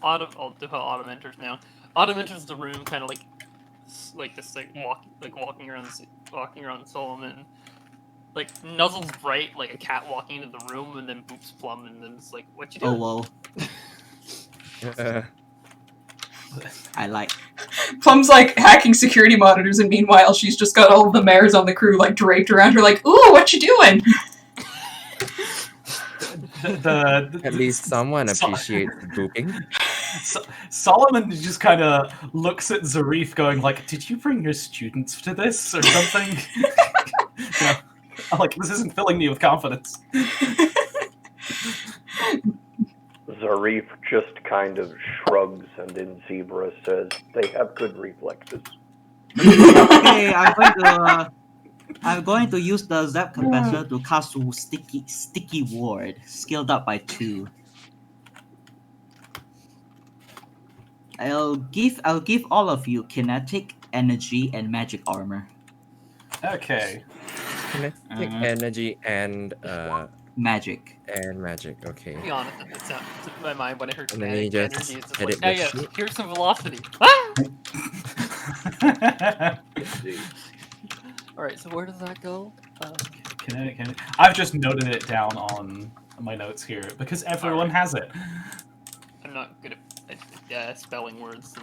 I'll do how Autumn enters now. Autumn enters the room, kind of like this, walking around Solomon, like nuzzles Bright like a cat walking into the room, and then boops Plum, and then it's like, "What you doing?" Oh whoa. I like. Plum's like hacking security monitors, and meanwhile she's just got all of the mares on the crew like draped around her, like, "Ooh, what you doing?" At least someone appreciates booping. Solomon just kind of looks at Zarif, going like, "Did you bring your students to this or something?" I'm like, this isn't filling me with confidence. Zarif just kind of shrugs and in zebra says, "They have good reflexes." Okay, I'm going to use the Zap Capacitor to cast Sticky Ward, scaled up by 2. I'll give all of you kinetic, energy, and magic armor. Okay. Kinetic energy and magic. Okay. To be honest, it's not in my mind when I heard And then kinetic you energy. just It's just edit like, the sheet. here's some velocity. Ah! All right, so where does that go? Kinetic. I've just noted it down on my notes here because everyone has it. I'm not good at spelling words.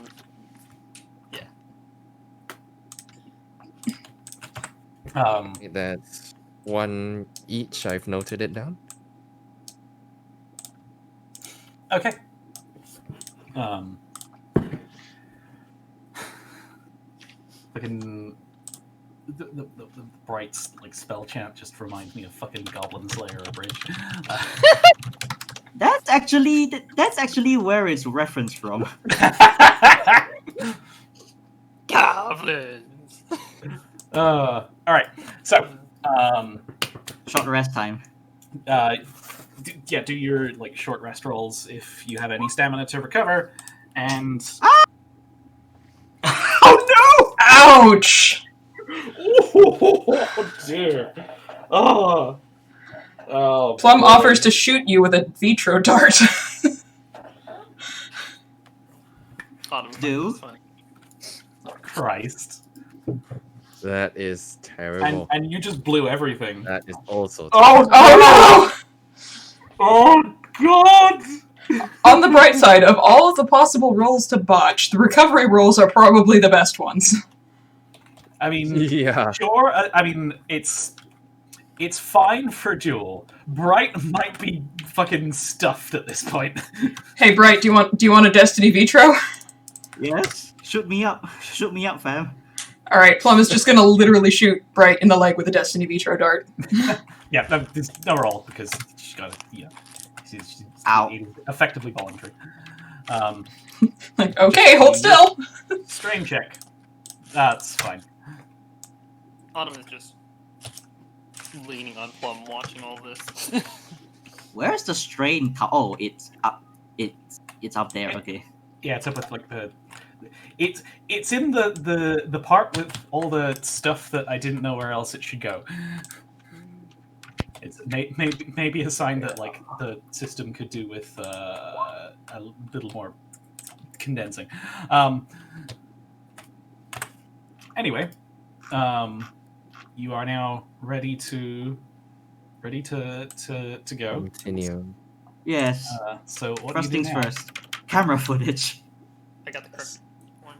And, That's 1 each. I've noted it down. Okay. Fucking the Bright's like spell chant just reminds me of fucking Goblin Slayer Abridged. That's actually where it's referenced from. Goblins. All right. So, short rest time. Do your like short rest rolls if you have any stamina to recover, and oh no! Ouch! Oh dear! Oh. Plum offers to shoot you with a vitro dart. Do? Christ. That is terrible. And you just blew everything. That is also terrible. Oh no! Oh god! On the bright side, of all of the possible rolls to botch, the recovery rolls are probably the best ones. I mean, yeah. Sure. I mean, it's fine for Jewel. Bright might be fucking stuffed at this point. Hey, Bright, do you want a Destiny Vitro? Yes. Shoot me up, fam. All right, Plum is just gonna literally shoot Bright in the leg with a Destiny Vitro dart. Yeah, there's no roll because she's got it. Yeah, she's Ow. Effectively voluntary. Like, okay, hold still. Strain check. That's fine. Autumn is just leaning on Plum, watching all this. Where's the strain? Oh, it's up. It's up there. Okay. Yeah, it's up with like the. It's in the part with all the stuff that I didn't know where else it should go. It's maybe a sign that like the system could do with a little more condensing. Anyway, you are now ready to go. Continue. Yes. So what First do you do things now? first. Camera footage. I got the correct one.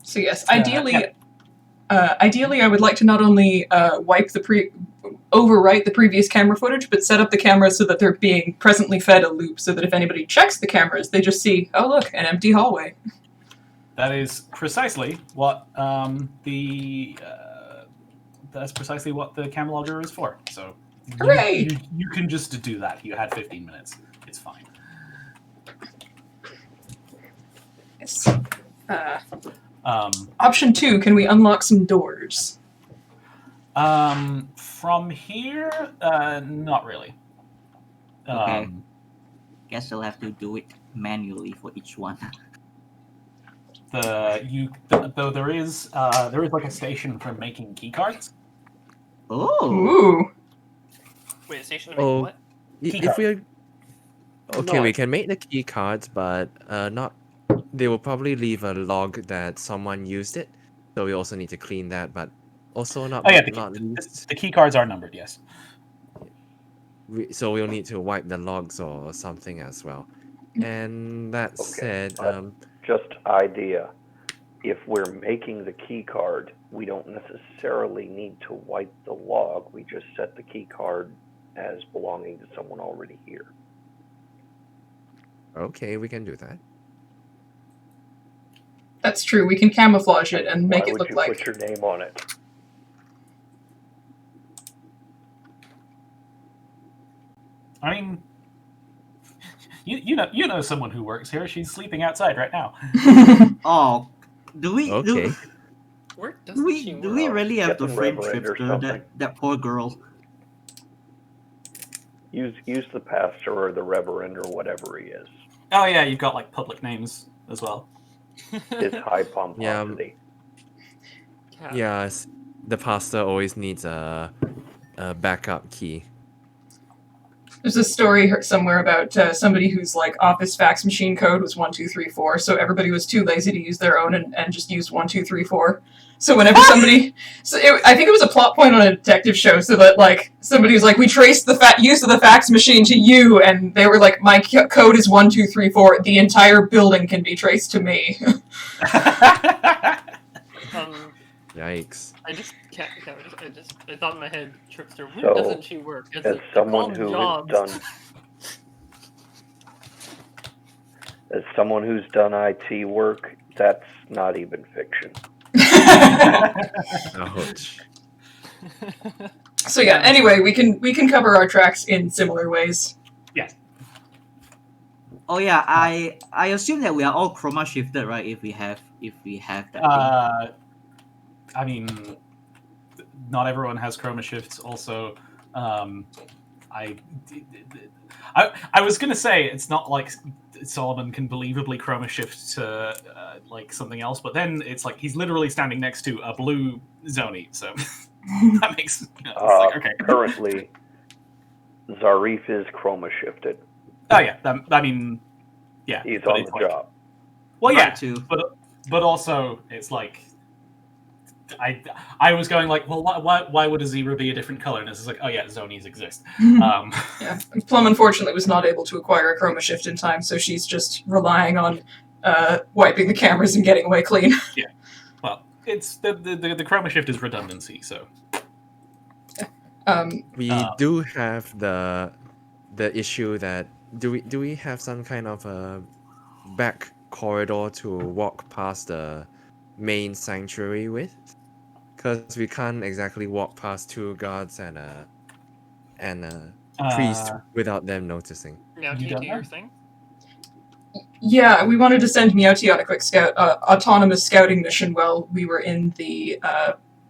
So yes, ideally, I would like to not only overwrite the previous camera footage, but set up the cameras so that they're being presently fed a loop, so that if anybody checks the cameras, they just see, oh look, an empty hallway. That is precisely what that's precisely what the camera logger is for. So hooray! You can just do that. You had 15 minutes. It's fine. Yes. Option 2, can we unlock some doors? From here, not really. Okay. Guess I'll have to do it manually for each one. Though there is like a station for making keycards. Oh. Ooh. Wait, a station to make Oh. what? If we okay, we Not- can make the key cards, but not. They will probably leave a log that someone used it, so we also need to clean that. But also not Oh yeah, not least, the key cards are numbered. Yes. so we'll need to wipe the logs or something as well. And that Okay, said, but just idea. If we're making the key card, we don't necessarily need to wipe the log. We just set the key card as belonging to someone already here. okay, we can do that. That's true. We can camouflage it and make Why it would look you like. put your name on it? I mean, you know someone who works here. She's sleeping outside right now. Oh, do we Okay. Where do doesn't we she do work? we really have Get to the frame reverend or Tripster? something. That poor girl. Use the pastor or the reverend or whatever he is. Oh yeah, you've got like public names as well. His high pomposity. Cat. Yeah, the pastor always needs a backup key. There's a story somewhere about somebody whose like office fax machine code was 1234, so everybody was too lazy to use their own and just used 1234. So whenever somebody, I think it was a plot point on a detective show, so that like somebody was like, we traced the use of the fax machine to you, and they were like, my code is 1234. The entire building can be traced to me. Yikes. I just can't. I thought in my head, Tripster. Where So, doesn't she work? It's As like, someone call who jobs. as someone who's done IT work, that's not even fiction. Ouch. So yeah. Anyway, we can cover our tracks in similar ways. Yes. Oh yeah, I assume that we are all chroma shifted, right? If we have that thing. I mean, not everyone has chroma shifts. Also, I was gonna say it's not like Solomon can believably chroma shift to like something else, but then it's like he's literally standing next to a blue Zoni, so that makes it's like okay. Currently, Zarif is chroma shifted. Oh yeah, I mean, yeah, He's but on it's the like- job. Well, yeah, Right, too. but also it's like I was going like, well, why would a zebra be a different color? And it's like, oh yeah, Zonies exist. Yeah, Plum unfortunately was not able to acquire a chroma shift in time, so she's just relying on wiping the cameras and getting away clean. Well, it's the chroma shift is redundancy, so We do have the issue that do we have some kind of a back corridor to walk past the main sanctuary with? Because we can't exactly walk past two guards and a priest without them noticing. Now, You can you don't do know? your thing? Yeah, we wanted to send Meowty on a quick autonomous scouting mission while we were in the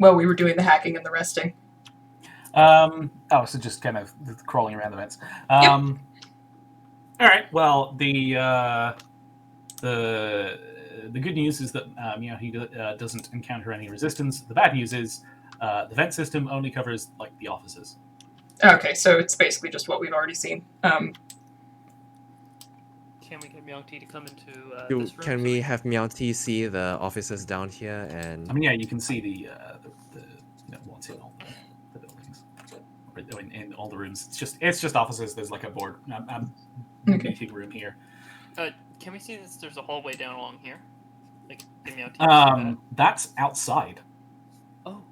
we were doing the hacking and the resting. So just kind of crawling around the vents. All right. Well, the good news is that he doesn't encounter any resistance. The bad news is the vent system only covers like the offices. Okay, so it's basically just what we've already seen. Can we get Meowty to come into this room? Can so we have Meowty see the officers down here and I mean, yeah, you can see the what's in all the buildings, in all the rooms. It's just offices. There's like a board Okay. meeting room here. Can we see this? There's a hallway down along here. Like, get Meowty to see that. That's outside. Oh,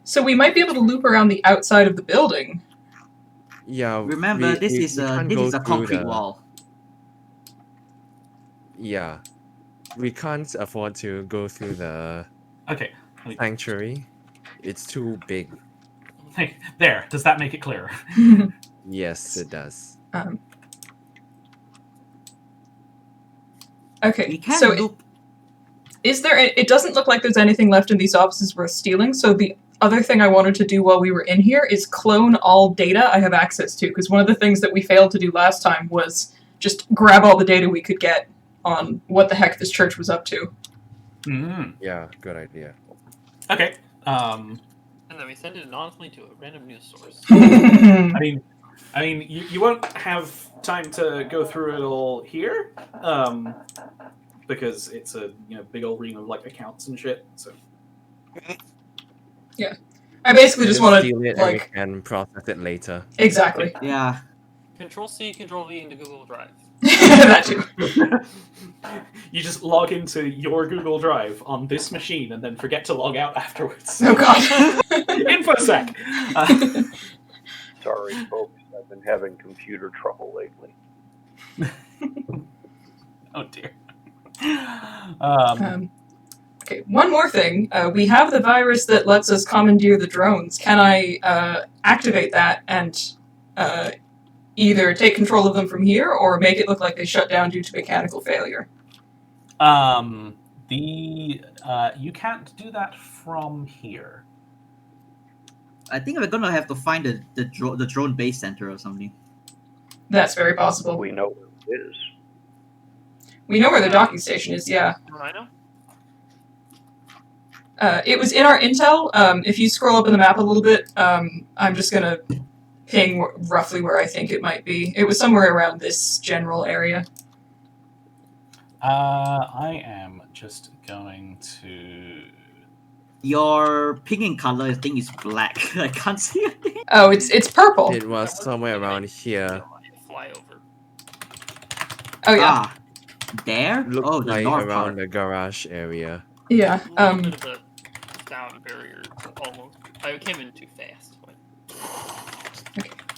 So we might be able to loop around the outside of the building. yeah? Remember, this is a can't go through concrete the- wall. Yeah, we can't afford to go through the Okay. sanctuary. It's too big. Hey, there. Does that make it clearer? Yes, it does. Okay, We can so loop. is there? It doesn't look like there's anything left in these offices worth stealing. So the other thing I wanted to do while we were in here is clone all data I have access to, because one of the things that we failed to do last time was just grab all the data we could get on what the heck this church was up to. Mm. Yeah, good idea. Okay. And And then we send it anonymously to a random news source. I mean, you won't have time to go through it all here, because it's a big old ream of like accounts and shit. So I basically just want steal to it and we can process it later. exactly Yeah. Control C, Control V into Google Drive. that too. you just log into your Google Drive on this machine and then forget to log out afterwards. Oh god. InfoSec. Sorry, folks. I've been having computer trouble lately. Oh dear. Okay, one more thing. We have the virus that lets us commandeer the drones. Can I activate that and either take control of them from here or make it look like they shut down due to mechanical failure? You can't do that from here. I think we're gonna have to find the drone base center or something. That's very possible. We know where it is. We know where the docking station is, yeah. I know. It was in our intel. If you scroll up in the map a little bit, I'm just gonna ping roughly where I think it might be. It was somewhere around this general area. I am just going to. Your pinging color, I think, is black. I can't see it. Oh, it's purple. It was somewhere around here. Fly over. Oh yeah, Ah, there? Looked Oh, the like north around part. the garage area. yeah. A little bit of a sound barrier, almost. I came in too fast. But...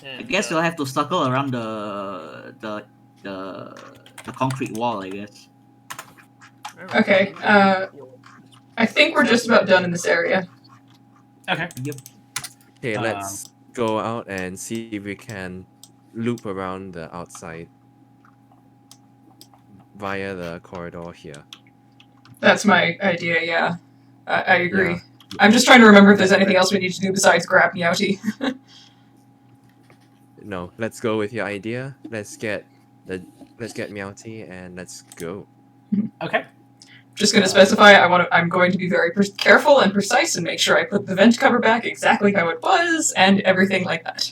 I guess you'll have to circle around the concrete wall, I guess. Okay, I think we're just about done in this area. Okay. Okay, let's go out and see if we can loop around the outside via the corridor here. That's my idea. Yeah, I agree. Yeah. I'm just trying to remember if there's anything else we need to do besides grab Meowty. No, let's go with your idea. Let's get Meowty and let's go. Okay. Just going to specify I'm going to be very careful and precise and make sure I put the vent cover back exactly how it was and everything like that.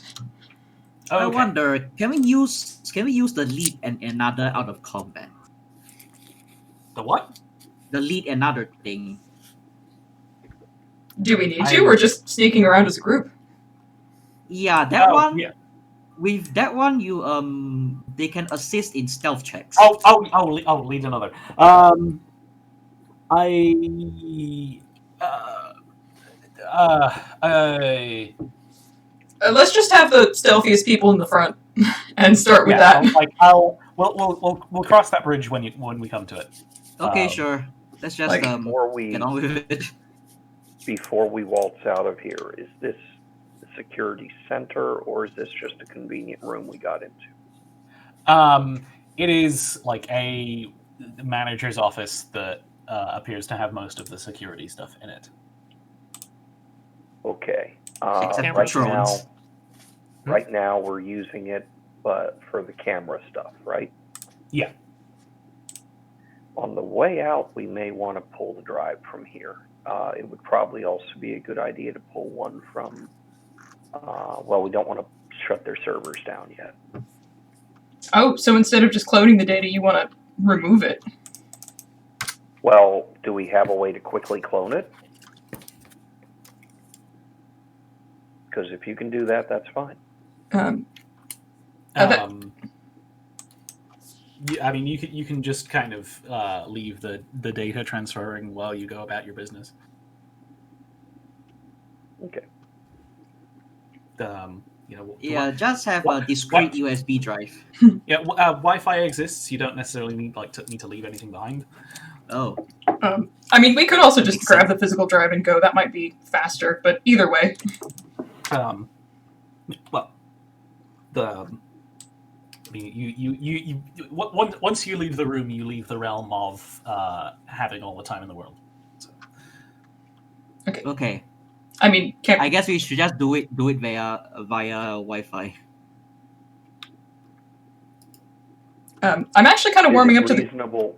I Okay. wonder, can we use the lead and another out of combat? The what? The lead another thing. Do we need to? We're just sneaking around as a group. Yeah, that one. Yeah. With that one, you they can assist in stealth checks. I'll lead another. Let's just have the stealthiest people in the front and start with that. We'll cross that bridge when we come to it. Okay, sure. Let's just Before we get on with it. before we waltz out of here, is this the security center or is this just a convenient room we got into? It is like a manager's office that appears to have most of the security stuff in it. Okay. Except for Right drones. right now we're using it, but for the camera stuff, right? Yeah. On the way out, we may want to pull the drive from here. It would probably also be a good idea to pull one from. Well, we don't want to shut their servers down yet. Oh, so instead of just cloning the data, you want to remove it? Well, do we have a way to quickly clone it? Because if you can do that, that's fine. I mean, you can just kind of leave the data transferring while you go about your business. Okay. Yeah, just have a discrete USB drive. Yeah, Wi-Fi exists. You don't necessarily need to leave anything behind. Oh. I mean, we could also just grab the physical drive and go. That might be faster, but either way. Once you leave the room, you leave the realm of having all the time in the world. So. Okay. I mean, I guess we should just do it via Wi-Fi. I'm actually kind of warming up to the. Reasonable.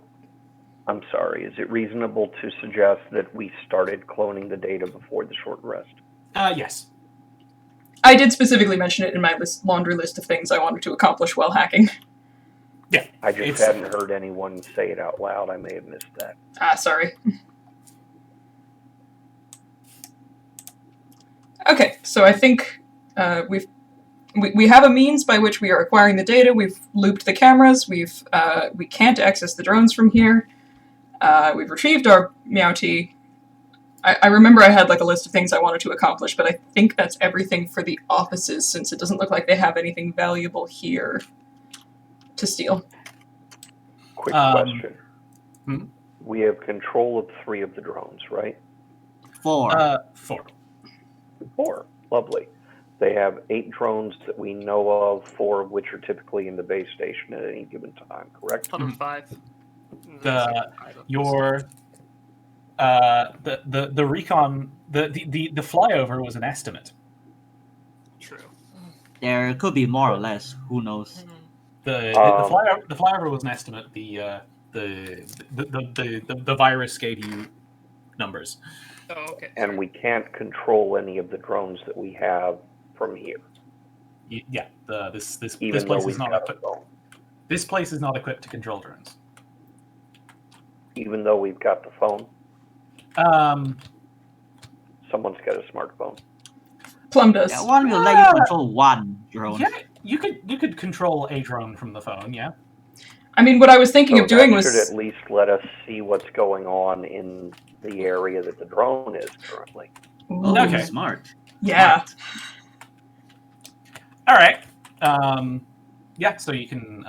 I'm sorry. Is it reasonable to suggest that we started cloning the data before the short rest? Yes. I did specifically mention it in my laundry list of things I wanted to accomplish while hacking. Yeah. I just It's- hadn't heard anyone say it out loud. I may have missed that. Sorry. Okay, so I think we have a means by which we are acquiring the data. We've looped the cameras. We can't access the drones from here. We've retrieved our Meowty. I remember I had like a list of things I wanted to accomplish, but I think that's everything for the offices, since it doesn't look like they have anything valuable here to steal. Quick question. hmm? We have control of 3 of the drones, right? 4. 4. 4. Lovely. They have 8 drones that we know of, 4 of which are typically in the base station at any given time, correct? Out of 5. The recon the flyover was an estimate. True. There could be more or less. Who knows? The Um, flyover was an estimate. The virus gave you numbers. Oh, okay. And we can't control any of the drones that we have from here, Yeah. This even though place is we've not got a equipped. phone. This place is not equipped to control drones. Even though we've got the phone, someone's got a smartphone. Plum does. Yeah, one will let you control one drone. Yeah, you could control a drone from the phone. Yeah. I mean, what I was thinking So of doing that was... should at least let us see what's going on in the area that the drone is currently. Oh, Okay. smart. Yeah. Smart. All right. Yeah. So you can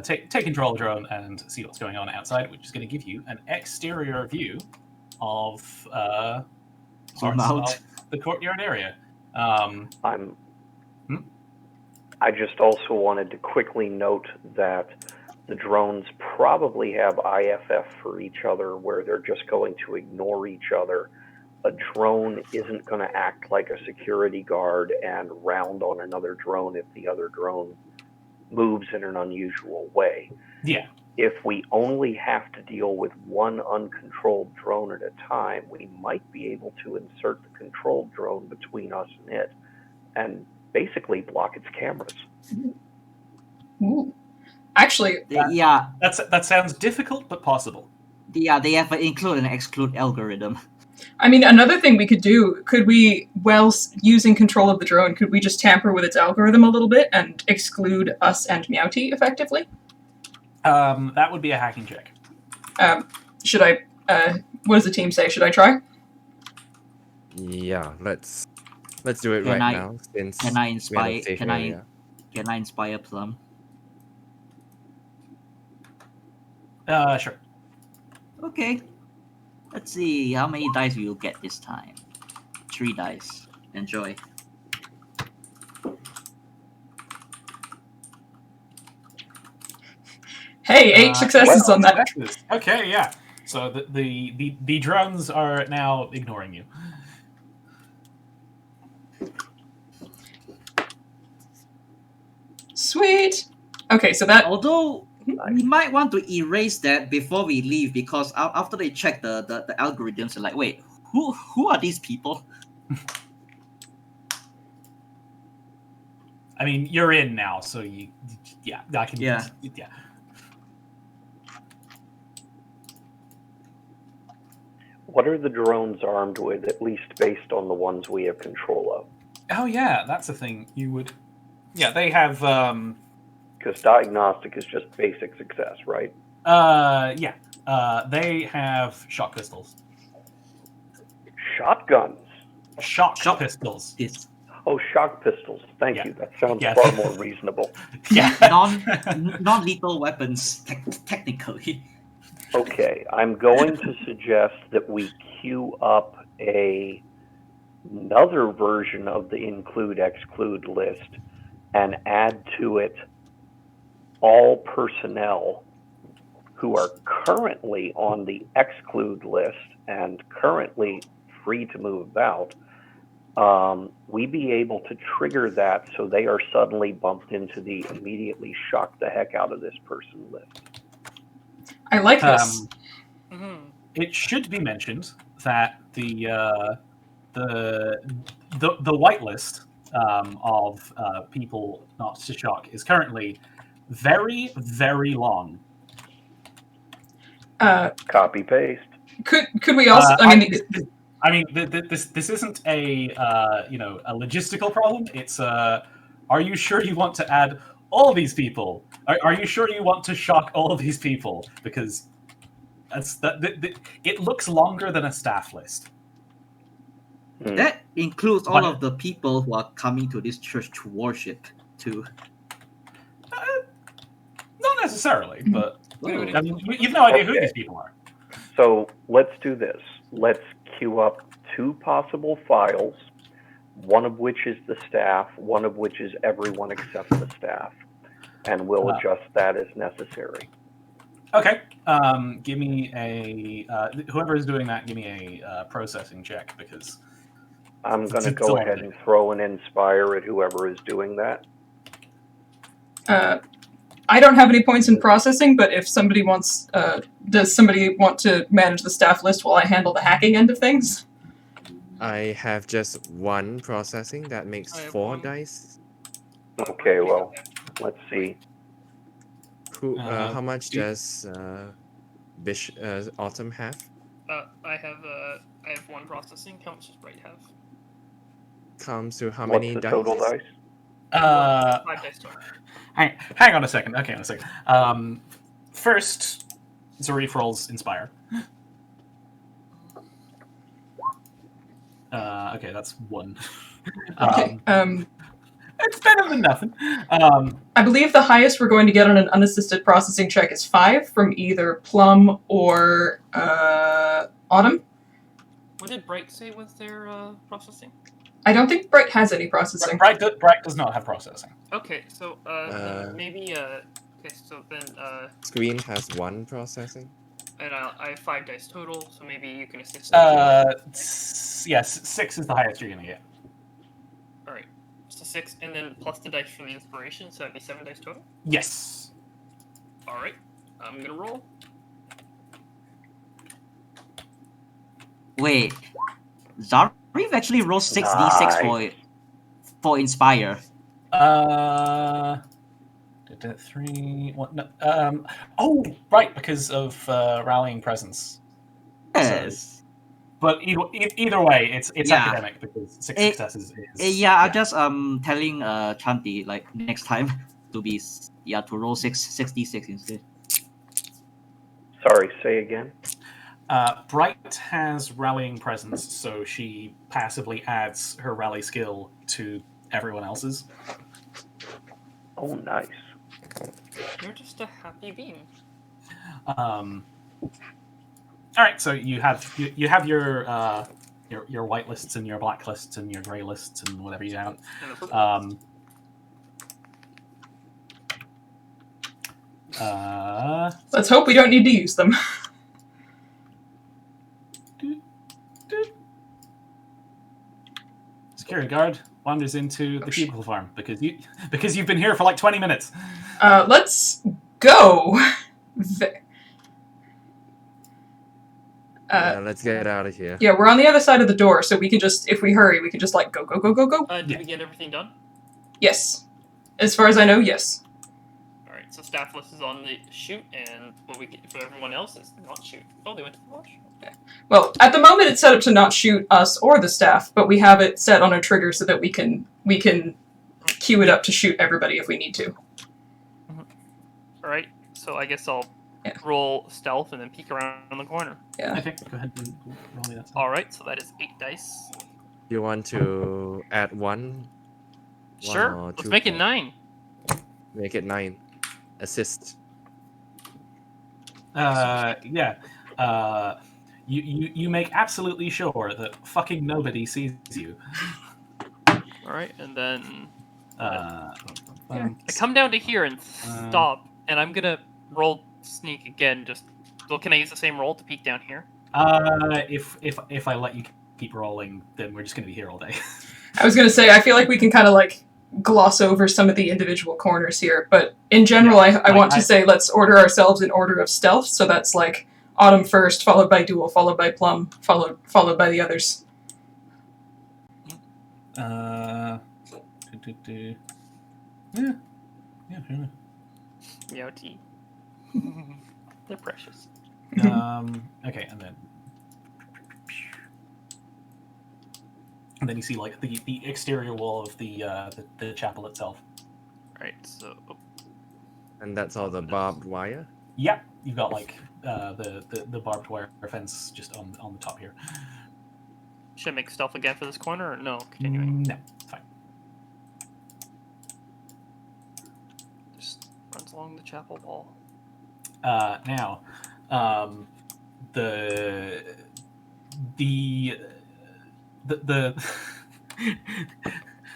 take control of the drone and see what's going on outside, which is going to give you an exterior view of Zoom parts out. of the courtyard area. I just also wanted to quickly note that the drones probably have IFF for each other, where they're just going to ignore each other. A drone isn't going to act like a security guard and round on another drone if the other drone moves in an unusual way. Yeah. If we only have to deal with one uncontrolled drone at a time, we might be able to insert the controlled drone between us and it and basically block its cameras. Ooh. Actually, Yeah, That sounds difficult, but possible. yeah, they have an include and exclude algorithm. I mean, another thing we could do, could we, using control of the drone, could we just tamper with its algorithm a little bit and exclude us and Meowty effectively? That would be a hacking check. Should I, what does the team say? Should I try? Yeah, let's do it Can right I- now since Can I we're in a inspire? safe Can area. I inspire Plum? Sure. Okay. Let's see how many dice we will get this time. 3 dice. Enjoy. Hey, 8 successes on that. Successes. Okay, yeah. So the drones are now ignoring you. Sweet. Okay, so that... Although we might want to erase that before we leave, because after they check the algorithms, they're like, wait, who are these people? I mean, you're in now, so I can. Yeah. Yeah. What are the drones armed with, at least based on the ones we have control of? Oh yeah, that's a thing you would. Yeah, they have. Because diagnostic is just basic success, right? Yeah. They have shock pistols. Shotguns. Shock Shock- pistols. This Oh, shock pistols. Thank Yeah. you. That sounds Yes. far more reasonable. Yeah. non-lethal weapons, technically. Okay, I'm going to suggest that we queue up another version of the include-exclude list and add to it all personnel who are currently on the exclude list and currently free to move about. We be able to trigger that so they are suddenly bumped into the immediately shock the heck out of this person list. I like this. Mhm. It should be mentioned that the the whitelist of people not to shock is currently very, very long. Copy paste. Could we also? I mean, this isn't a a logistical problem. It's are you sure you want to add all these people? Are you sure you want to shock all these people? Because it looks longer than a staff list. That includes all of the people who are coming to this church to worship too. Not necessarily, but Oh. I mean, you have no idea who these people are. So let's do this. Let's queue up 2 possible files, one of which is the staff, one of which is everyone except the staff, and we'll adjust that as necessary. Okay. Give me a whoever is doing that. Give me a processing check because I'm going to it's go all ahead good. and throw an inspire at whoever is doing that. I don't have any points in processing, but if somebody wants, does somebody want to manage the staff list while I handle the hacking end of things? I have just 1 processing. That makes I have 4 one. dice. Okay, well, let's see. Who? How much do- does Autumn have? I have 1 processing. How much does Bright have? Comes to how What's many the dice? total dice? 5 dice total. Hang on a second. Okay, on a second. First, Zarif rolls Inspire. Okay, that's 1. Okay. It's better than nothing. I believe the highest we're going to get on an unassisted processing check is 5 from either Plum or Autumn. What did Bright say was their processing? I don't think Bright has any processing. Bright does not have processing. Okay, so then maybe okay, so then Screen has 1 processing. and I have 5 dice total, so maybe you can assist. Yes, 6 is the highest you're gonna get. All right, so 6, and then plus the dice for the inspiration, so that'd be 7 dice total. Yes. All right, I'm gonna roll. Wait, Zarif actually rolled 6d6 for Inspire. Did it 3? What? No, oh, right, because of rallying presence. Yes. But either way, it's Yeah. academic because 6 successes is. Yeah, I'm just telling Chanti like next time to roll 6d6 instead. Sorry, say again. Bright has rallying presence, so she passively adds her rally skill to everyone else's. Oh, nice. You're just a happy being. All right, so you have your white lists and your black lists and your gray lists and whatever you have. And the purple. Let's hope we don't need to use them. Security guard wanders into the cubicle farm because you've been here for like 20 minutes. Let's go. Let's get out of here. Yeah, we're on the other side of the door, so we can just, if we hurry, we can just like go, go, go, go, go. Did we get everything done? Yes. As far as I know, yes. All right, so staff list is on the shoot, and what we get for everyone else is not shoot. Oh, they went to the wash. Well, at the moment it's set up to not shoot us or the staff, but we have it set on a trigger so that we can queue it up to shoot everybody if we need to. All right, so I guess I'll Yeah. roll stealth and then peek around the corner. Yeah. Okay, go ahead and roll me that. All right, so that is 8 dice. You want to add 1? Sure, or let's 2 make it points? 9. Make it 9. Assist. Yeah. You make absolutely sure that fucking nobody sees you. All right, and then I come down to here and stop, and I'm gonna roll sneak again. Well, can I use the same roll to peek down here? If I let you keep rolling, then we're just gonna be here all day. I was gonna say, I feel like we can kind of like gloss over some of the individual corners here, but in general, I want to say let's order ourselves in order of stealth, so that's like Autumn first, followed by Duel, followed by Plum, followed by the others. Yeah, fair enough. Meow tea. They're precious. Okay, and then you see like the exterior wall of the chapel itself. Right, so And that's all the barbed wire. Yeah, you've got like the barbed wire fence just on the top here. should I make stealth again for this corner or no? Continuing. No, it's fine. Just runs along the chapel wall. Now, the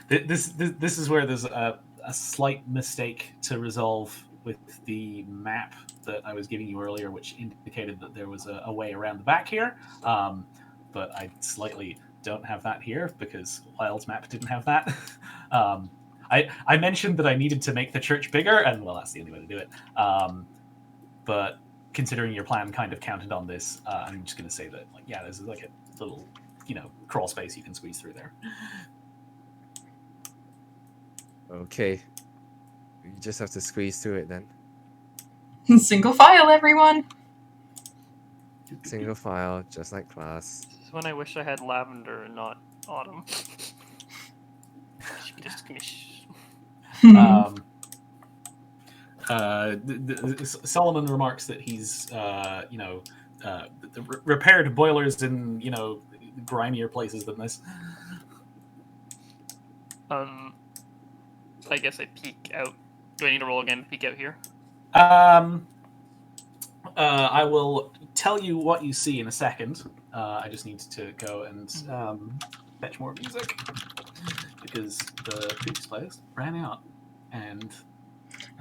this is where there's a slight mistake to resolve with the map that I was giving you earlier, which indicated that there was a way around the back here. But I slightly don't have that here because Lyle's map didn't have that. I mentioned that I needed to make the church bigger, and well, that's the only way to do it. But considering your plan kind of counted on this, I'm just going to say that, like, yeah, there's like a little, crawl space you can squeeze through there. Okay. You just have to squeeze through it then. Single file, everyone. Single file, just like class. This is when I wish I had lavender and not autumn. Just give me Solomon remarks that he's, repaired boilers in, grimier places than this. I guess I peek out. Do I need to roll again to peek out here? I will tell you what you see in a second. I just need to go and fetch more music because the previous playlist ran out. And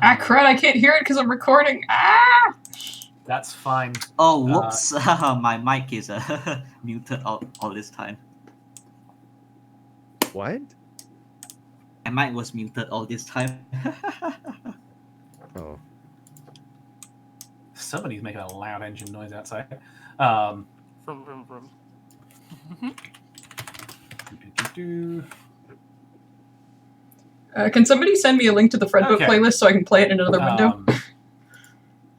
crud! I can't hear it because I'm recording. Ah! That's fine. Oh, whoops! My mic is muted all this time. What? My mic was muted all this time. Oh. Somebody's making a loud engine noise outside. Vroom, vroom, vroom. Can somebody send me a link to the Fredbook Okay. playlist so I can play it in another window?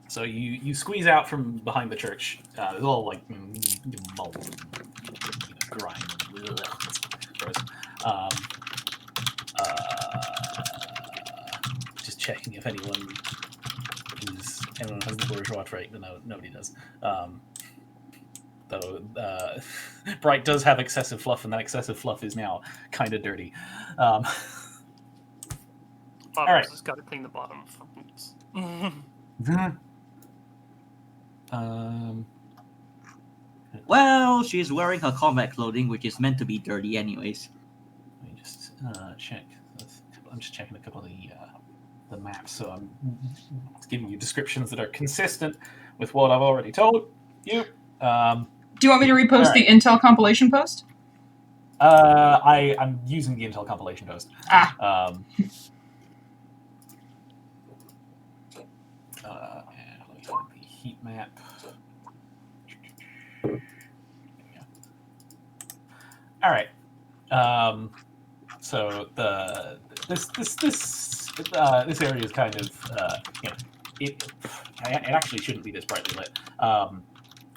So you squeeze out from behind the church. There's all like mold, grime. Gross. Just checking if anyone has the bourgeois trait, but no, nobody does. Though Bright does have excessive fluff, and that excessive fluff is now kind of dirty. Autumn's right. just got to clean the bottom for boots. Well, she's wearing her combat clothing, which is meant to be dirty anyways. Let me just check. I'm just checking a couple of the maps, so I'm giving you descriptions that are consistent with what I've already told you. Do you want me to repost Alright. the Intel compilation post? I'm using the Intel compilation post. And let me find the heat map. All right. So this area is kind of it actually shouldn't be this brightly lit.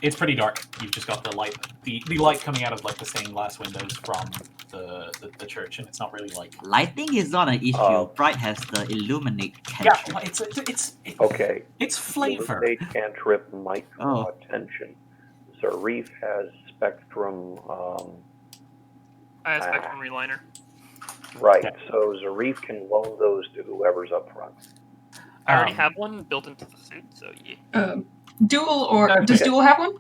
It's pretty dark. You've just got the light coming out of like the stained glass windows from the church, and it's not really like Lighting is not an issue. Bright has the illuminate cantrip. yeah. It's Okay. it's flavor. Illuminate cantrip might draw Oh. attention. Zarif has Spectrum. I have Spectrum Reliner. Right. Okay. So Zarif can loan those to whoever's up front. I already have one built into the suit, so yeah. Dual or Okay. does Dual have one?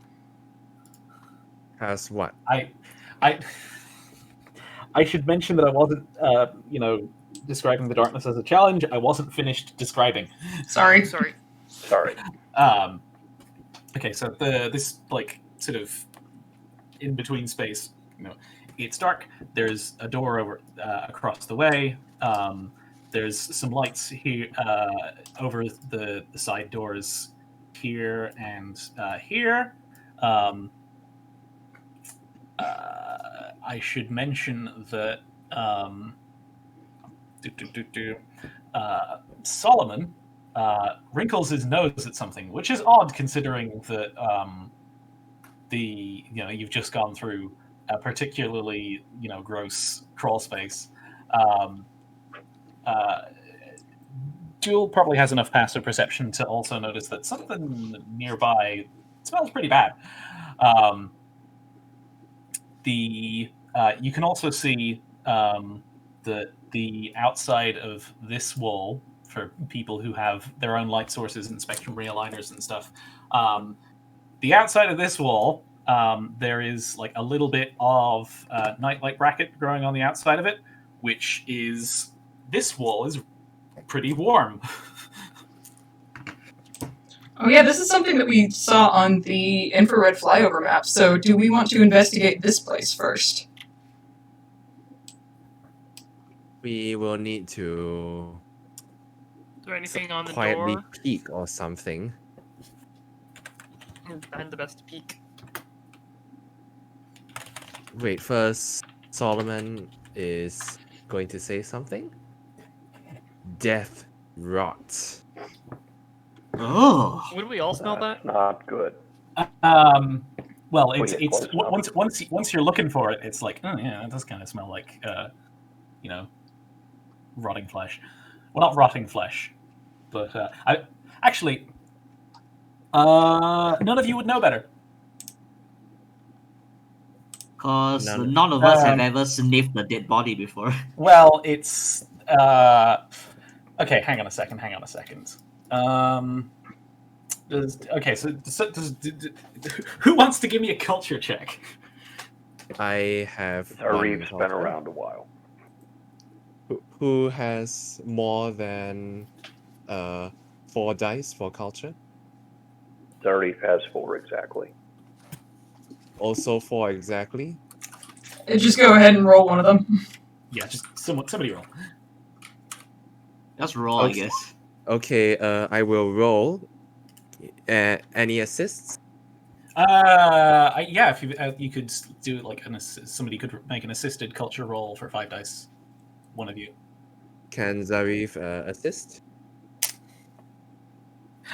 Has what? I should mention that I wasn't, describing the darkness as a challenge. I wasn't finished describing. Sorry. Sorry. Sorry. Okay, so this like sort of in between space, it's dark. There's a door over across the way. There's some lights here over the side doors here and here. I should mention that Solomon wrinkles his nose at something, which is odd considering that you've just gone through a particularly gross crawl space. Jewel probably has enough passive perception to also notice that something nearby smells pretty bad. You can also see that the outside of this wall, for people who have their own light sources and spectrum realigners and stuff, the outside of this wall, there is like a little bit of nightlight bracket growing on the outside of it, which is this wall is pretty warm. Oh yeah, this is something that we saw on the infrared flyover map. So do we want to investigate this place first? We will need to Is there anything on the quietly door? peek or something. Behind the best peek. Wait, first, Solomon is going to say something? Death rot. Oh, Would we all smell That's that? not good. Well, Well, it's yeah, close enough. once you're looking for it, it's like, oh yeah, it does kind of smell like rotting flesh. Well, not rotting flesh, but none of you would know better. because None. none of us have ever sniffed a dead body before. Well, it's okay. Hang on a second. Who wants to give me a culture check? I have. Zarif's one been culture. around a while. Who has more than 4 dice for culture? Zarif has 4 exactly. Also 4 exactly. Just go ahead and roll one of them. Yeah, just somebody roll. Just roll, I Okay. guess. Okay, I will roll. Any assists? Yeah, if you could do it like somebody could make an assisted culture roll for 5 dice. One of you. Can Zarif assist?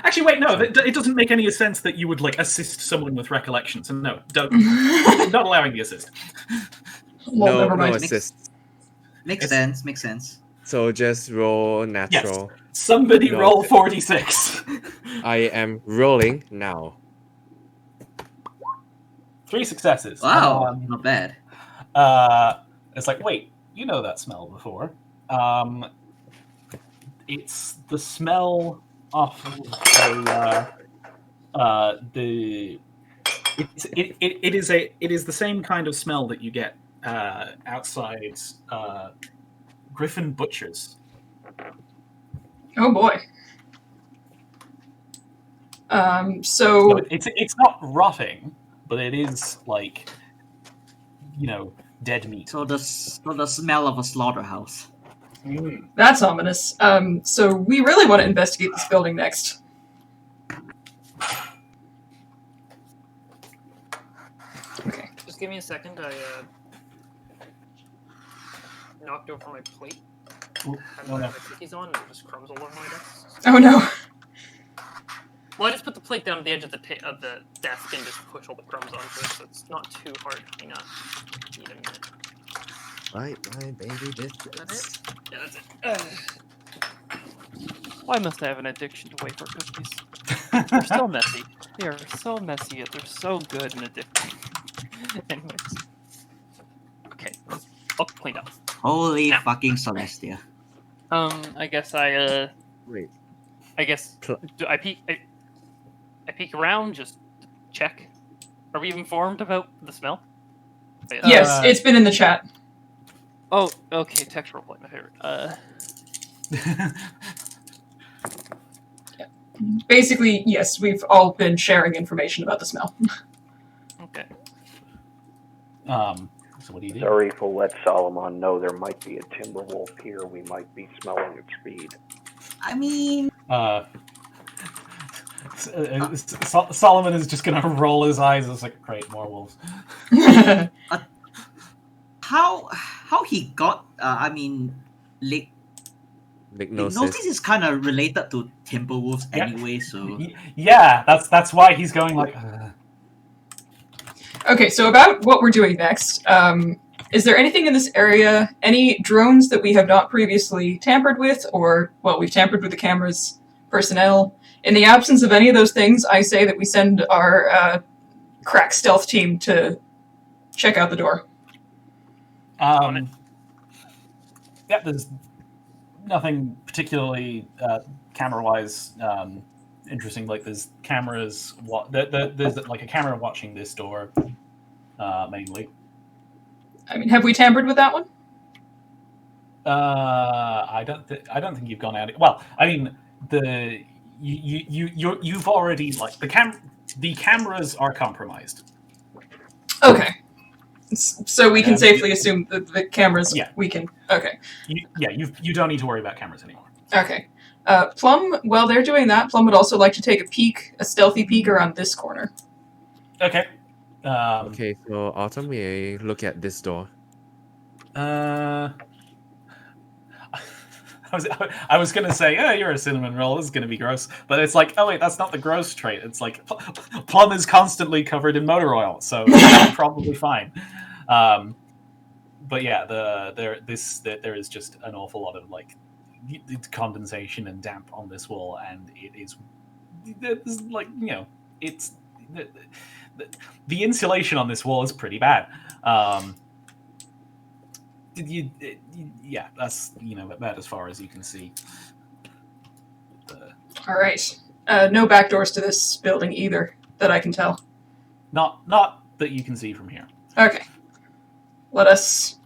Actually, wait, no. It doesn't make any sense that you would like assist someone with recollection. So no, don't. Not allowing the assist. Well, never No mind. assists. Makes sense. So just roll natural. Somebody No. roll 46. I am rolling now. 3 successes. Wow, not bad. It's like, wait, you know that smell before. It's the smell of it is the same kind of smell that you get outside Griffin Butchers. Oh boy. So So it's not rotting, but it is like dead meat. So the smell of a slaughterhouse. that's ominous. So we really want to investigate this building next. Okay. Just give me a second. I knocked over my plate. Ooh, Had oh, my no. cookies on, and it just crumbs all over my desk. Oh no. Well, I just put the plate down at the edge of the desk and just push all the crumbs onto it, so it's not too hard. Hang on. Need a minute. Right, my baby Is biscuits. that it? Yeah, that's it. Why must I have an addiction to wafer cookies? They're so messy. They are so messy, yet they're so good and addicting. Anyways. Okay, all cleaned up. Holy Now. fucking Celestia. I guess Wait. do I peek around, just check. Are we informed about the smell? Yes, it's been in the chat. Oh, okay, textural play, my favorite. Basically, yes, we've all been sharing information about the smell. Okay. So what do you do? Zarif will let Solomon know there might be a timber wolf here. We might be smelling its speed. I mean, Solomon is just gonna roll his eyes. It's like, great, more wolves. how how he got. I mean, Lignosis. Lignosis is kind of related to Timberwolves Yeah. anyway, so Yeah, that's why he's going like. Okay, so about what we're doing next. Is there anything in this area, any drones that we have not previously tampered with, or, well, we've tampered with the camera's personnel? In the absence of any of those things, I say that we send our crack stealth team to check out the door. Yeah, there's nothing particularly camera-wise interesting. Like there's cameras. There's like a camera watching this door mainly. I mean, have we tampered with that one? I don't think you've gone out. Well, I mean you've already like the cameras are compromised. Okay. So we can Yeah. safely assume that the cameras. Yeah. We can. Okay. You don't need to worry about cameras anymore. Okay. Plum, while they're doing that, Plum would also like to take a stealthy peek around this corner. Okay. Okay, so Autumn, we look at this door. I was gonna say, yeah, you're a cinnamon roll. This is gonna be gross, but it's like, oh wait, that's not the gross trait. It's like Plum is constantly covered in motor oil, so it's probably fine. But yeah, there is just an awful lot of like condensation and damp on this wall, and it's like it's the insulation on this wall is pretty bad. Yeah, that's about as far as you can see. All right. No back doors to this building either, that I can tell. Not that you can see from here. Okay. Let us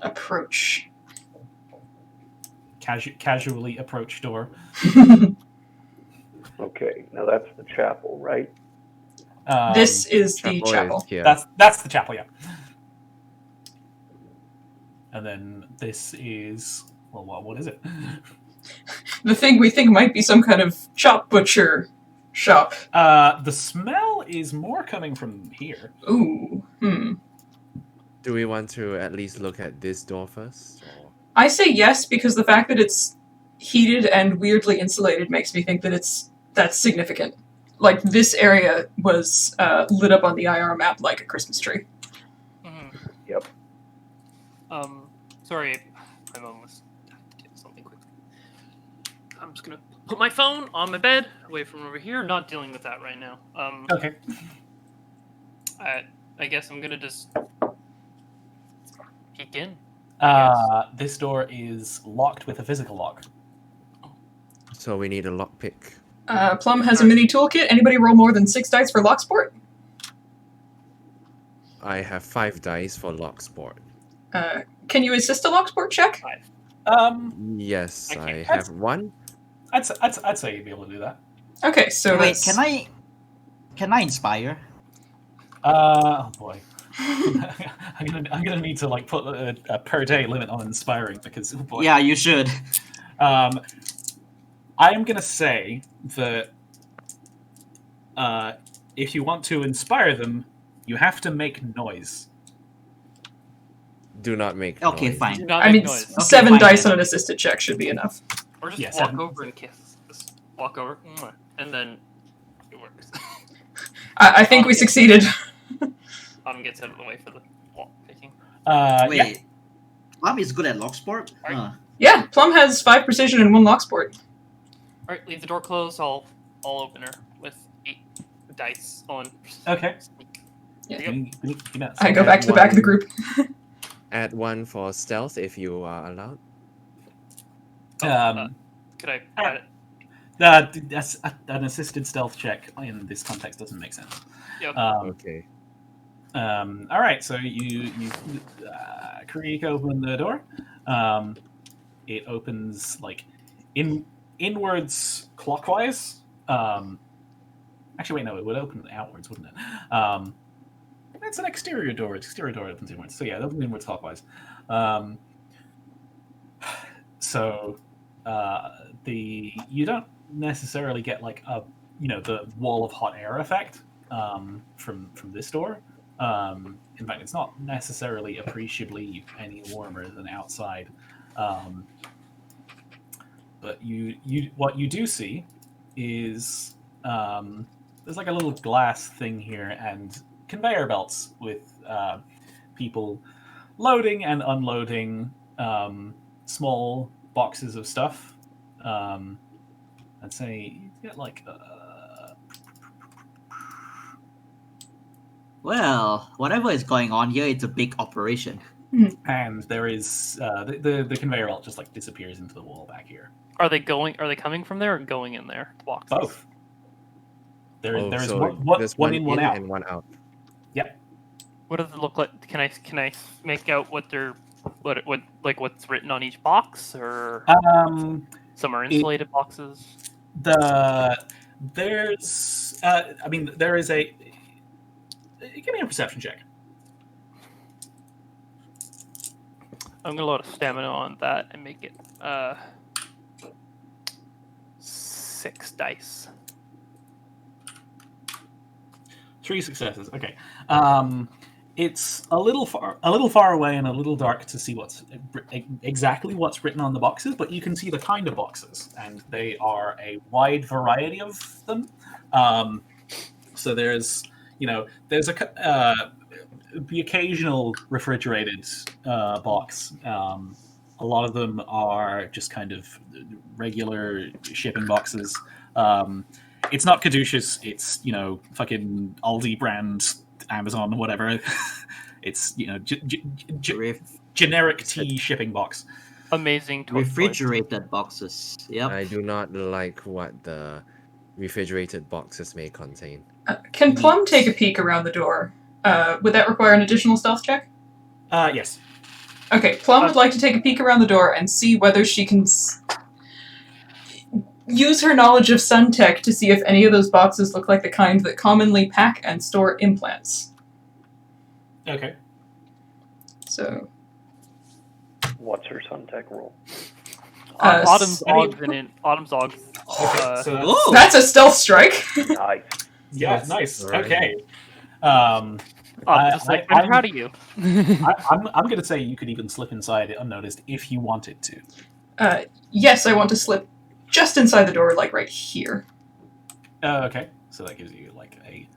approach. Casually approach door. Okay, now that's the chapel, right? This is the Chapel chapel. is here. That's the chapel, yeah. And then this is what is it? The thing we think might be some kind of chop butcher shop. The smell is more coming from here. Ooh. Do we want to at least look at this door first? Or? I say yes because the fact that it's heated and weirdly insulated makes me think that that's significant. Like, this area was lit up on the IR map like a Christmas tree. Mhm. Yep. Sorry, I'm almost doing something quick. I'm just gonna put my phone on my bed, away from over here. Not dealing with that right now. Okay. I guess I'm gonna just peek in. This door is locked with a physical lock. So we need a lockpick. Plum has a mini toolkit. Anybody roll more than 6 dice for lock sport? I have 5 dice for lock sport. Can you assist a lock sport check? Yes, I I can't- have 1. I'd say you'd be able to do that. Okay, so wait, that's... can I inspire? Oh boy. I'm gonna need to like put a per day limit on inspiring because oh boy. Yeah, you should. I am gonna say that if you want to inspire them, you have to make noise. Do not make Okay, noise. fine. Do not I make mean, noise. 7 fine, dice then. on an assisted check should be enough. Or just Yeah, walk 7. over and kiss. Just walk over, and then it works. I think we succeeded. Autumn gets out of the way for the wall picking. Wait, Yeah. Plum is good at lock sport? Alright. Yeah, Plum has 5 precision and 1 lock sport. Alright, leave the door closed. I'll open her with 8 dice on. Okay. Yeah. There you go. I go back to the back of the group. Add 1 for stealth if you are allowed. Could I add it? An assisted stealth check in this context doesn't make sense. Yep. Okay. All right, so you creak open the door. It opens like inwards clockwise. Actually, wait, no, it would open outwards, wouldn't it? It's an exterior door. Exterior door opens inwards. So yeah, it opens inwards clockwise. So you don't necessarily get like the wall of hot air effect from this door. In fact, it's not necessarily appreciably any warmer than outside. But what you do see is there's like a little glass thing here and conveyor belts with people loading and unloading small boxes of stuff. I'd say you get like Well, whatever is going on here, it's a big operation. and there is the conveyor belt just like disappears into the wall back here. Are they coming from there or going in there? The boxes? Both. There is so there's one in, one out. and one out. What does it look like? Can I make out what what's written on each box, or some are insulated boxes? There is a. Give me a perception check. I'm gonna load a stamina on that and make it 6 dice. 3 successes. Okay. It's a little far away and a little dark to see exactly what's written on the boxes, but you can see the kind of boxes, and they are a wide variety of them. So there's the occasional refrigerated box. A lot of them are just kind of regular shipping boxes. It's not caduceus. It's fucking Aldi brand, Amazon, whatever. It's generic tea shipping box. Amazing. Refrigerated boxes. Yep. I do not like what the refrigerated boxes may contain. Can Plum take a peek around the door? Would that require an additional stealth check? Yes. Okay, Plum would like to take a peek around the door and see whether she can use her knowledge of Suntech to see if any of those boxes look like the kind that commonly pack and store implants. Okay. So... What's her Suntech roll? Autumn's Autumn's Augs. Okay, so Ooh. That's a stealth strike! Nice. yeah, nice. Right. Okay. I'm proud of you. I'm going to say you could even slip inside it unnoticed if you wanted to. Yes, I want to slip just inside the door, like right here. Okay, so that gives you like a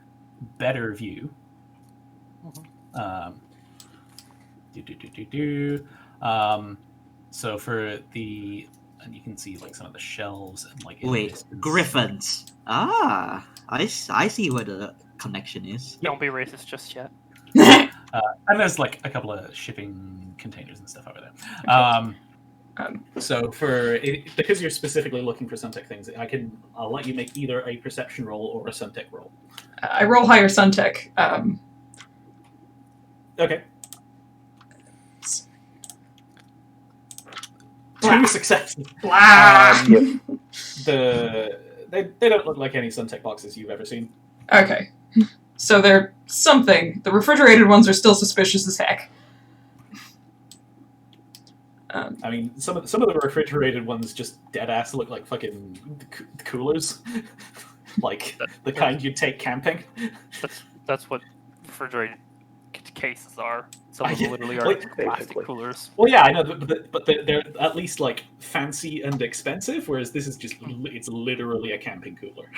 better view. So for the, and you can see like some of the shelves and like. Wait, griffins. Ah, I see where the connection is. Don't be racist just yet. And there's like a couple of shipping containers and stuff over there. So because you're specifically looking for Suntech things, I'll let you make either a perception roll or a Suntech roll. I roll higher Suntech. Okay. Blah. 2 successes. Blah. They don't look like any Suntech boxes you've ever seen. Okay. So they're something. The refrigerated ones are still suspicious as heck. I mean, some of the refrigerated ones just dead ass look like fucking coolers, like the kind you'd take camping. That's what refrigerated cases are. Some of them literally are like, plastic coolers. Well, yeah, I know, but they're at least like fancy and expensive, whereas this is just it's literally a camping cooler.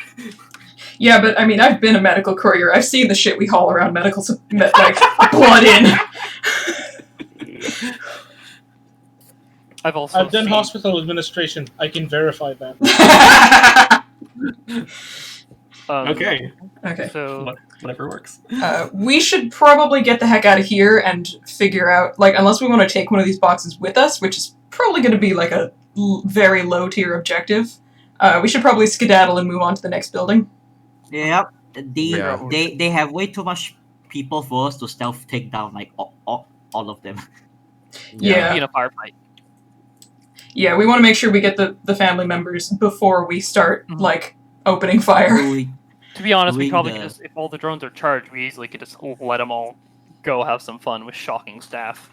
Yeah, but I mean, I've been a medical courier. I've seen the shit we haul around medical, like blood in. I've done hospital administration. I can verify that. Okay. Okay. So Whatever works. We should probably get the heck out of here and figure out, like, unless we want to take one of these boxes with us, which is probably going to be like a very low tier objective. We should probably skedaddle and move on to the next building. Yep. Yeah. They have way too much people for us to stealth take down like all of them. Yeah. be in a firefight. Yeah, we want to make sure we get the family members before we start, like, opening fire. To be honest, we Doing probably the- could just, if all the drones are charged, we easily could just let them all go have some fun with shocking staff.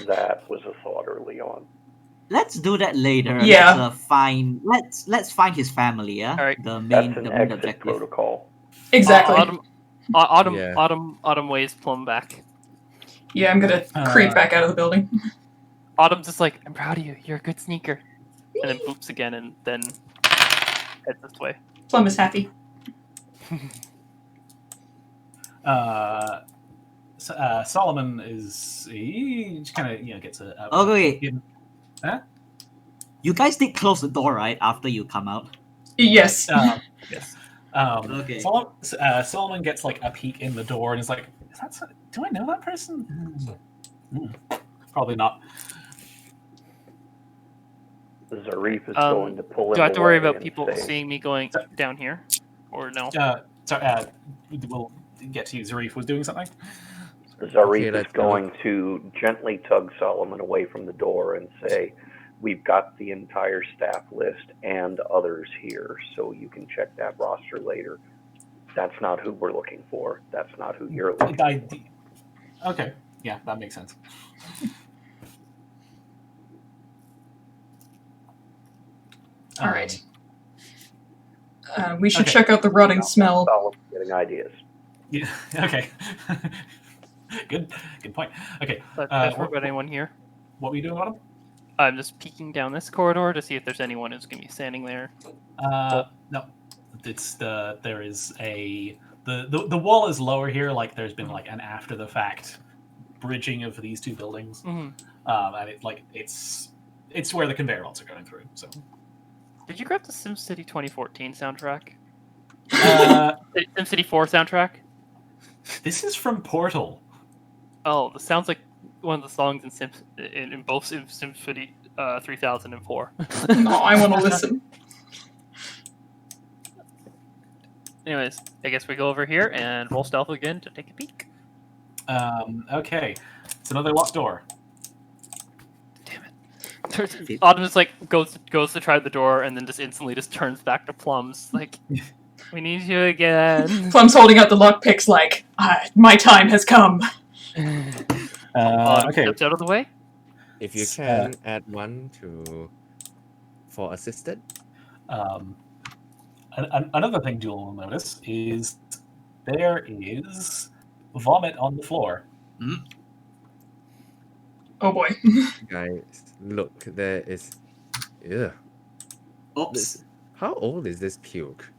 That was a thought early on. Let's do that later. Yeah. Let's find his family. Yeah. All right. The That's main an the main exit objective. protocol. Exactly. Autumn, Yeah. Autumn waves Plum back. Yeah, I'm gonna creep back out of the building. Autumn's just like, I'm proud of you. You're a good sneaker. And then boops again, and then heads this way. Plum is happy. Solomon he just kind of gets a Okay. Huh? You guys did close the door, right? After you come out. Yes. Yes. Okay. Solomon gets like a peek in the door and is like, do I know that person? Probably not. Zarif is going to pull him Do I have to worry away about and people say, seeing me going down here? Or no? We'll get to you. Zarif was doing something. Zarif let's is going to gently tug Solomon away from the door and say, we've got the entire staff list and others here, so you can check that roster later. That's not who we're looking for. That's not who you're looking for. Okay, yeah, that makes sense. All right. We should okay. check out the rotting smell. Solomon's getting ideas. Yeah. Okay. Good point. Okay. That's about anyone here. What were you doing, Autumn? I'm just peeking down this corridor to see if there's anyone who's gonna be standing there. No. It's there is the wall is lower here. Like there's been like an after the fact bridging of these two buildings, Mhm. and it's where the conveyor belts are going through. So. Did you grab the SimCity 2014 soundtrack? SimCity 4 soundtrack? This is from Portal. Oh, this sounds like one of the songs in both SimCity 3004. No, I want to listen. Anyways, I guess we go over here and roll stealth again to take a peek. Okay, it's another locked door. Autumn just like goes to try the door and then just instantly just turns back to Plums like, we need you again. Plum's holding out the lockpicks like, my time has come. Autumn Okay. steps out of the way. If you can add one for assisted. Another thing you'll notice is there is vomit on the floor. Oh boy. Guys, look, there is. Yeah. Oops. How old is this puke?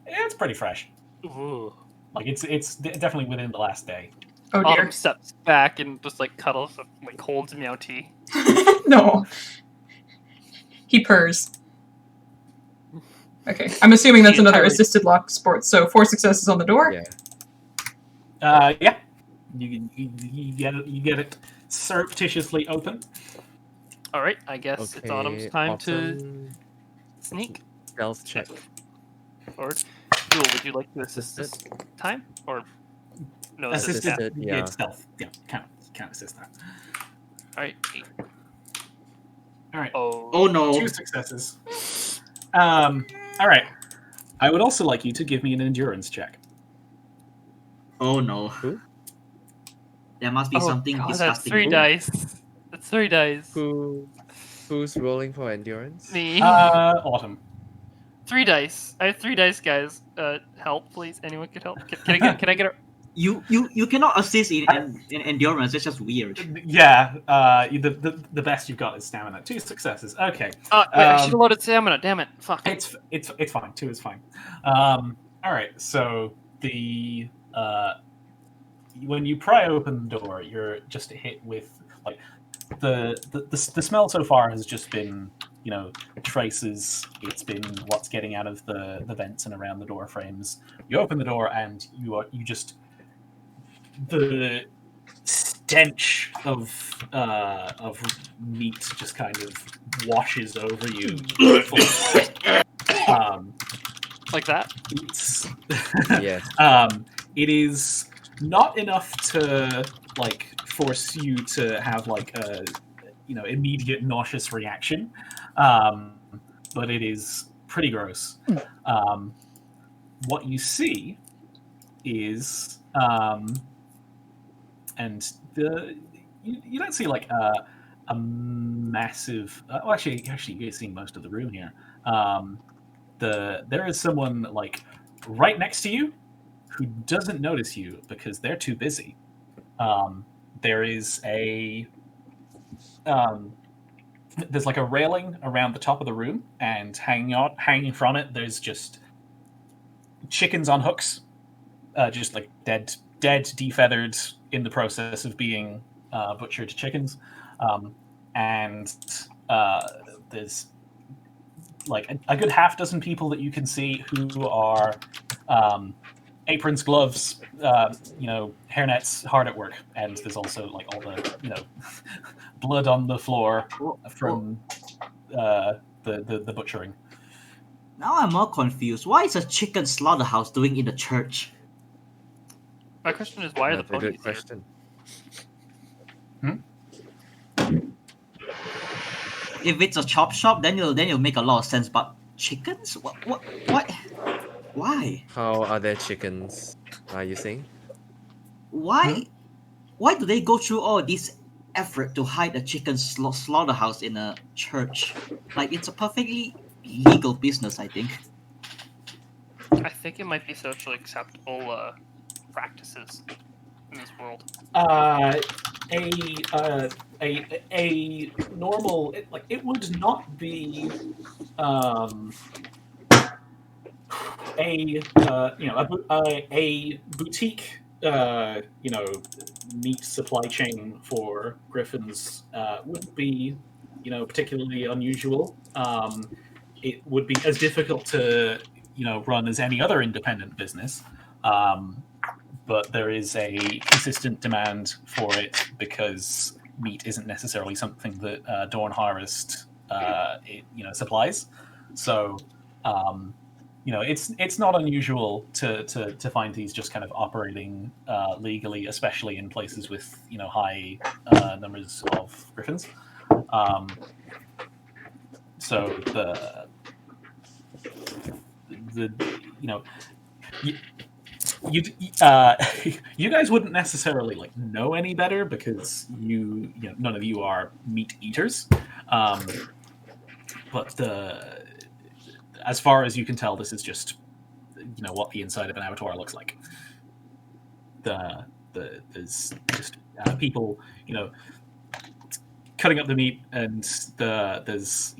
It's pretty fresh. Ooh. Like it's definitely within the last day. Oh dear. Autumn steps back and just like cuddles, like holds Meowty. No. He purrs. Okay, I'm assuming that's another Entirely. assisted lock sport. So 4 successes on the door. Yeah. Yeah. You get it surreptitiously open. All right, I guess it's Autumn's time to Autumn, sneak stealth check. forward. Jewel, would you like to assist this time or no? This is Assisted. yeah. It's stealth. Yeah, can't assist that. All right. 8. All right. Oh no. 2 successes. All right. I would also like you to give me an endurance check. Oh no. Who? There must be something God, that's disgusting. 3 dice. That's 3 dice. Who's rolling for endurance? Me. Autumn. 3 dice. I have 3 dice, guys. Help, please. Anyone can help. Can I get a? You cannot assist in endurance. It's just weird. Yeah. The best you've got is stamina. 2 successes. Okay. Wait, I should have loaded stamina. Damn it. Fuck. It's fine. 2 is fine. All right. So the when you pry open the door, you're just hit with like the smell so far has just been traces. It's been what's getting out of the vents and around the door frames. You open the door and you just the stench of meat just kind of washes over you. Like that. It's Yeah. it is not enough to like force you to have like a immediate nauseous reaction, but it is pretty gross. What you see is and you don't see like a massive actually you're seeing most of the room here. There is someone like right next to you, who doesn't notice you because they're too busy, there is there's like a railing around the top of the room, and hanging from it, there's just chickens on hooks, just like dead, defeathered, in the process of being butchered chickens, and there's like a good half dozen people that you can see who are aprons, gloves, hairnets, hard at work, and there's also like all the blood on the floor from the butchering. Now I'm more confused. What is a chicken slaughterhouse doing in the church? My question is, why are the That's a good ponies here? question. If it's a chop shop, then you'll make a lot of sense. But chickens? What? Why? How are their chickens? Are you saying? Why? Why do they go through all this effort to hide a chicken slaughterhouse in a church? Like, it's a perfectly legal business, I think. I think it might be socially acceptable practices in this world. A normal, it would not be a boutique meat supply chain for griffins wouldn't be particularly unusual. It would be as difficult to run as any other independent business, but there is a consistent demand for it because meat isn't necessarily something that Dawn Harvest supplies. So it's not unusual to find these just kind of operating legally, especially in places with high numbers of griffins. So you guys wouldn't necessarily know any better because none of you are meat eaters, but as far as you can tell, this is just what the inside of an abattoir looks like. There's just people cutting up the meat, and there's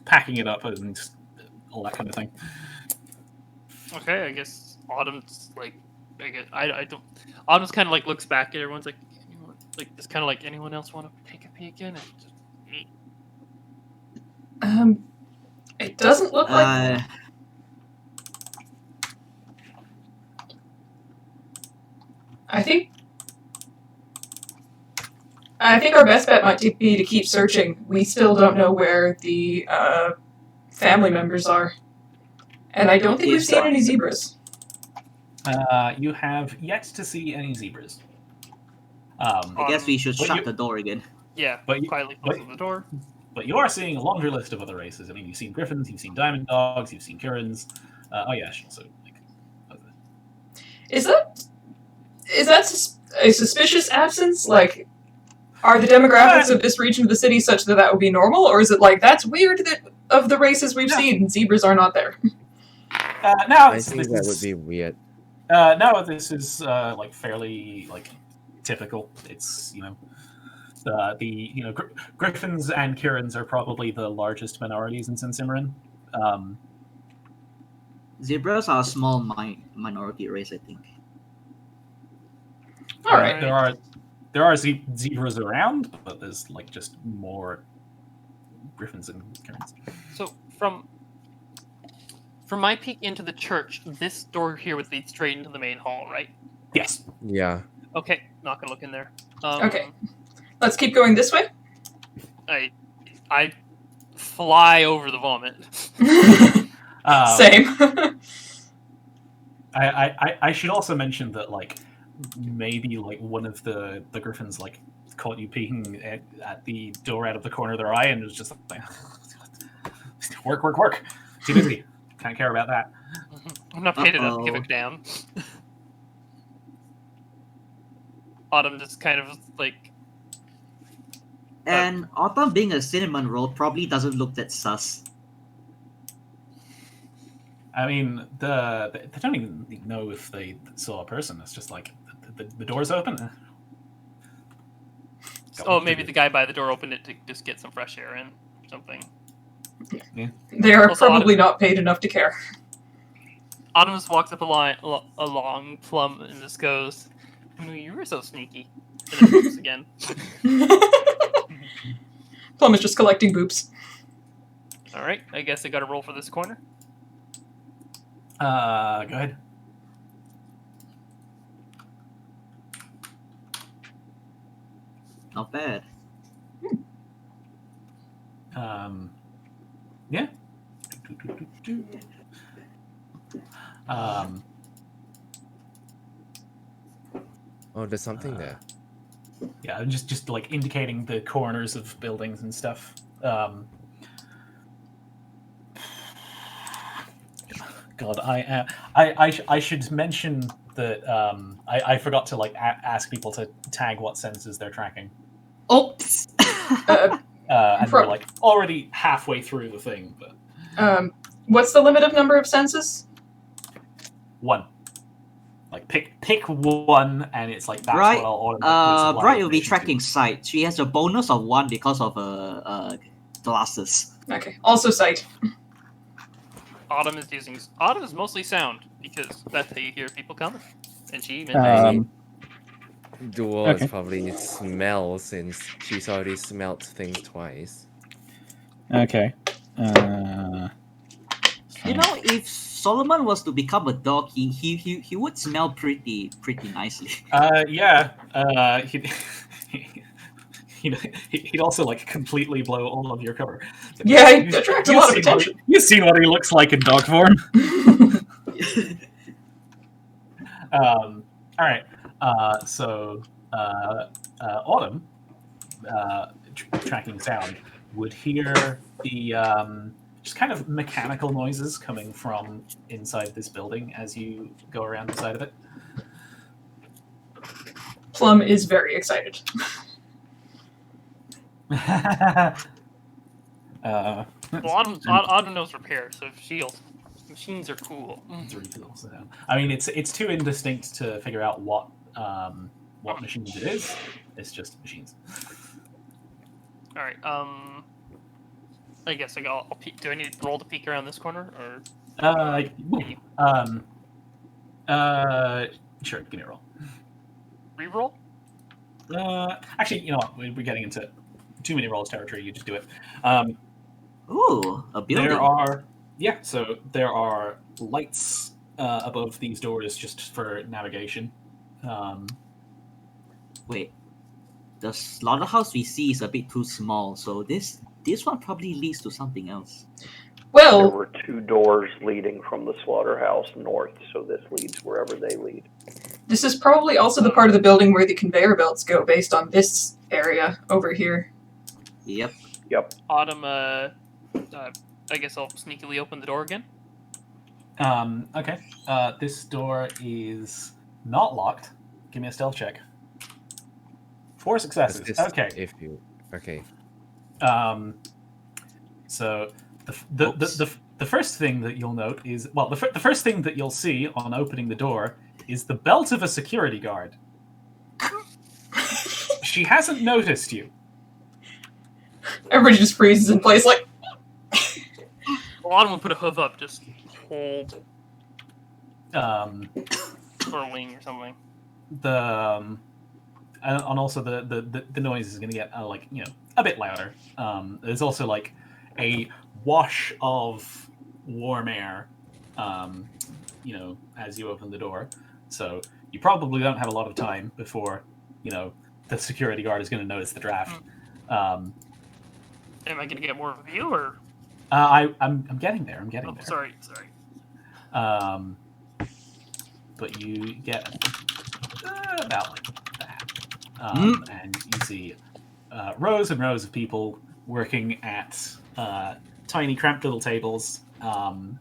packing it up and all that kind of thing. Okay, I guess Autumn's I don't. Autumn's kind of looks back at everyone's does kind of anyone else want to take a peek in? And just me. It doesn't look like. I think our best bet might be to keep searching. We still don't know where the family members are, and I don't think we've seen any zebras. You have yet to see any zebras. I guess we should shut the door again. Yeah, but quietly close the door. But you are seeing a laundry list of other races. I mean, you've seen griffins, you've seen diamond dogs, you've seen kurans. So is that a suspicious absence? Like, are the demographics of this region of the city such that would be normal, or is it that's weird that of the races we've seen, zebras are not there? I think that would be weird. No, this is fairly typical. It's griffins and kurans are probably the largest minorities in Sinsimran. Zebras are a small minority race, I think. All right. There are zebras around, but there's just more griffins and kurans. So from my peek into the church, this door here would lead straight into the main hall, right? Yes. Yeah. Okay, not gonna look in there. Okay. Let's keep going this way. I fly over the vomit. Same. I should also mention that maybe one of the griffins caught you peeking at the door out of the corner of their eye and was just work. Too busy. Can't care about that. I'm not paid enough to give a damn. Autumn just kind of And Autumn being a cinnamon roll probably doesn't look that sus. I mean, they don't even know if they saw a person. It's just like the door's open. Got Oh, work to maybe do. the guy by the door opened it to just get some fresh air in or something. They are Also, probably not paid enough to care. Autumnus walks up along Plum and just goes, "Ooh, you were so sneaky." And then moves again. Plum is just collecting boops. All right, I guess I got to roll for this corner. Go ahead. Not bad. Yeah. Oh, there's something there. Yeah, I'm just like indicating the corners of buildings and stuff. God, I should mention that I forgot to like ask people to tag what senses they're tracking. Oops. And we're like already halfway through the thing, but What's the limit of number of senses? 1. Like pick one, and it's like that's Bright, what I'll automatically supply Bright will be information to. tracking sight. She has a bonus of 1 because of glasses. Okay. Also sight. Autumn is mostly sound because that's how you hear people coming. And she mentioned Dual is Okay. probably smell since she's already smelt things twice. Okay. You know, if Solomon was to become a dog, he would smell pretty nicely. Yeah. He'd also like completely blow all of your cover. Yeah, he attracts a lot of attention. You've seen what he looks like in dog form. All right. So Autumn, tracking sound, would hear the just kind of mechanical noises coming from inside this building as you go around the side of it. Plum is very excited. well, Autumn knows repair, so machines are cool. I mean, it's too indistinct to figure out what machines it is. It's just machines. All right. I guess I'll peek. Do I need to roll to peek around this corner, or? Sure. Give me a roll. Reroll? Actually, you know what? We're getting into too many rolls territory. You just do it. Ooh, a building. There are lights above these doors just for navigation. Wait, the slaughterhouse we see is a bit too small, so this one probably leads to something else. There Well, were 2 doors leading from the slaughterhouse north, so this leads wherever they lead. this is probably also the part of the building where the conveyor belts go based on this area over here. Yep. Autumn. I guess I'll sneakily open the door again. Okay. This door is not locked. Give me a stealth check. 4 successes. This- Okay. If you okay. So the first thing that you'll note is the first thing that you'll see on opening the door is the belt of a security guard. She hasn't noticed you. Everybody just freezes in place like, Well, Autumn would put a hoof up, just hold or a wing or something. And also the noise is going to get a bit louder. There's also like a wash of warm air, as you open the door. So you probably don't have a lot of time before the security guard is going to notice the draft. Am I going to get more of a view, or? I'm getting there. I'm getting there. Sorry. But you get about like that, and you see rows and rows of people working at tiny, cramped little tables. What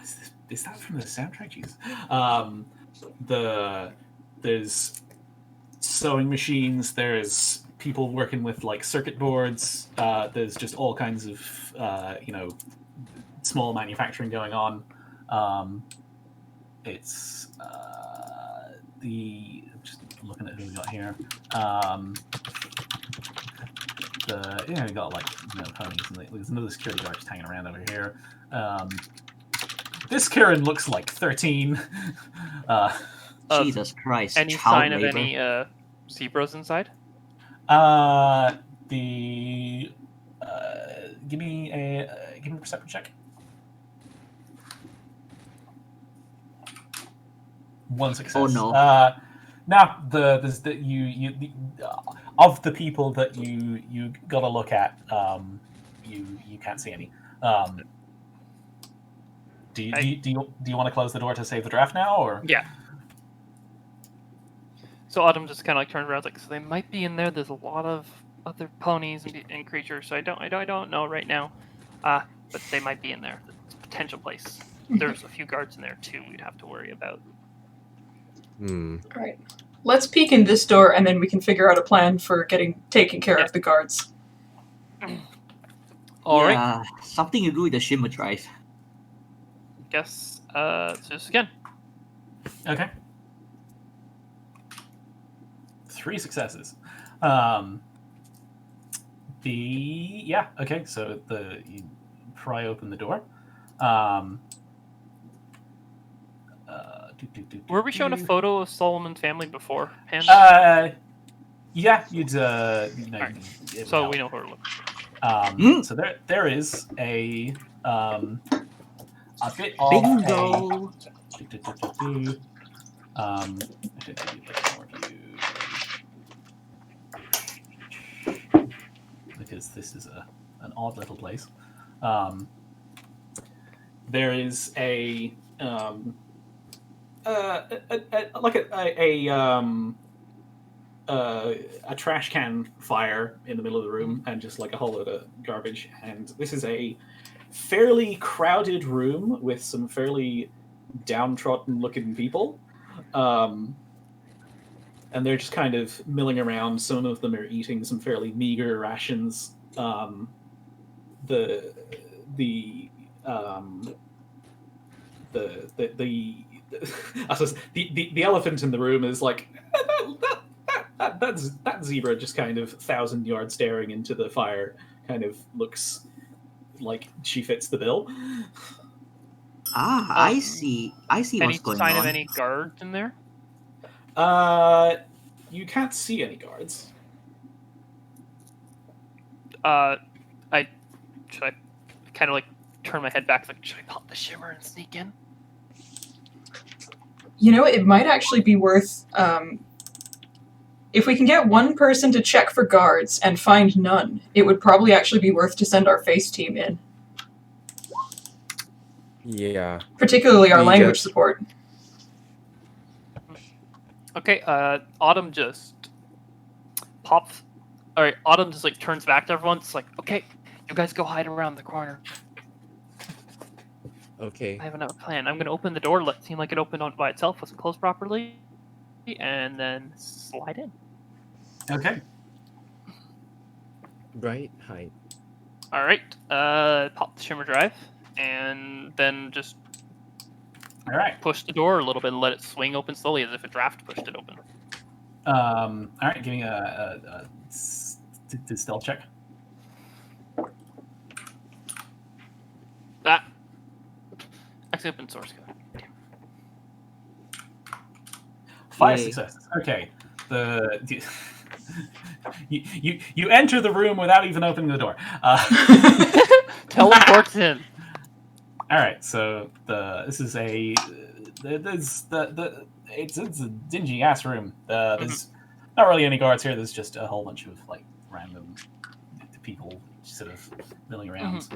is this? Is that from the soundtrack? Jesus. There's sewing machines. There's people working with like circuit boards. There's just all kinds of small manufacturing going on. It's just looking at who we got here. We got like ponies, and there's another security guard just hanging around over here. This Karen looks like 13. Jesus Christ! Any child sign labor. of any zebras inside? Give me a perception check. One success. Oh no. Now of the people that you got to look at, you can't see any. Do you want to close the door to save the draft now, or? Yeah. So Autumn just kind of like turns around, like, so they might be in there. There's a lot of other ponies and creatures, so I don't know right now. But they might be in there. It's a potential place. There's a few guards in there too. We'd have to worry about. All right. Let's peek in this door, and then we can figure out a plan for taking care of the guards. All right. Something to do with the shimmer drive. Guess it's just again. Okay. 3 successes. Okay, so you pry open the door. Were we shown a photo of Solomon's family before? Panda? Yeah, you'd Alright. So we know who we're looking for. So there is a bit of Bingo! because this is an odd little place. There is a trash can fire in the middle of the room, and just like a whole load of garbage. And this is a fairly crowded room with some fairly downtrodden looking people. And they're just kind of milling around. Some of them are eating some fairly meager rations. The I suppose the elephant in the room is like that zebra just kind of 1,000-yard staring into the fire kind of looks like she fits the bill. I see. Any what's going on. Any sign of any guards in there? You can't see any guards. Should I kind of like turn my head back? Like, should I pop the shimmer and sneak in? It might actually be worth, if we can get one person to check for guards and find none, it would probably actually be worth to send our face team in. Yeah. Particularly our language support. Okay, Autumn just pops. Alright, Autumn just like turns back to everyone. It's like, okay, you guys go hide around the corner. Okay. I have another plan. I'm going to open the door, let it seem like it opened on by itself, wasn't closed properly, and then slide in. Okay. Right height. Alright, pop the shimmer drive, and then just push the door a little bit and let it swing open slowly as if a draft pushed it open. Alright, give me a stealth check. That. Actually, open source code. 5 successes. Okay. You enter the room without even opening the door. Teleports in. All right. So this is it's a dingy ass room. There's not really any guards here. There's just a whole bunch of like random people sort of milling around.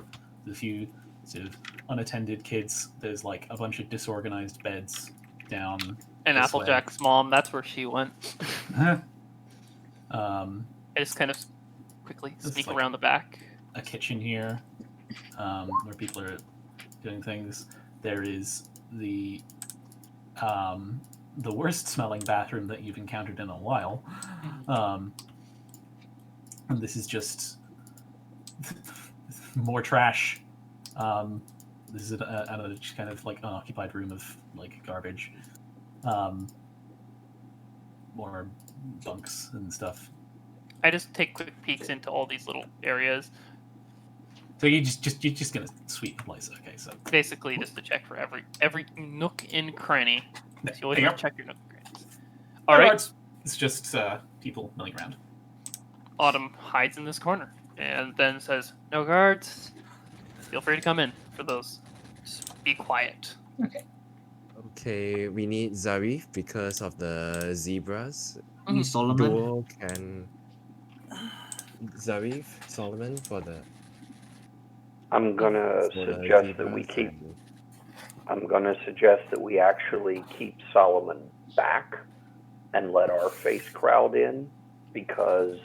There's a few sort of unattended kids. There's like a bunch of disorganized beds down. And Applejack's mom, that's where she went. I just kind of quickly sneak like around the back. A kitchen here, where people are doing things. There is the worst smelling bathroom that you've encountered in a while. and this is just more trash. This is another just kind of like unoccupied room of like garbage. More bunks and stuff. I just take quick peeks into all these little areas, So you're just gonna sweep the place. Okay, so basically just to check for every nook and cranny. So you always There you want to go. check your nook and crannies. All right. It's just people milling around. Autumn hides in this corner and then says, "No guards. Feel free to come in for those. Just be quiet." Okay, we need Zarif because of the zebras. You Solomon. Duo can Zarif Solomon for the. I'm gonna for the suggest that we zebras keep. and- I'm gonna suggest that we actually keep Solomon back and let our face crowd in, because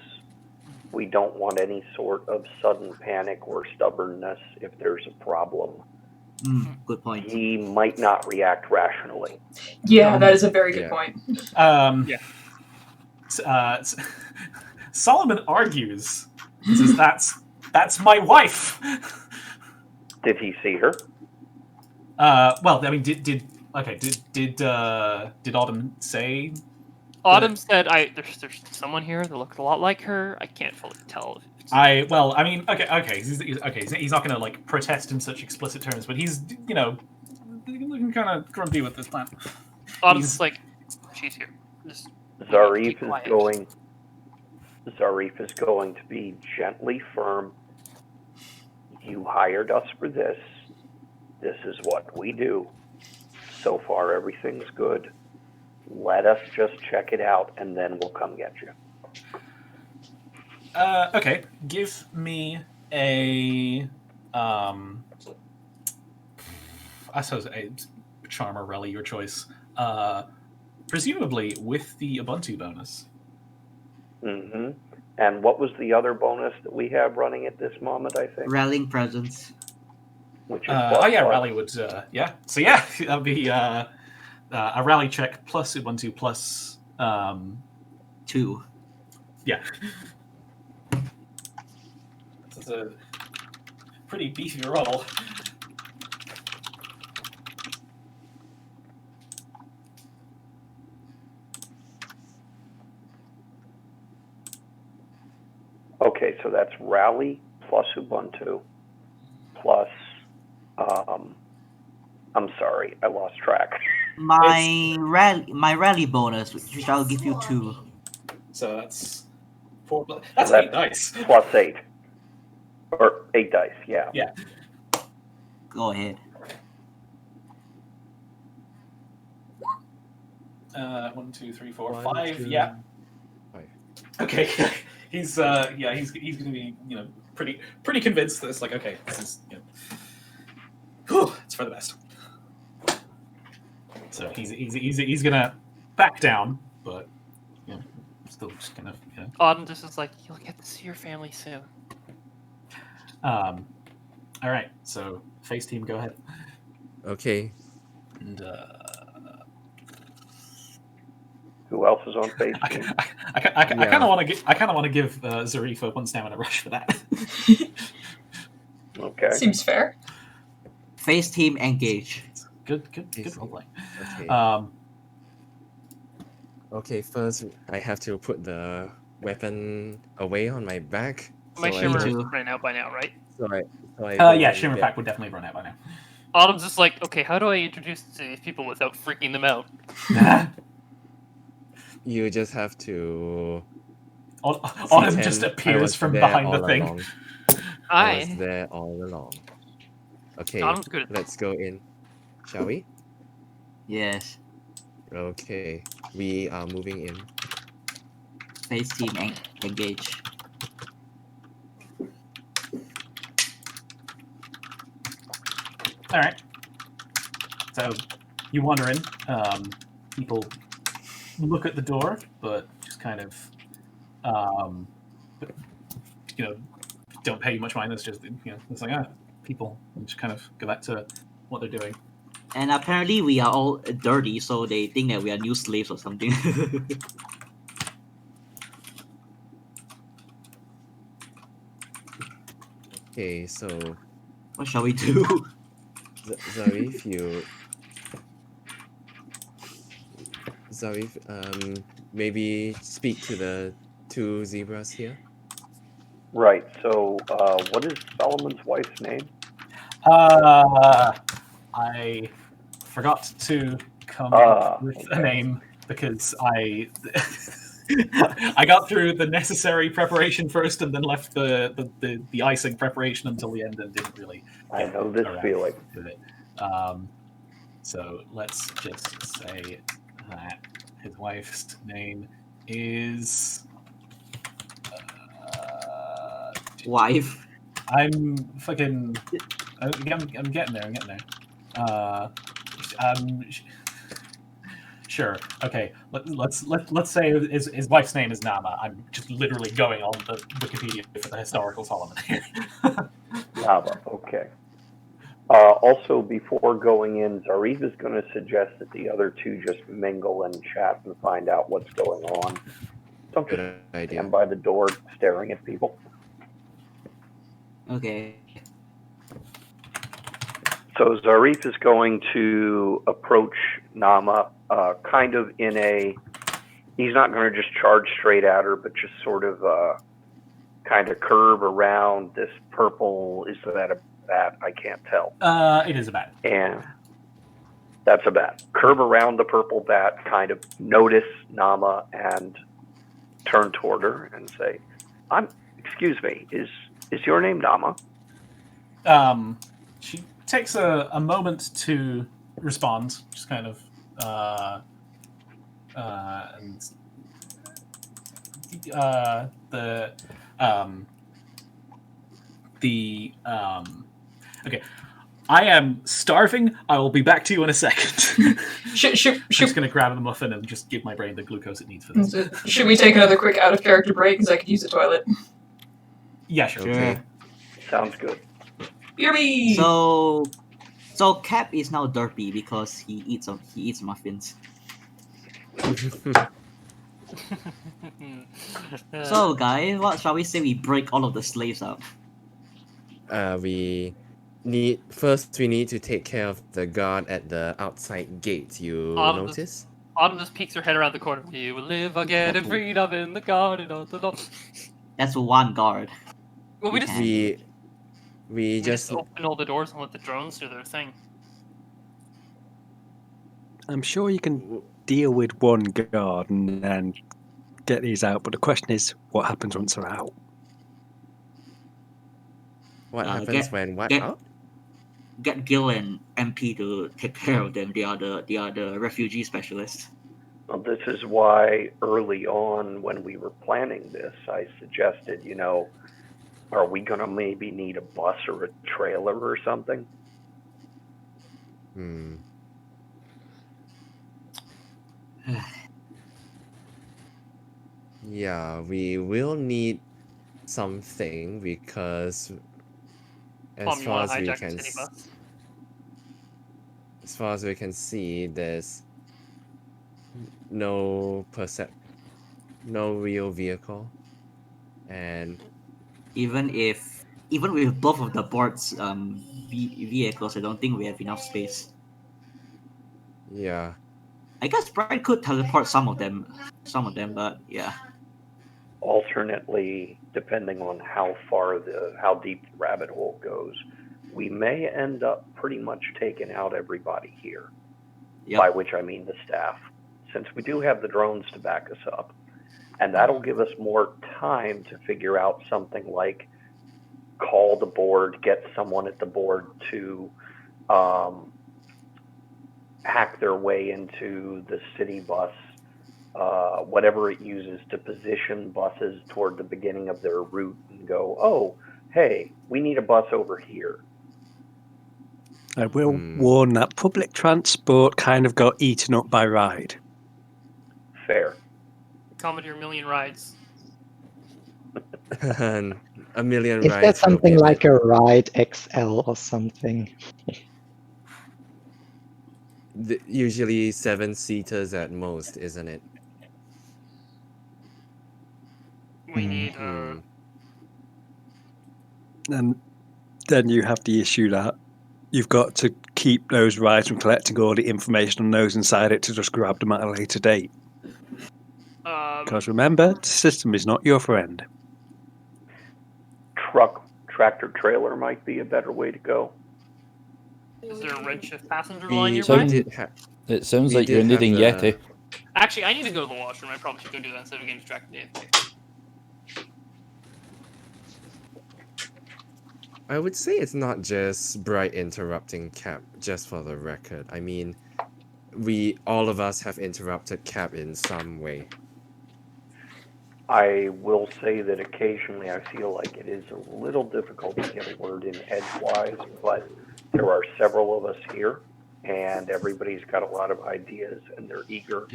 we don't want any sort of sudden panic or stubbornness if there's a problem. Good point. He might not react rationally. Yeah, that is a very good Yeah. point. Yeah. Solomon argues. He says, "That's my wife." Did he see her? Well, I mean, did Autumn say? Autumn said, there's someone here that looked a lot like her. I can't fully tell. If it's I mean, okay. He's not gonna like protest in such explicit terms, but he's looking kind of grumpy with this plan. Autumn's he's- like, she's here. Just Zarif keep is quiet. going to be gently firm. You hired us for this. This is what we do. So far, everything's good. Let us just check it out, and then we'll come get you. Okay, give me a I suppose a charm or rally, your choice. Presumably with the Ubuntu bonus. Mm-hmm. And what was the other bonus that we have running at this moment, I think? Rallying presence. Which is Rally would, yeah. So yeah, that'd be a rally check plus Ubuntu plus, 2. yeah. That's a pretty beefy roll. Okay, so that's Rally plus Ubuntu plus, I'm sorry, I lost track. My rally bonus, which I'll give you 2. So that's 4. That's That's 8 dice. Plus 8. Or 8 dice, yeah. Yeah. Go ahead. 1, 2, 3, 4, One, 5. two, Yeah. 5. Okay. He's gonna be pretty convinced that it's like, okay, this is it's for the best. So he's gonna back down, but still just kind of Autumn just is like, you'll get to see your family soon. All right, so face team, go ahead. Okay. And Who else is on face I team? kind of want to give Zarif a 1 stamina rush for that. Okay. Seems fair. Face team engage. Good roleplay. Okay. Okay, first I have to put the weapon away on my back. My so I shimmer too. is ran out by now, right? So I Yeah, don't Shimmer get- Pack would definitely run out by Autumn's just like, okay, how do I introduce to these people without freaking them out? now. You just have to. Autumn just pretend I appears was from there behind the all thing. along. I was I there all along. Okay, Autumn's good at that. let's go in. Shall we? Yes. Okay, we are moving in. Face team engage. All right. So you wander in. People look at the door, but just kind of, don't pay much mind. It's just, it's like, people just kind of go back to what they're doing. And apparently we are all dirty, so they think that we are new slaves or something. Okay, so What shall we do? Zarif, maybe speak to the two zebras here. Right. So, what is Solomon's wife's name? I forgot to come Ah, up with a okay. name because I I got through the necessary preparation first and then left the icing preparation until the end and didn't really I get know this around feeling. to it. So let's just say that his wife's name is. Wife. I'm fucking. I'm getting there. I'm getting there. Um, sure. Okay. Let's say his wife's name is Nama. I'm just literally going on the Wikipedia for the historical Solomon here. Lava. Okay. Also, before going in, Zarif is going to suggest that the other two just mingle and chat and find out what's going on. Don't just Good idea. stand by the door staring at people. Okay. So Zarif is going to approach Nama kind of in a. He's not going to just charge straight at her, but just sort of kind of curve around this purple. Is that a bat? I can't tell. It is a bat. And that's a bat. Curve around the purple bat, kind of notice Nama and turn toward her and say, excuse me, is your name Nama? She takes a moment to respond, just kind of and okay. I am starving. I will be back to you in a second. I'm just going to grab a muffin and just give my brain the glucose it needs for this. Should we take another quick out-of-character break because I could use the toilet? Yeah, sure. Okay. Sounds good. BRB! So Cap is now derpy because he eats muffins. So guys, what shall we say? We break all of the slaves up. We need to take care of the guard at the outside gate. You Autumn notice? Autumn just peeks her head around the corner. We will live again in freedom in the garden of the Lord. That's one guard. Well, we just We just open all the doors and let the drones do their thing. I'm sure you can deal with one guard and then get these out, but the question is, what happens once they're out? what happens when what out? Get Gil and MP to take care of them. They are the refugee specialists. Well, this is why early on when we were planning this, I suggested, are we going to maybe need a bus or a trailer or something? Yeah, we will need something because Mom, you want to hijack the city bus? as far as we can see, there's no real vehicle, and Even with both of the board's vehicles, I don't think we have enough space. yeah, I guess Brian could teleport some of them, but yeah. Alternately, depending on how deep the rabbit hole goes, we may end up pretty much taking out everybody here. Yep. By which I mean the staff, since we do have the drones to back us up. And that'll give us more time to figure out something like call the board, get someone at the board to hack their way into the city bus, whatever it uses to position buses toward the beginning of their route and go, oh, hey, we need a bus over here. I will warn that public transport kind of got eaten up by ride. Fair. Commodore Million Rides. a million Is rides. that something like a Ride XL or something? Usually 7-seaters at most, isn't it? We need And then you have the issue that you've got to keep those rides from collecting all the information on those inside it to just grab them at a later date. Because remember, the system is not your friend. Tractor trailer might be a better way to go. Is there a redshift passenger We, line we nearby? did ha- It sounds we like you're did have needing the- Yeti. Actually, I need to go to the washroom. I probably should go do that instead of getting distracted. I would say it's not just Bright interrupting Cap, just for the record. I mean, all of us have interrupted Cap in some way. I will say that occasionally I feel like it is a little difficult to get a word in edgewise, but there are several of us here, and everybody's got a lot of ideas, and they're eager.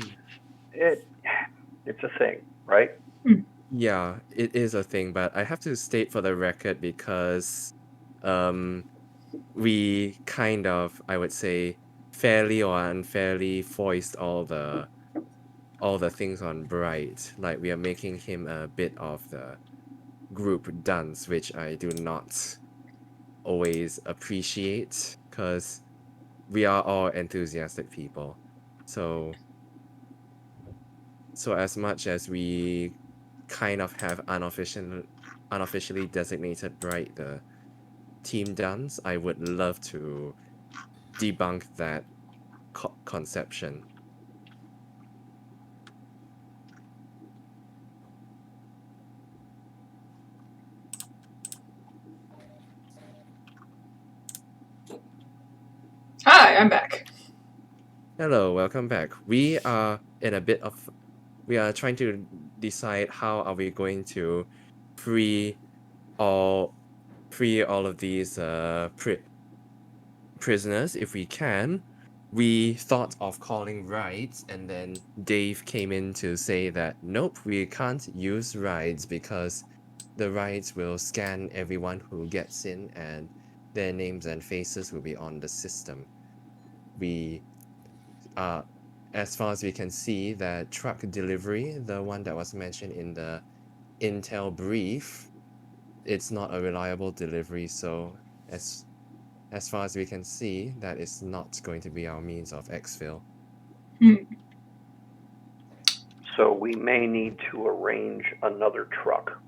It's a thing, right? Yeah, it is a thing, but I have to state for the record because we kind of, I would say, fairly or unfairly foist all the things on Bright. Like, we are making him a bit of the group dunce, which I do not always appreciate, because we are all enthusiastic people. So as much as we kind of have unofficially designated Bright the team dunce, I would love to debunk that conception. Hi, I'm back. Hello, welcome back. We are trying to decide how are we going to free all of these prisoners if we can. We thought of calling rides, and then Dave came in to say that nope, we can't use rides because the rides will scan everyone who gets in and their names and faces will be on the system. We as far as we can see, that truck delivery, the one that was mentioned in the intel brief, it's not a reliable delivery, so as far as we can see, that is not going to be our means of exfil. So we may need to arrange another truck.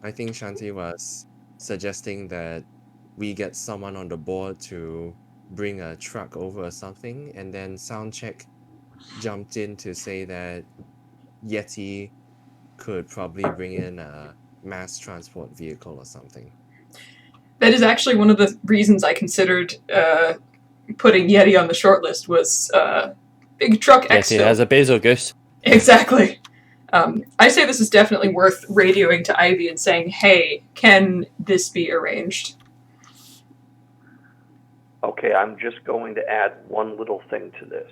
I think Shanti was suggesting that we get someone on the board to bring a truck over or something, and then Soundcheck jumped in to say that Yeti could probably bring in a mass transport vehicle or something. That is actually one of the reasons I considered putting Yeti on the short list was big truck Yeti exfil. has a basil goose. Exactly. I say this is definitely worth radioing to Ivy and saying, hey, can this be arranged? Okay, I'm just going to add one little thing to this.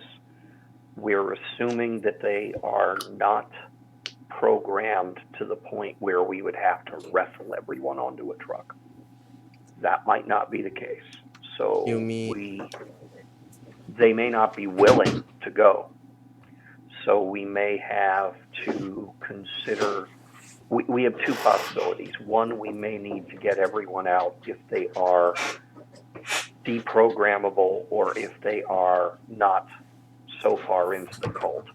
We're assuming that they are not programmed to the point where we would have to wrestle everyone onto a truck. That might not be the case. So they may not be willing to go. So we may have to consider, we have two possibilities. One, we may need to get everyone out if they are deprogrammable or if they are not so far into the cult.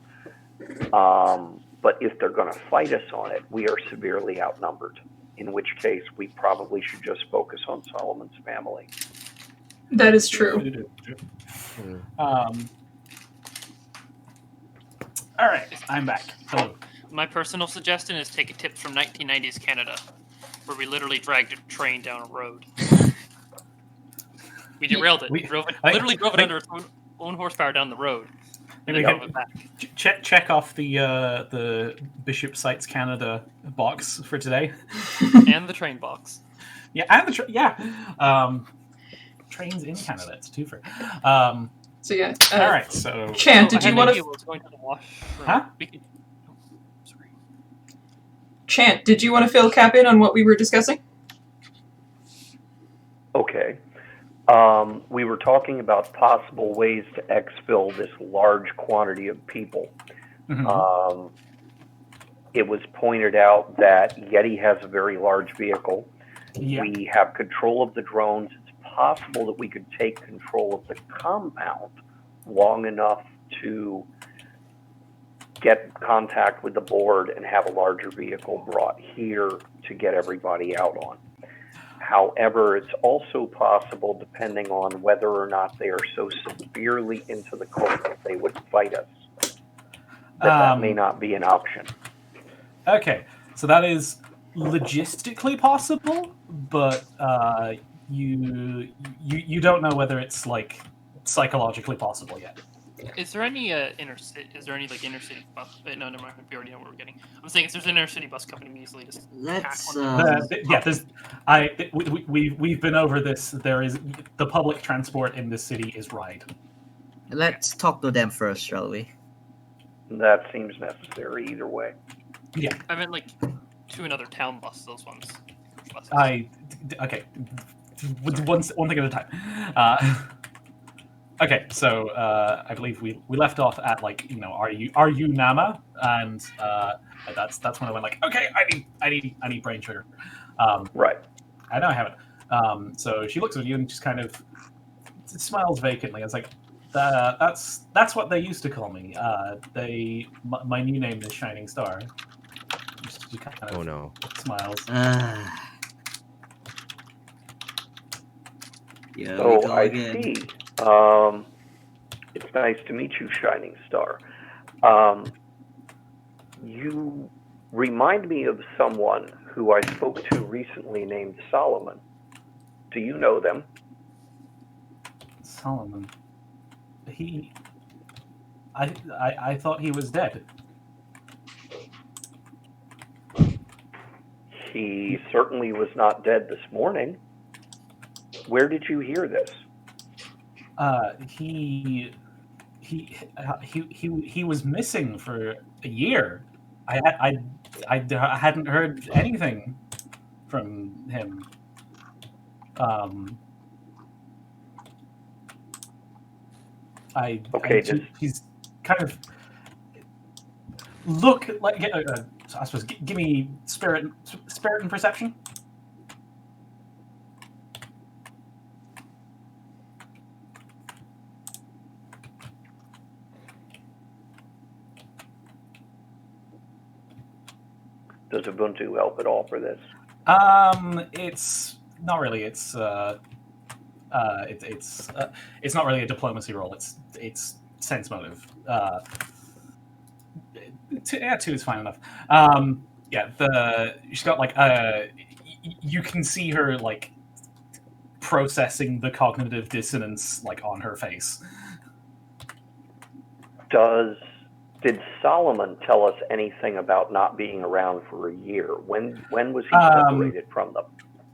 But if they're going to fight us on it, we are severely outnumbered, in which case we probably should just focus on Solomon's family. That is true. All right, I'm back. Hello. My personal suggestion is take a tip from 1990s Canada, where we literally dragged a train down a road. We derailed it. Literally drove it under its own horsepower down the road. And then drove it back. Check off the Bishop Sites Canada box for today. And the train box. Yeah, and the trains in Canada. It's a twofer. So yeah. All right. So Chant, did you want to? Huh? Chant, did you want to fill Cap in on what we were discussing? Okay. We were talking about possible ways to exfil this large quantity of people. Mm-hmm. It was pointed out that Yeti has a very large vehicle. Yeah. We have control of the drones. It's possible that we could take control of the compound long enough to get contact with the board and have a larger vehicle brought here to get everybody out on. However, it's also possible, depending on whether or not they are so severely into the cult that they would fight us, that may not be an option. Okay, so that is logistically possible, but you don't know whether it's like psychologically possible yet. Is there any inner city? Is there any like inner city bus? No, never mind. We already know what we're getting. I'm saying, if there's an inner city bus company, we easily just Let's. We've been over this. There is the public transport in this city is ride. Let's talk to them first, shall we? That seems necessary either way. Yeah, I meant like to another town bus. Those ones. Buses. Okay. One thing at a time. Okay, so I believe we left off at like, you know, are you Nama? And that's when I went like, okay, I need brain sugar. Right. I know I haven't. So she looks at you and just kind of smiles vacantly. I was like, that's what they used to call me. My new name is Shining Star. She kind of Oh no. smiles. Yeah, So I see. It's nice to meet you, Shining Star. You remind me of someone who I spoke to recently named Solomon. Do you know them? Solomon. I thought he was dead. He certainly was not dead this morning. Where did you hear this? He was missing for a year. I hadn't heard anything from him. He's kind of look like. I suppose give me spirit and perception. Does Ubuntu help at all for this? It's not really. It's not really a diplomacy role. It's sense motive. 2 is fine enough. She's got like you can see her like processing the cognitive dissonance like on her face. Did Solomon tell us anything about not being around for a year? When was he separated from them?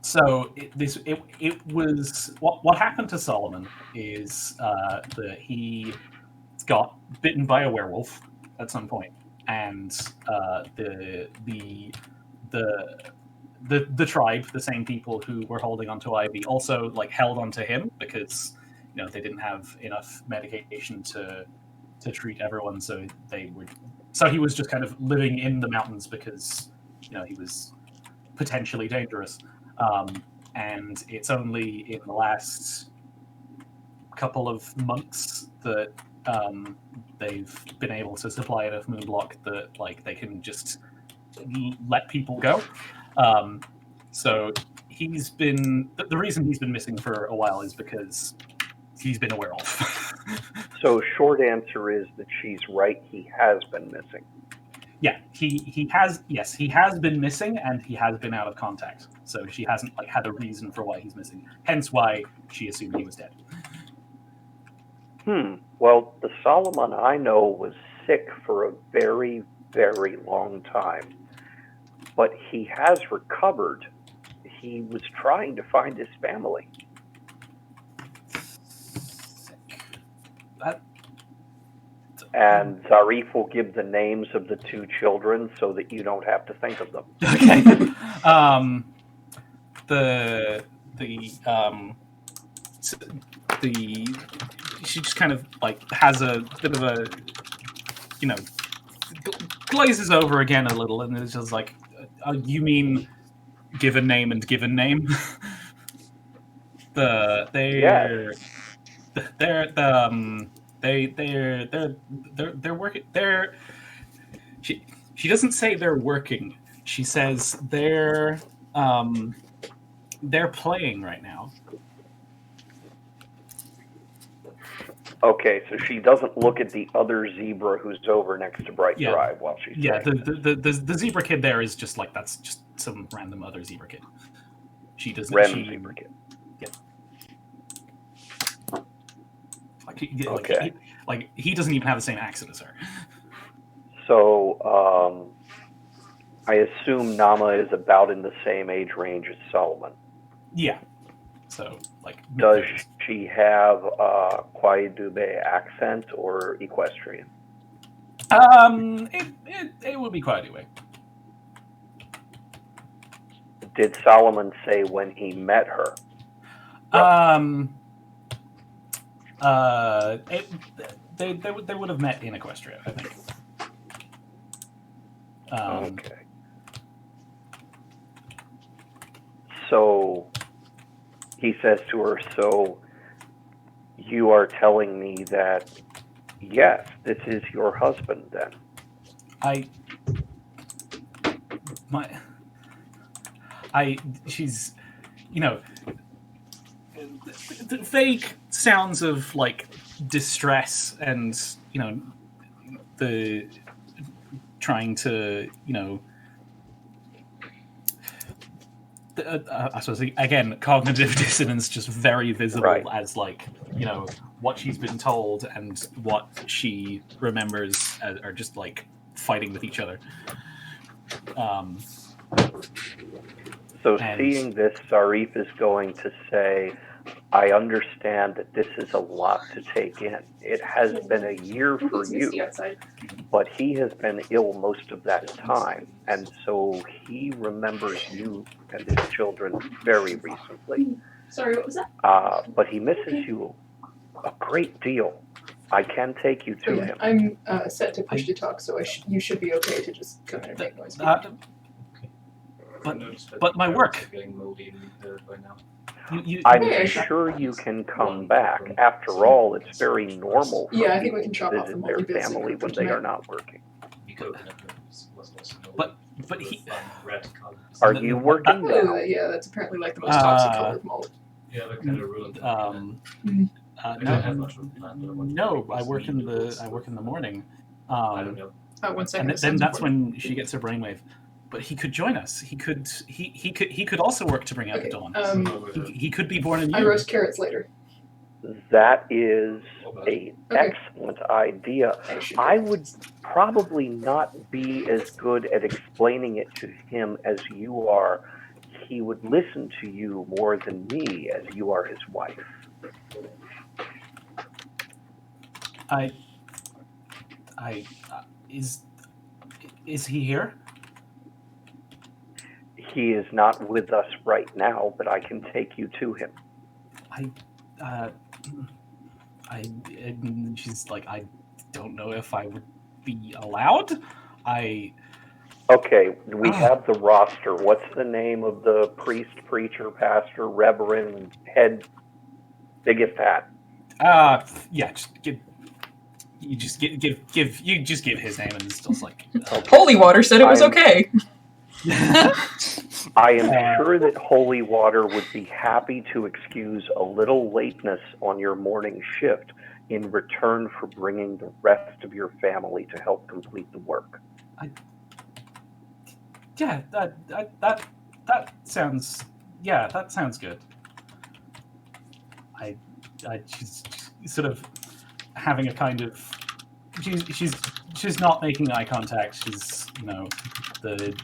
So it was what happened to Solomon is that he got bitten by a werewolf at some point, and the tribe, the same people who were holding onto Ivy, also like held onto him because they didn't have enough medication to treat everyone, so he was just kind of living in the mountains because he was potentially dangerous. And it's only in the last couple of months that they've been able to supply enough moon block that like they can just let people go. So he's been the reason he's been missing for a while is because he's been a werewolf. So short answer is that she's right. He has been missing. Yeah, he has. Yes, he has been missing, and he has been out of contact. So she hasn't like had a reason for why he's missing. Hence, why she assumed he was dead. Well, the Solomon I know was sick for a very, very long time, but he has recovered. He was trying to find his family. And Zarif will give the names of the 2 children so that you don't have to think of them. Okay. She just kind of like has a bit of a, glazes over again a little, and it's just like, you mean given name and given name. They're working. She doesn't say they're working. She says they're playing right now. Okay, so she doesn't look at the other zebra who's over next to Bright Yeah. Drive while she's saying The zebra kid there is just like, that's just some random other zebra kid. She doesn't. Random zebra kid. He doesn't even have the same accent as her. So I assume Nama is about in the same age range as Solomon. Yeah. So does she have a Kwaidube accent or equestrian? It would be Kwaidube. Did Solomon say when he met her? They would have met in Equestria, I think. Okay. So he says to her, so you are telling me that, yes, this is your husband then? She's, the fake sounds of distress and, the trying to, I suppose, again, cognitive dissonance just very visible as what she's been told and what she remembers are just fighting with each other. Seeing this, Sarif is going to say, I understand that this is a lot to take in. It has been a year for you, but he has been ill most of that time, and so he remembers you and his children very recently. Sorry, what was that? But he misses you a great deal. I can take you to him. I'm set to push to talk, so you should be okay to just come in and make noise. But my work. I'm sure you can come back. After all, it's very normal for people to visit their family when they are not working. But he. Are you working now? Yeah, that's apparently the most toxic color of mold. Yeah, they're kind of ruined. No, I work in the morning. I don't know. 1 second. And then that's when she gets her brainwave. But he could join us. He could also work to bring out the dawn. He could be born in you. I roast carrots later. That is an excellent idea. I would probably not be as good at explaining it to him as you are. He would listen to you more than me, as you are his wife. Is he here? He is not with us right now, but I can take you to him. She's like, I don't know if I would be allowed. Okay, we have the roster. What's the name of the priest, preacher, pastor, reverend, head, biggest hat? Yeah, just give his name, and it's still Holy Water said it was okay. I am sure that Holy Water would be happy to excuse a little lateness on your morning shift in return for bringing the rest of your family to help complete the work. Yeah, that sounds good. She's sort of having a kind of she's not making eye contact. She's the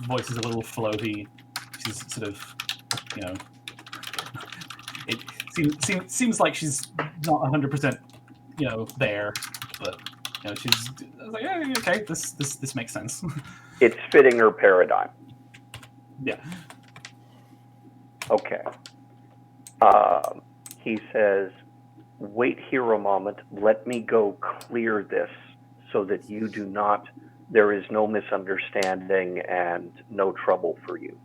voice is a little floaty. She's sort of it seems like she's not 100% there, but she's like, yeah, okay, this makes sense. It's fitting her paradigm. Yeah. Okay. He says, wait here a moment. Let me go clear this so that there is no misunderstanding and no trouble for you.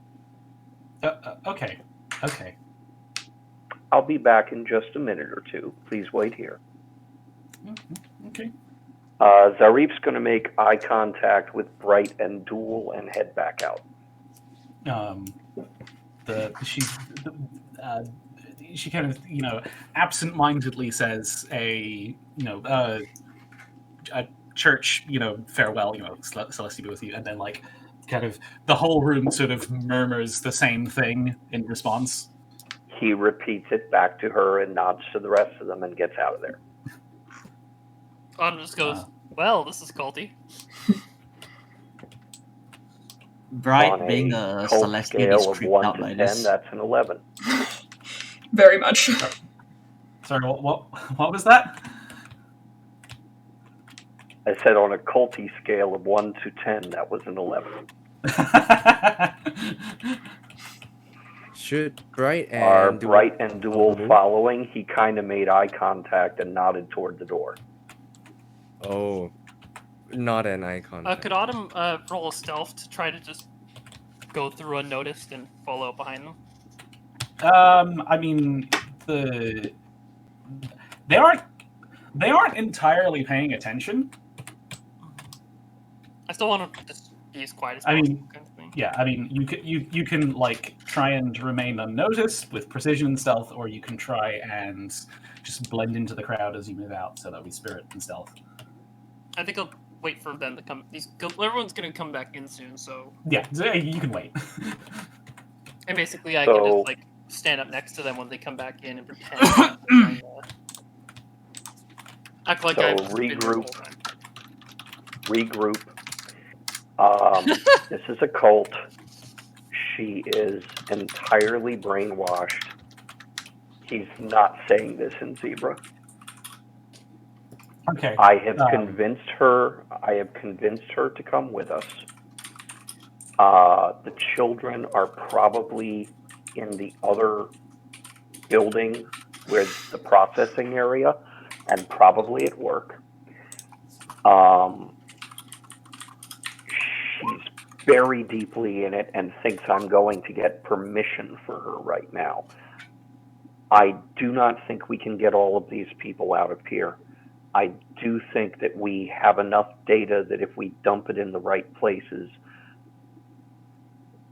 Okay. Okay. I'll be back in just a minute or two. Please wait here. Okay. Zarif's going to make eye contact with Bright and Duel and head back out. She kind of, absent-mindedly says a church, farewell, Celestia be with you, and then kind of the whole room sort of murmurs the same thing in response. He repeats it back to her and nods to the rest of them and gets out of there. Autumn just goes, well, this is culty. Bright On being a a cult Celestial is scale of creeped 1 out to by 10, this. that's an 11. Very much. Sorry, what was that? I said on a culty scale of 1 to 10, that was an 11. Should Bright and Are Duel- Bright and Duel Mhm. following? He kind of made eye contact and nodded toward the door. Oh, not an icon. Could Autumn roll a stealth to try to just go through unnoticed and follow up behind them? I mean, they aren't entirely paying attention. I still want to just be as quiet as I possible. mean, kind of thing. Yeah, I mean, you can try and remain unnoticed with precision and stealth, or you can try and just blend into the crowd as you move out, so that we spirit and stealth. I think I'll wait for them to come. Everyone's going to come back in soon, so... Yeah, you can wait. And basically I can So- just, stand up next to them when they come back in and pretend. and, act like So I've been here the whole regroup. time. Regroup. This is a cult. She is entirely brainwashed. He's not saying this in Zebra. Okay. I have convinced her. I have convinced her to come with us. The children are probably in the other building where the processing area, and probably at work. She's very deeply in it and thinks I'm going to get permission for her right now. I do not think we can get all of these people out of here. I do think that we have enough data that if we dump it in the right places,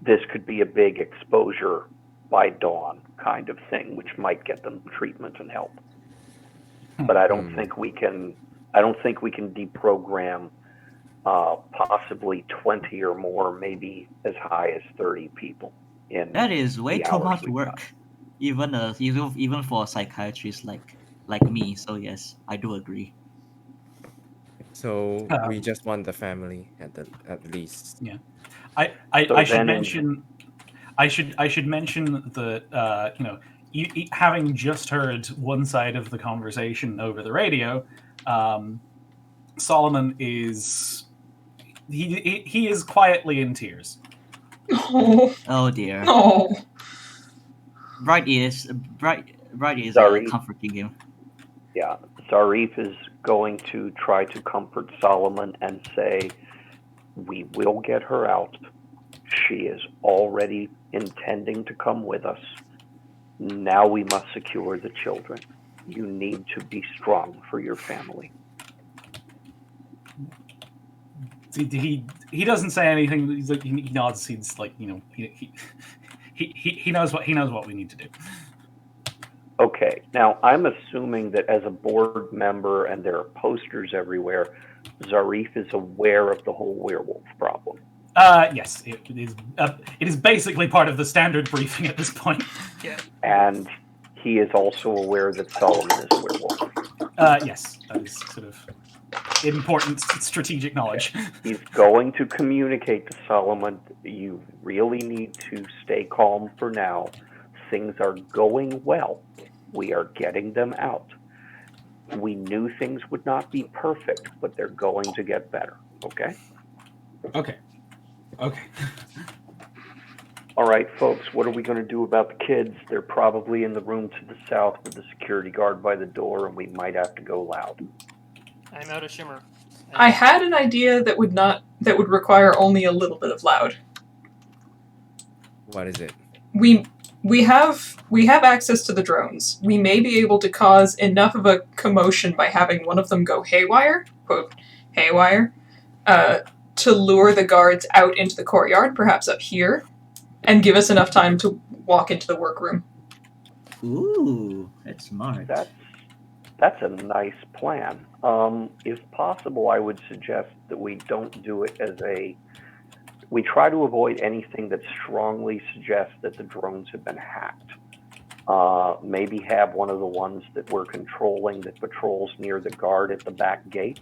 this could be a big exposure by dawn kind of thing, which might get them treatment and help. But I don't think we can. I don't think we can deprogram possibly 20 or more, maybe as high as 30 people. That is way the too hours much we've work, got. even for a psychiatrist like me. So yes, I do agree. So we just want the family at least. Yeah. So I should then mention. I should mention that having just heard one side of the conversation over the radio, Solomon is he is quietly in tears. Oh, Oh dear. no. Bright is Sorry. comforting him. Yeah, Zarif is going to try to comfort Solomon and say, we will get her out. She is already intending to come with us. Now we must secure the children. You need to be strong for your family. He doesn't say anything. He's like he nods. He's like he knows what we need to do. Okay, now I'm assuming that as a board member, and there are posters everywhere, Zarif is aware of the whole werewolf problem. Yes, it is basically part of the standard briefing at this point. Yeah. And he is also aware that Solomon is a werewolf. Yes, that is sort of important strategic knowledge. He's going to communicate to Solomon, you really need to stay calm for now. Things are going well. We are getting them out. We knew things would not be perfect, but they're going to get better, okay? Okay. All right, folks, what are we going to do about the kids? They're probably in the room to the south with the security guard by the door, and we might have to go loud. I'm out of shimmer. I had an idea that would require only a little bit of loud. What is it? we have access to the drones. We may be able to cause enough of a commotion by having one of them go haywire, quote, haywire, to lure the guards out into the courtyard, perhaps up here, and give us enough time to walk into the workroom. Ooh, that's smart. That's a nice plan. If possible, I would suggest that we don't do it as we try to avoid anything that strongly suggests that the drones have been hacked. Maybe have one of the ones that we're controlling that patrols near the guard at the back gate,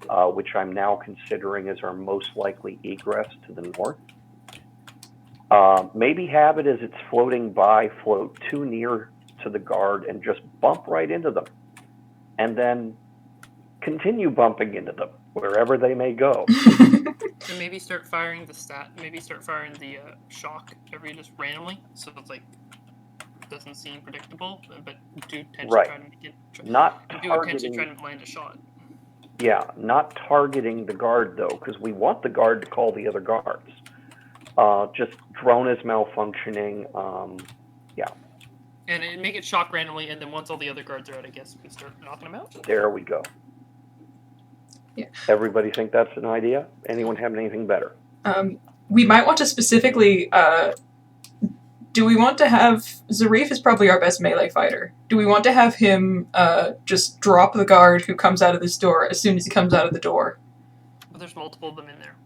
which I'm now considering as our most likely egress to the north. Maybe have it as it's floating by, float too near to the guard and just bump right into them. And then continue bumping into them wherever they may go. And maybe start firing the shock just randomly, so it's like doesn't seem predictable, but do intention Right. try to make it Not do targeting. intention try to land a shot. Yeah, not targeting the guard though, because we want the guard to call the other guards. Just drone is malfunctioning. And make it shock randomly, and then once all the other guards are out, I guess we start knocking them out. There we go. Yeah. Everybody think that's an idea? Anyone have anything better? We might want to specifically. Do we want to have Zarif is probably our best melee fighter? Do we want to have him just drop the guard who comes out of this door as soon as he comes out of the door? But there's multiple of them in there.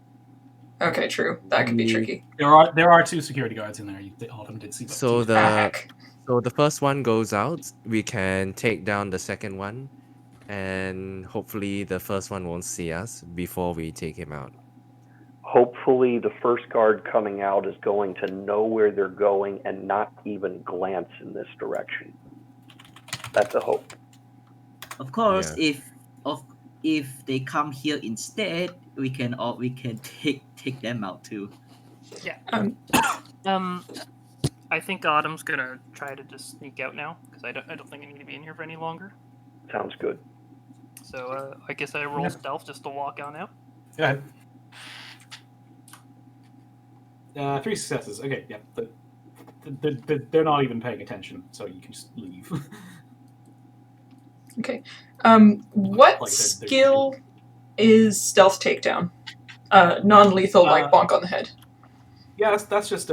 Okay, true. That could be tricky. There are 2 security guards in there. Autumn did see that. So Heck. the first one goes out. We can take down the second one, and hopefully the first one won't see us before we take him out. Hopefully the first guard coming out is going to know where they're going and not even glance in this direction. That's a hope. Of course, if they come here instead, we can take them out too. Yeah. I think Autumn's gonna try to just sneak out now because I don't think I need to be in here for any longer. Sounds good. So I guess I roll stealth just to walk on out. Go ahead. 3 successes. Okay, yeah. They're not even paying attention, so you can just leave. Okay. What skill is stealth takedown? Non-lethal, like bonk on the head. Yeah, that's just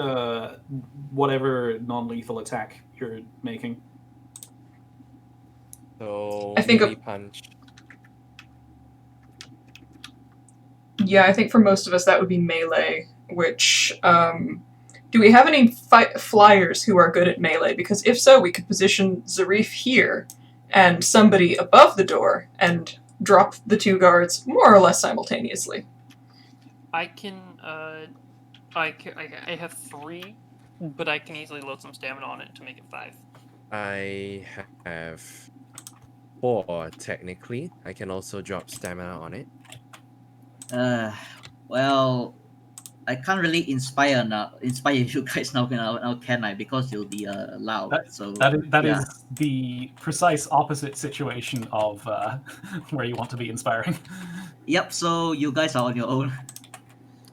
whatever non-lethal attack you're making. So I think melee punch. Yeah, I think for most of us that would be melee, which, do we have any flyers who are good at melee? Because if so, we could position Zarif here and somebody above the door and drop the 2 guards more or less simultaneously. I can, I have 3, but I can easily load some stamina on it to make it 5. I have 4 technically. I can also drop stamina on it. Well, I can't really inspire you guys now, can I? Because you'll be loud. That is the precise opposite situation of where you want to be inspiring. Yep. So you guys are on your own.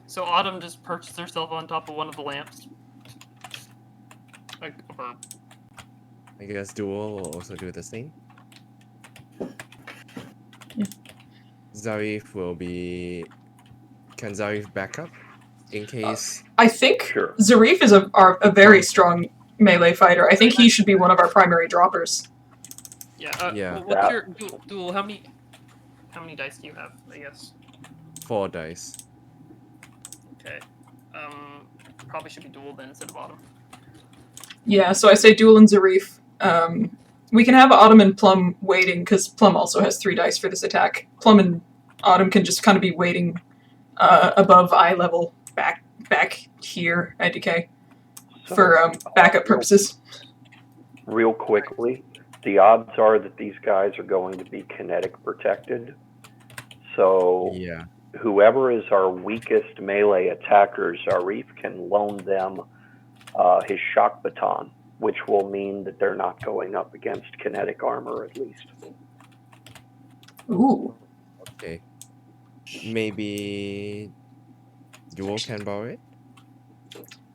So Autumn just perches herself on top of one of the lamps. Like, or... I guess Duel will also do the same. Yeah. Zarif will be. Can Zarif back up in case? I think Sure. Zarif is a very strong melee fighter. I think he should be one of our primary droppers. Yeah. Yeah. What's your Duel? How many dice do you have? I guess. 4 dice. Okay. Probably should be Duel then instead of Autumn. Yeah, so I say Duel and Zarif. We can have Autumn and Plum waiting, because Plum also has 3 dice for this attack. Plum and Autumn can just kind of be waiting above eye level back here at DK for backup purposes. Real quickly, the odds are that these guys are going to be kinetic protected. So Yeah. whoever is our weakest melee attacker, Zarif can loan them his shock baton, which will mean that they're not going up against kinetic armor at least. Ooh. Okay. Maybe Duel can borrow it.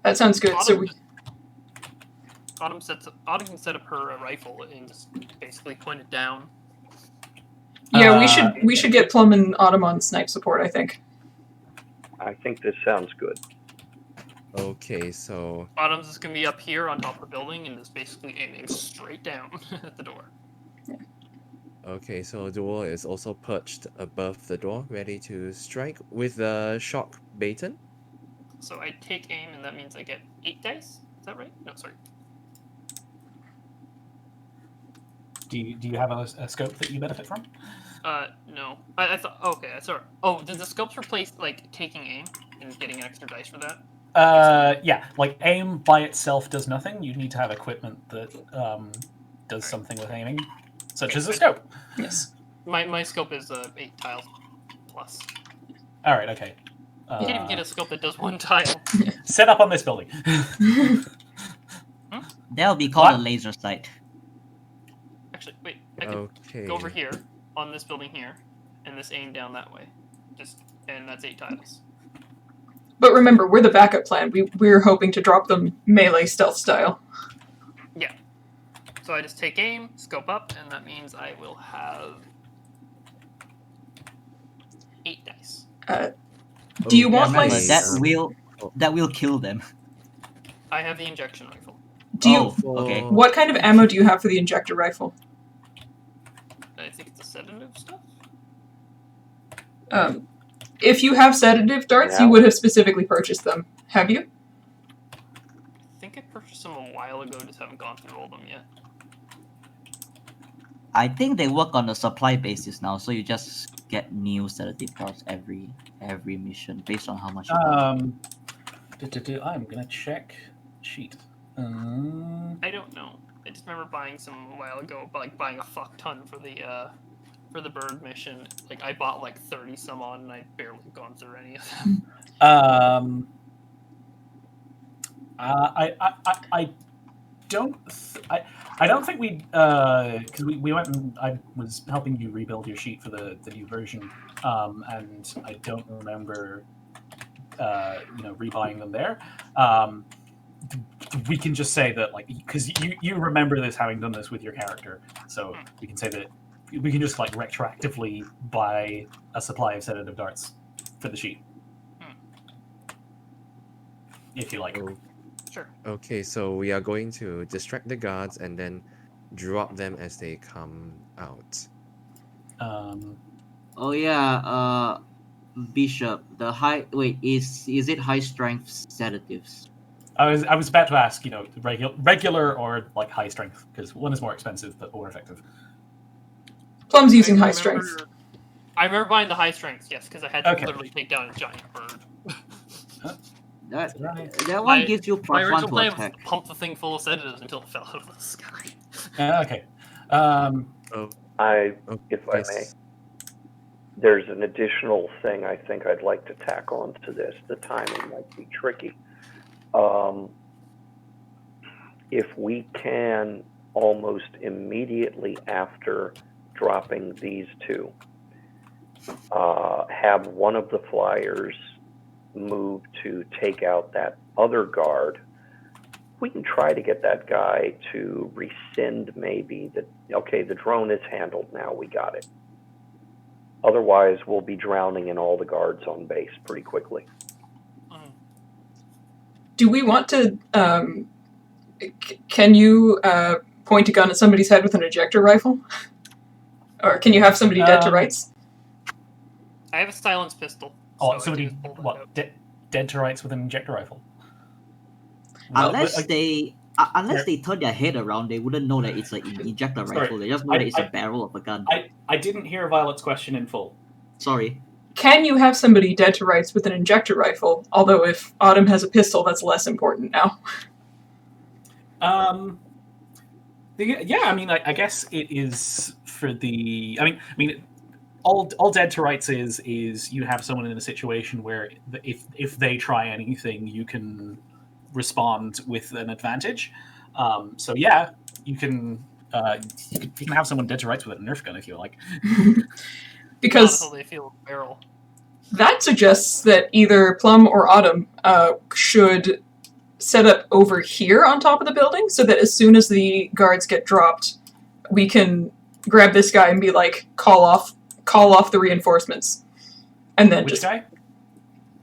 That sounds good. So we... Autumn can set up her rifle and just basically point it down. Yeah, we should get Plum and Autumn on snipe support, I think. I think this sounds good. Okay, so Autumn's is gonna be up here on top of the building and is basically aiming straight down at the door. okay, so Duel is also perched above the door, ready to strike with the shock baton. So I take aim, and that means I get 8 dice. Is that right? No, sorry. Do you have a scope that you benefit from? No. I thought. Okay, sorry. Oh, does the scopes replace like taking aim and getting an extra dice for that? Yeah, like aim by itself does nothing. You need to have equipment that does something with aiming, such as a scope. Yes. My scope is 8 tiles plus. All right, okay. You can't even get a scope that does 1 tile. Set up on this building. That'll be called a laser sight. Actually, wait. I could go over here on this building here, and this aim down that way. And that's 8 tiles. But remember, we're the backup plan. We're hoping to drop them melee stealth style. Yeah. So I just take aim, scope up, and that means I will have 8 dice. Do you want my... Remember, that will kill them. I have the injection rifle. Do you... Okay. What kind of ammo do you have for the injector rifle? I think it's a sedative stuff. If you have sedative darts, you would have specifically purchased them. Have you? I think I purchased them a while ago, just haven't gone through all of them yet. I think they work on a supply basis now, so you just get new sedative darts every mission based on how much you buy. I'm gonna check sheet. I don't know. I just remember buying some a while ago, but like buying a fuck ton for the bird mission. Like I bought like 30 some on, and I barely gone through any of them. I don't think we because we went and I was helping you rebuild your sheet for the new version, and I don't remember rebuying them there. We can just say that like because you remember this having done this with your character, so we can say that we can just like retroactively buy a supply of sedative darts for the sheet if you like. Sure. Okay, so we are going to distract the guards and then drop them as they come out. Oh yeah, Bishop. The is it high strength sedatives? I was about to ask, regular or like high strength, because one is more expensive but more effective. Plum's using high strength. I remember buying the high strength, yes, because I had to literally take down a giant bird. That one gives you My +1 original to plan attack. was to pump the thing full of sedatives until it fell out of the sky. Okay. If I may, there's an additional thing I think I'd like to tack on to this. The timing might be tricky. If we can almost immediately after dropping these two, have one of the flyers move to take out that other guard, we can try to get that guy to rescind maybe that, okay, the drone is handled now, we got it. Otherwise, we'll be drowning in all the guards on base pretty quickly. Do we want to... can you point a gun at somebody's head with an ejector rifle? Or can you have somebody dead to rights? I have a silenced pistol. Oh, somebody dead to rights with an injector rifle. Unless they turn their head around, they wouldn't know that it's an ejector rifle. They just know that it's a barrel of a gun. I didn't hear Violet's question in full. Sorry. Can you have somebody dead to rights with an injector rifle? Although if Autumn has a pistol, that's less important now. Yeah, I mean, I guess it is for the. I mean, all dead to rights is you have someone in a situation where if they try anything, you can respond with an advantage. So yeah, you can have someone dead to rights with a Nerf gun if you like. Because Not how they feel that suggests that either Plum or Autumn should set up over here on top of the building so that as soon as the guards get dropped, we can grab this guy and be like, call off the reinforcements. And then Which guy?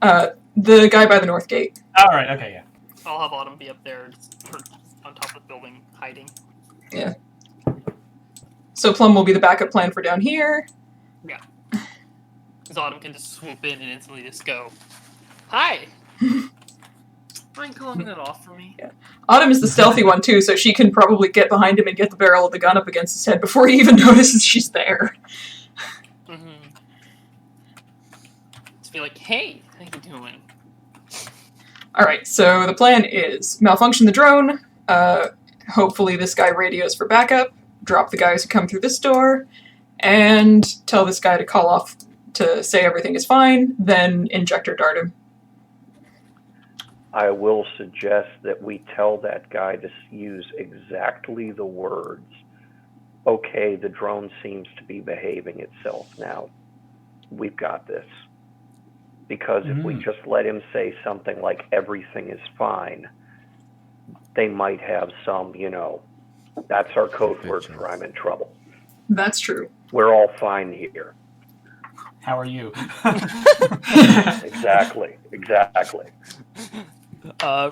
The guy by the north gate. All right. Okay. Yeah. I'll have Autumn be up there on top of the building, hiding. Yeah. So Plum will be the backup plan for down here. Yeah. Because Autumn can just swoop in and instantly just go, hi! Mind calling that off for me? Yeah. Autumn is the stealthy one too, so she can probably get behind him and get the barrel of the gun up against his head before he even notices she's there. Mm-hmm. Just be like, hey, how you doing? Alright, so the plan is malfunction the drone, hopefully this guy radios for backup, drop the guys who come through this door, and tell this guy to call off to say everything is fine, then injector dart him. I will suggest that we tell that guy to use exactly the words, okay, the drone seems to be behaving itself now. We've got this. Because if we just let him say something like everything is fine, they might have some, that's our code word for I'm in trouble. That's true. We're all fine here. How are you? Exactly.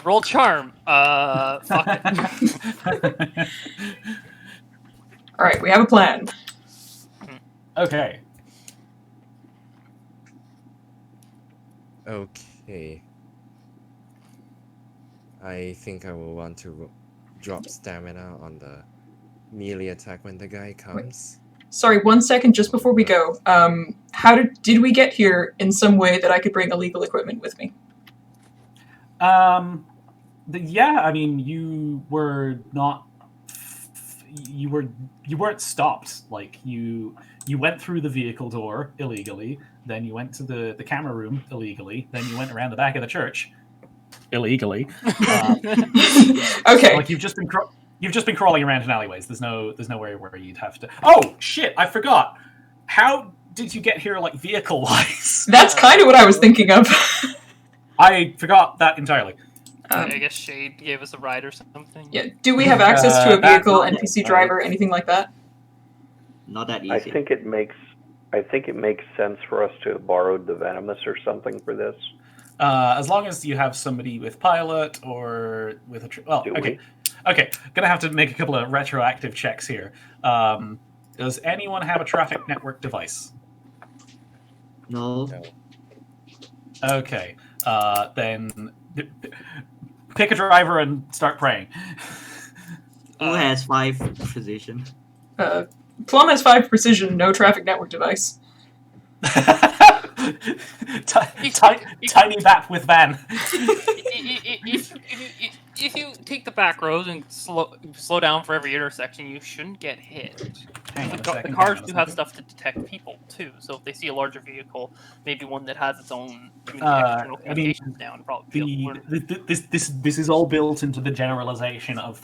Roll charm. Fuck it. Alright, we have a plan. Okay. Okay. I think I will want to drop stamina on the melee attack when the guy comes. Sorry, 1 second just before we go. How did we get here in some way that I could bring illegal equipment with me? Yeah, I mean, you were not. You weren't stopped. Like you went through the vehicle door illegally. Then you went to the camera room illegally. Then you went around the back of the church illegally. Okay. Like you've just been crawling around in alleyways. There's nowhere where you'd have to. Oh shit! I forgot. How did you get here, like vehicle wise? That's kind of what I was thinking of. I forgot that entirely. I guess Shade gave us a ride or something. Yeah. Do we have access to a vehicle, NPC driver, anything like that? Not that easy. I think it makes sense for us to have borrowed the Venomous or something for this. As long as you have somebody with pilot or with a... Okay, gonna have to make a couple of retroactive checks here. Does anyone have a traffic network device? No. Okay, then pick a driver and start praying. Who has 5 precision? Plum has 5 precision, no traffic network device. Tiny map with van. If you take the back roads and slow down for every intersection, you shouldn't get hit. The cars do have stuff to detect people too, so if they see a larger vehicle, maybe one that has its own external communications down, probably. This is all built into the generalization of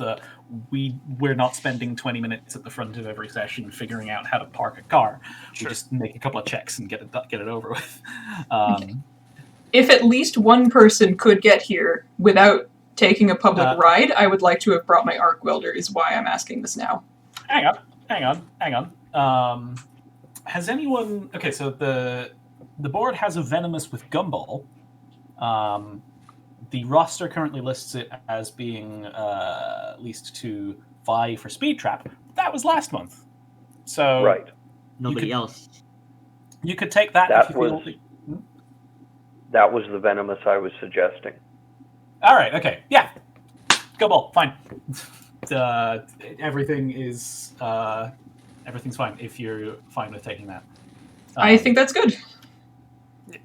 we're not spending 20 minutes at the front of every session figuring out how to park a car. Sure. We just make a couple of checks and get it over with. Okay. If at least one person could get here without taking a public ride, I would like to have brought my arc welder, is why I'm asking this now. Hang on. Has anyone... Okay, so the board has a Venomous with Gumball. The roster currently lists it as being leased to Vi for Speed Trap. That was last month. So right. Nobody else. You could take that if you feel... That was the Venomous I was suggesting. All right. Okay. Yeah. Gumball. Fine. Everything's fine if you're fine with taking that. I think that's good.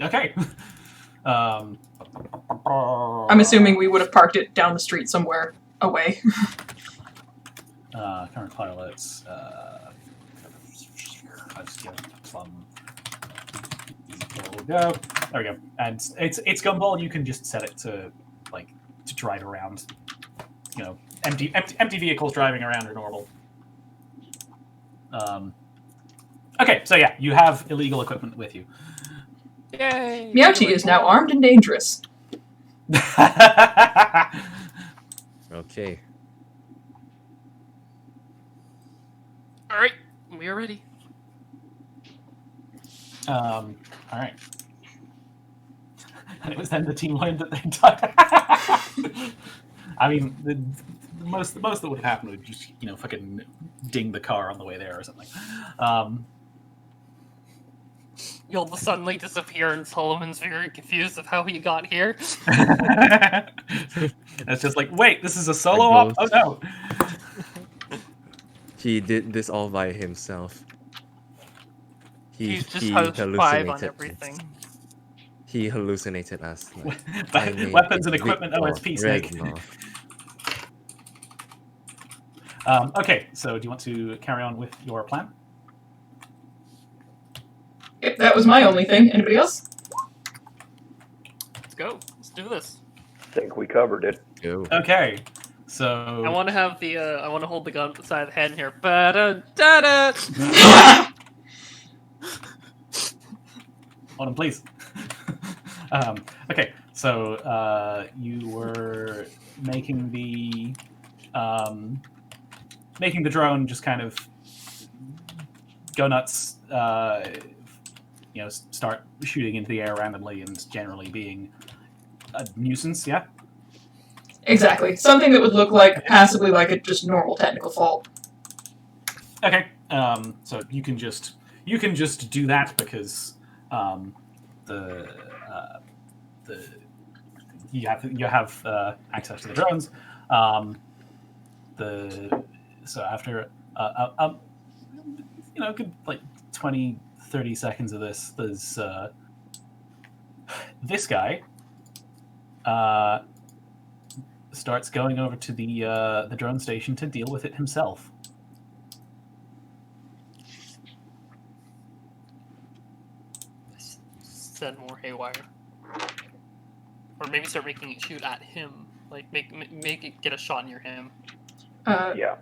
Okay. I'm assuming we would have parked it down the street somewhere away. Current pilots. I'll just get Plum. There we go. There we go. And it's Gumball. You can just set it to drive around. Empty vehicles driving around are normal. Okay, so yeah, you have illegal equipment with you. Yay! Meowty is now armed and dangerous. Okay. All right, we are ready. All right. And it was then the team learned that they died. I mean, the most that would have happened would just fucking ding the car on the way there or something. You'll suddenly disappear, and Solomon's very confused of how he got here. It's just like, wait, this is a solo op? Oh no! He did this all by himself. He just has 5 on everything. He hallucinated us. Like, Weapons and equipment OSP Snake. Okay, so do you want to carry on with your plan? Yep, that was my only thing. Anybody else? Let's go. Let's do this. Think we covered it. Go. Okay, so I want to have the. I want to hold the gun at the side of the head here. Ba-da-da-da. Hold on, please. Okay, so you were making the drone just kind of go nuts. Start shooting into the air randomly and generally being a nuisance. Yeah. Exactly. Something that would look like passively like a just normal technical fault. Okay. So you can just do that because you have access to the drones. So after a good like 20-30 seconds of this, there's this guy starts going over to the drone station to deal with it himself. Send more haywire, or maybe start making it shoot at him. Like make it get a shot near him. Yeah.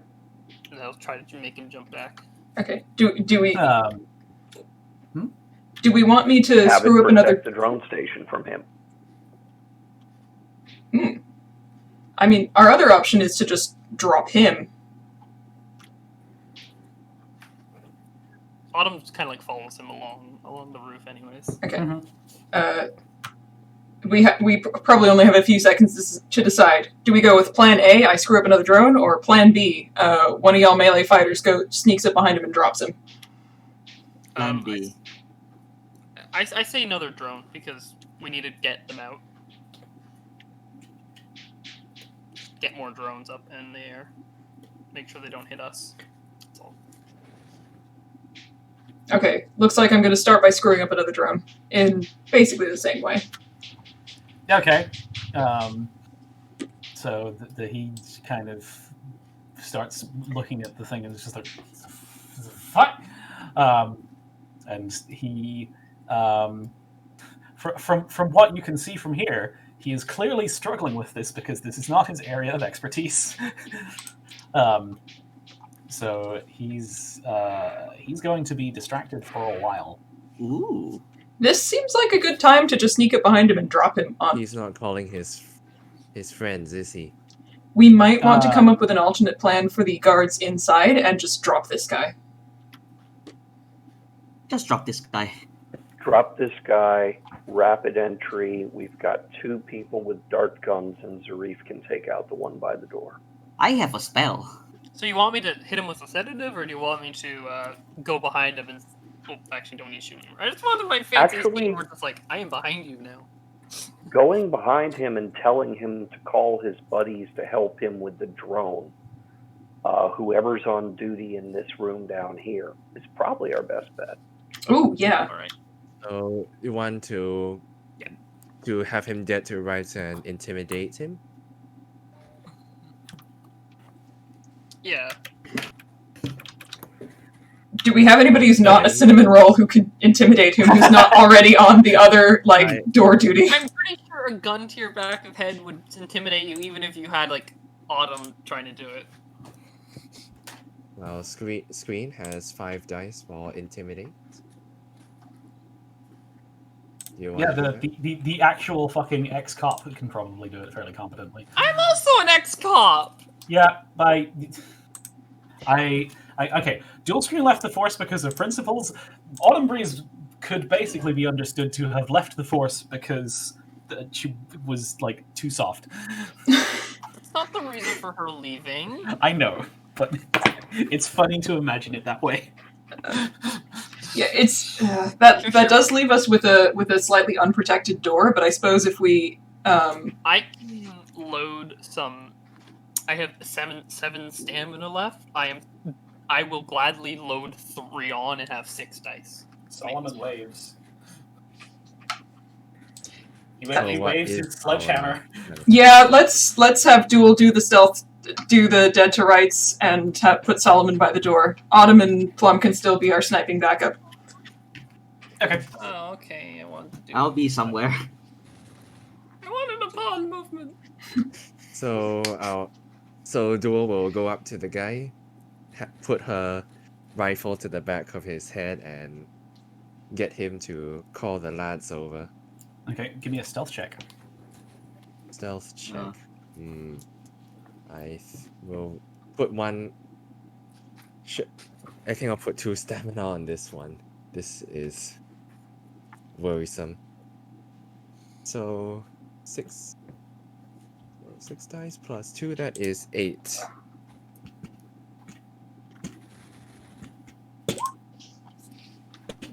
And I'll try to make him jump back. Okay. Do we Hmm? do we want me to Have screw it up another? protect the drone station from him. I mean, our other option is to just drop him. Autumn just kind of like follows him along the roof, anyways. Okay. Mm-hmm. We probably only have a few seconds to decide. Do we go with Plan A, I screw up another drone, or Plan B, one of y'all melee fighters sneaks up behind him and drops him? Plan B. I say another drone because we need to get them out. Get more drones up in the air. Make sure they don't hit us. That's all. Okay, looks like I'm going to start by screwing up another drone in basically the same way. Okay. So he kind of starts looking at the thing and it's just like, fuck. And he, from what you can see from here, he is clearly struggling with this because this is not his area of expertise. So he's going to be distracted for a while. Ooh. This seems like a good time to just sneak up behind him and drop him on. He's not calling his friends, is he? We might want to come up with an alternate plan for the guards inside and just drop this guy. Just drop this guy. Drop this guy, rapid entry. We've got 2 people with dart guns, and Zarif can take out the one by the door. I have a spell. So you want me to hit him with a sedative, or do you want me to go behind him and... Oh, actually, don't need to shoot him. I just wanted my fancy scheme where it's like, I am behind you now. Going behind him and telling him to call his buddies to help him with the drone, whoever's on duty in this room down here, is probably our best bet. Ooh, yeah. All right. So you want to have him dead to rights and intimidate him? Yeah. Do we have anybody who's not a cinnamon roll who could intimidate him, who's not already on the other, door duty? I'm pretty sure a gun to your back of head would intimidate you, even if you had, Autumn trying to do it. Well, Screen has 5 dice for intimidate. You Yeah, want to do the actual fucking ex-cop can probably do it fairly competently. I'm also an ex-cop. Yeah, okay. Dual Screen left the Force because of principles. Autumn Breeze could basically be understood to have left the Force because she was like too soft. It's not the reason for her leaving. I know, but it's funny to imagine it that way. Yeah, it's that does leave us with a slightly unprotected door. But I suppose if we I can load some. I have seven stamina left. I will gladly load 3 on and have 6 dice. Solomon waves. He So what waves is his sledgehammer. yeah, let's have Duel do the stealth, do the dead to rights, and put Solomon by the door. Autumn and Plum can still be our sniping backup. Okay. Oh, okay. I want to do. I'll be somewhere. I wanted a pawn movement. So Duel will go up to the guy, put her rifle to the back of his head, and get him to call the lads over. Okay, give me a stealth check. Stealth check. Will put one. I think I'll put 2 stamina on this one. This is worrisome. So 6 dice plus 2, that is 8.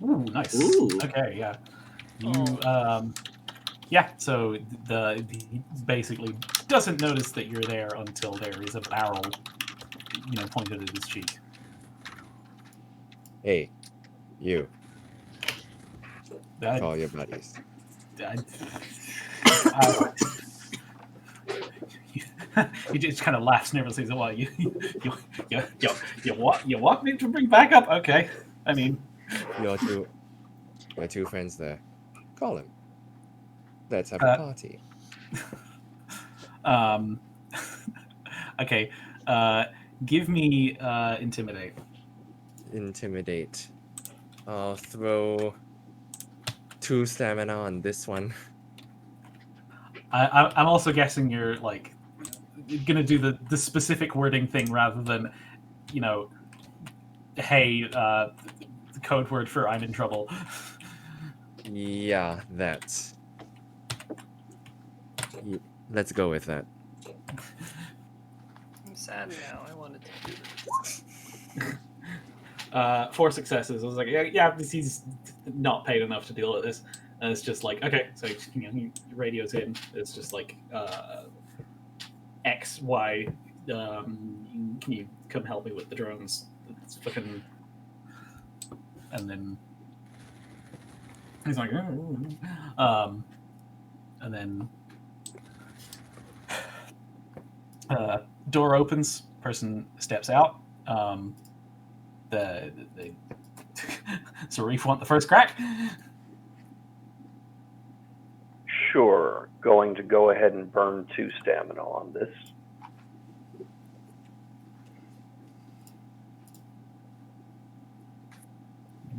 Ooh, nice. Ooh. Okay, yeah. Yeah, so he basically doesn't notice that you're there until there is a barrel, pointed at his cheek. Hey, you. That- Call your buddies. He just kind of laughs nervously. Says, "Well, you want me to bring back up? Okay. I mean, Your two friends there. Call him. Let's have a party. Okay. Give me intimidate. Intimidate. I'll throw 2 stamina on this one. I'm also guessing you're like gonna do the specific wording thing rather than, hey, the code word for I'm in trouble. Yeah, let's go with that. I'm sad now. I wanted to do this. 4 successes. I was like, yeah, he's not paid enough to deal with this. And it's just like, okay, so he radios in. It's just like, X, Y, can you come help me with the drones? It's fucking... And then he's like, and then door opens, person steps out. The Zarif want the first crack? Sure, going to go ahead and burn 2 stamina on this.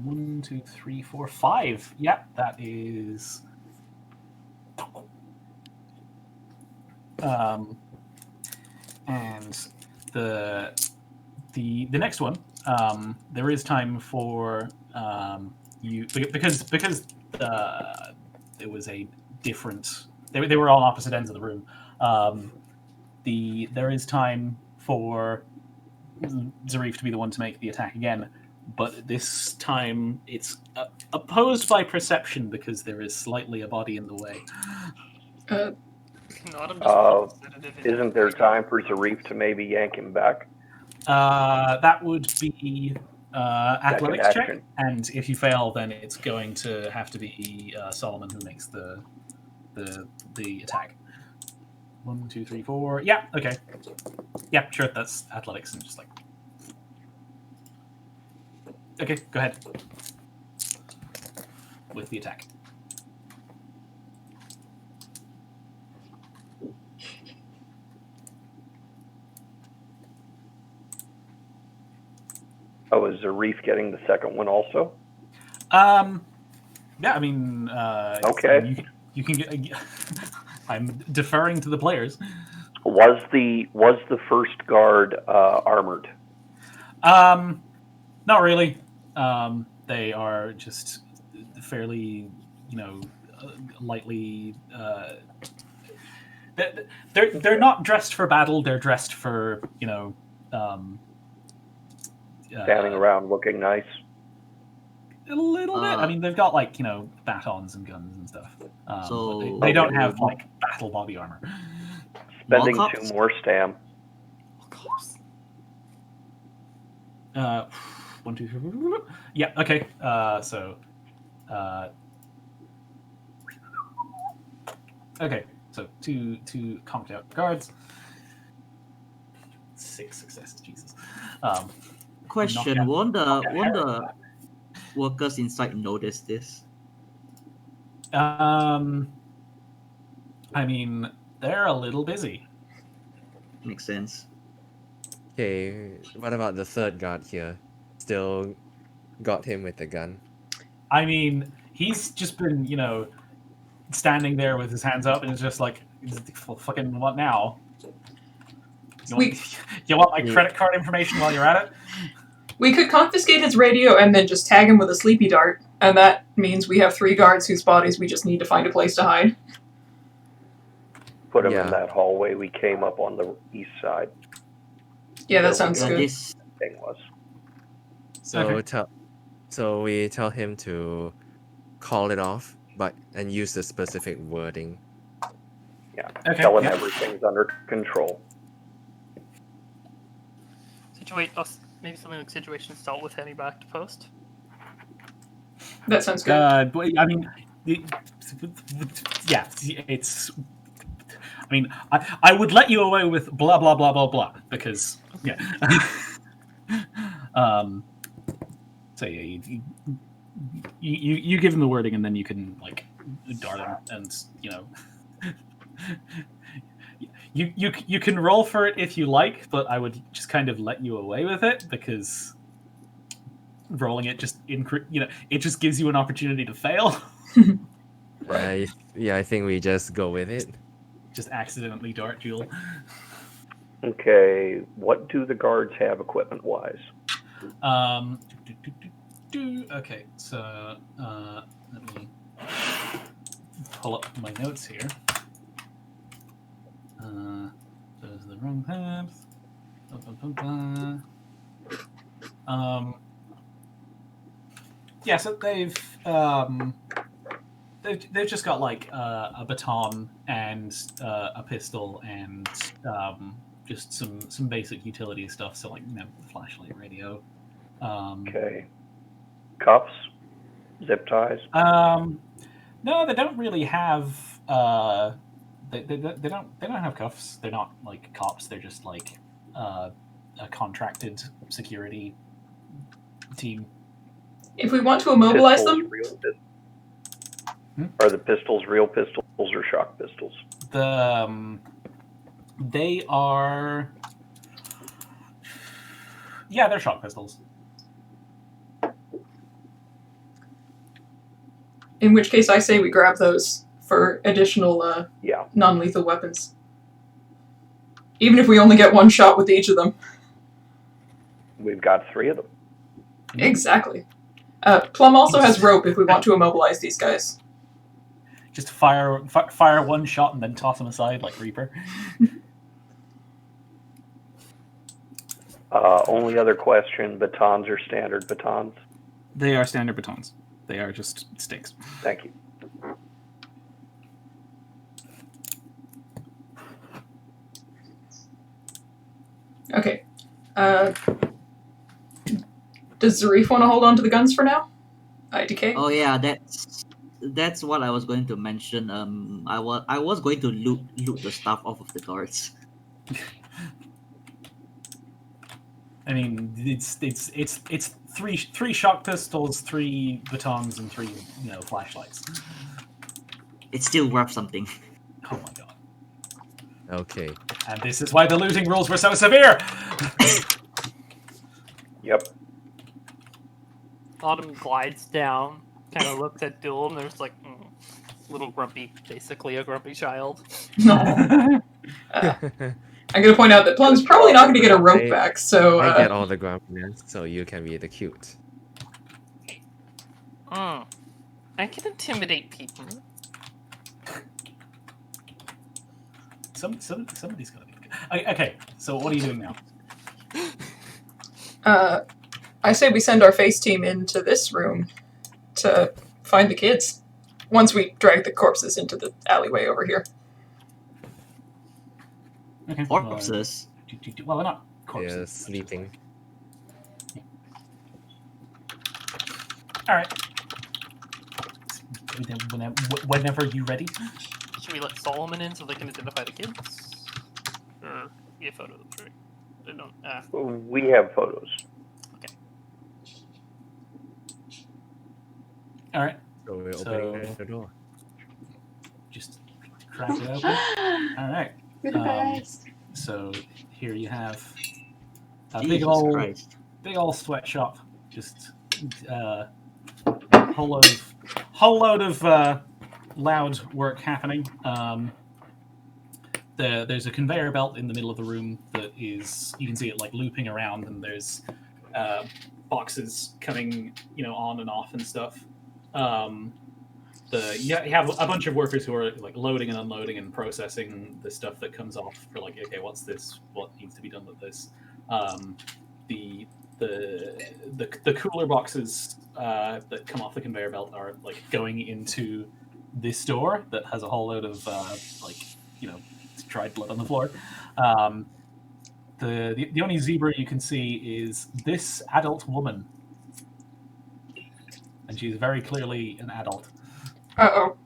One, 2, 3, 4, 5. Yep, that is. And the next one, there is time for you because there was a different. They were all on opposite ends of the room. There is time for Zarif to be the one to make the attack again, but this time it's opposed by perception because there is slightly a body in the way. Isn't there time for Zarif to maybe yank him back? That would be athletics check, action. and if you fail, then it's going to have to be Solomon who makes the attack. 1, 2, 3, 4. Yeah, okay. Yeah, sure. That's athletics, and just like. Okay, go ahead with the attack. Oh, is Zarif getting the second one also? Yeah, I mean, Okay. You can get. I'm deferring to the players. Was the first guard armored? Not really. They are just fairly, lightly. They're not dressed for battle. They're dressed for Standing around looking nice. a little bit. I mean, they've got batons and guns and stuff. So- but they don't have battle body armor. Spending Mall 2 cops? more stam. Uh, 1, 2, 3. Yeah. Okay. Okay. So two conked out guards. 6 successes. Jesus. Question: Knock won't the workers inside notice this? I mean, they're a little busy. Makes sense. Okay, what about the third guard here? Still got him with the gun. I mean, he's just been, standing there with his hands up, and it's just like, fucking what now? You want my credit card information while you're at it? We could confiscate his radio and then just tag him with a sleepy dart, and that means we have 3 guards whose bodies we just need to find a place to hide. Put him Yeah. in that hallway we came up on the east side. Yeah, that Where sounds Yeah, good. this Thing was. So so we tell him to call it off, and use the specific wording. Yeah. Okay. Tell him Yeah. everything's under control. Maybe something like situations dealt with heading back to post. That sounds good. But, I mean, yeah, it's. I mean, I would let you away with blah blah blah blah blah because yeah. So yeah, you give him the wording and then you can dart him and you can roll for it if you like, but I would just kind of let you away with it because rolling it just it just gives you an opportunity to fail. Right. I think we just go with it. Just accidentally dart duel. Okay, what do the guards have equipment-wise? Okay, so let me pull up my notes here. There's the wrong tabs. Yeah, so they've just got a baton and a pistol and just some basic utility stuff. So flashlight, radio. Okay. Cuffs? Zip ties? No, they don't really have. They don't have cuffs. They're not cops. They're just a contracted security team. If we want to immobilize Pistols, them, real Are the pistols real pistols or shock pistols? They are. Yeah, they're shock pistols. in which case I say we grab those for additional Yeah. non-lethal weapons. Even if we only get one shot with each of them. We've got 3 of them. Exactly. Plum also has rope if we want to immobilize these guys. Just fire one shot and then toss them aside like Reaper. Only other question, batons or standard batons? They are standard batons. They are just sticks. Thank you. Okay. Does Zarif want to hold on to the guns for now? IDK? Oh yeah, that's what I was going to mention. I was going to loot the stuff off of the guards. I mean, it's three shock pistols, 3 batons, and 3 flashlights. It's still worth something. Oh my god! Okay. And this is why the looting rules were so severe. Yep. Autumn glides down kind of looks at Duel, and there's like little grumpy, basically a grumpy child. No. I'm gonna point out that Plum's probably not gonna get a rope back, so I get all the grumpiness, so you can be the cute. I can intimidate people. Somebody's gotta be. Okay, so what are you doing now? I say we send our face team into this room to find the kids. Once we drag the corpses into the alleyway over here. Okay. Corpses. Well, they're not corpses. Yeah, sleeping. All right. Whenever you're ready. Should we let Solomon in so they can identify the kids? Or we have photos, right? They don't. We have photos. Okay. All right. So we're So- opening the door. Just crack it open. All right. You're the best. So here you have a Jesus Christ. big old sweatshop. Just whole load of loud work happening. There's a conveyor belt in the middle of the room that is, you can see it like looping around, and there's boxes coming, on and off and stuff. You have a bunch of workers who are like loading and unloading and processing the stuff that comes off for like, okay, what's this? What needs to be done with this? The cooler boxes that come off the conveyor belt are like going into this door that has a whole load of dried blood on the floor. The only zebra you can see is this adult woman, and she's very clearly an adult. Uh-oh.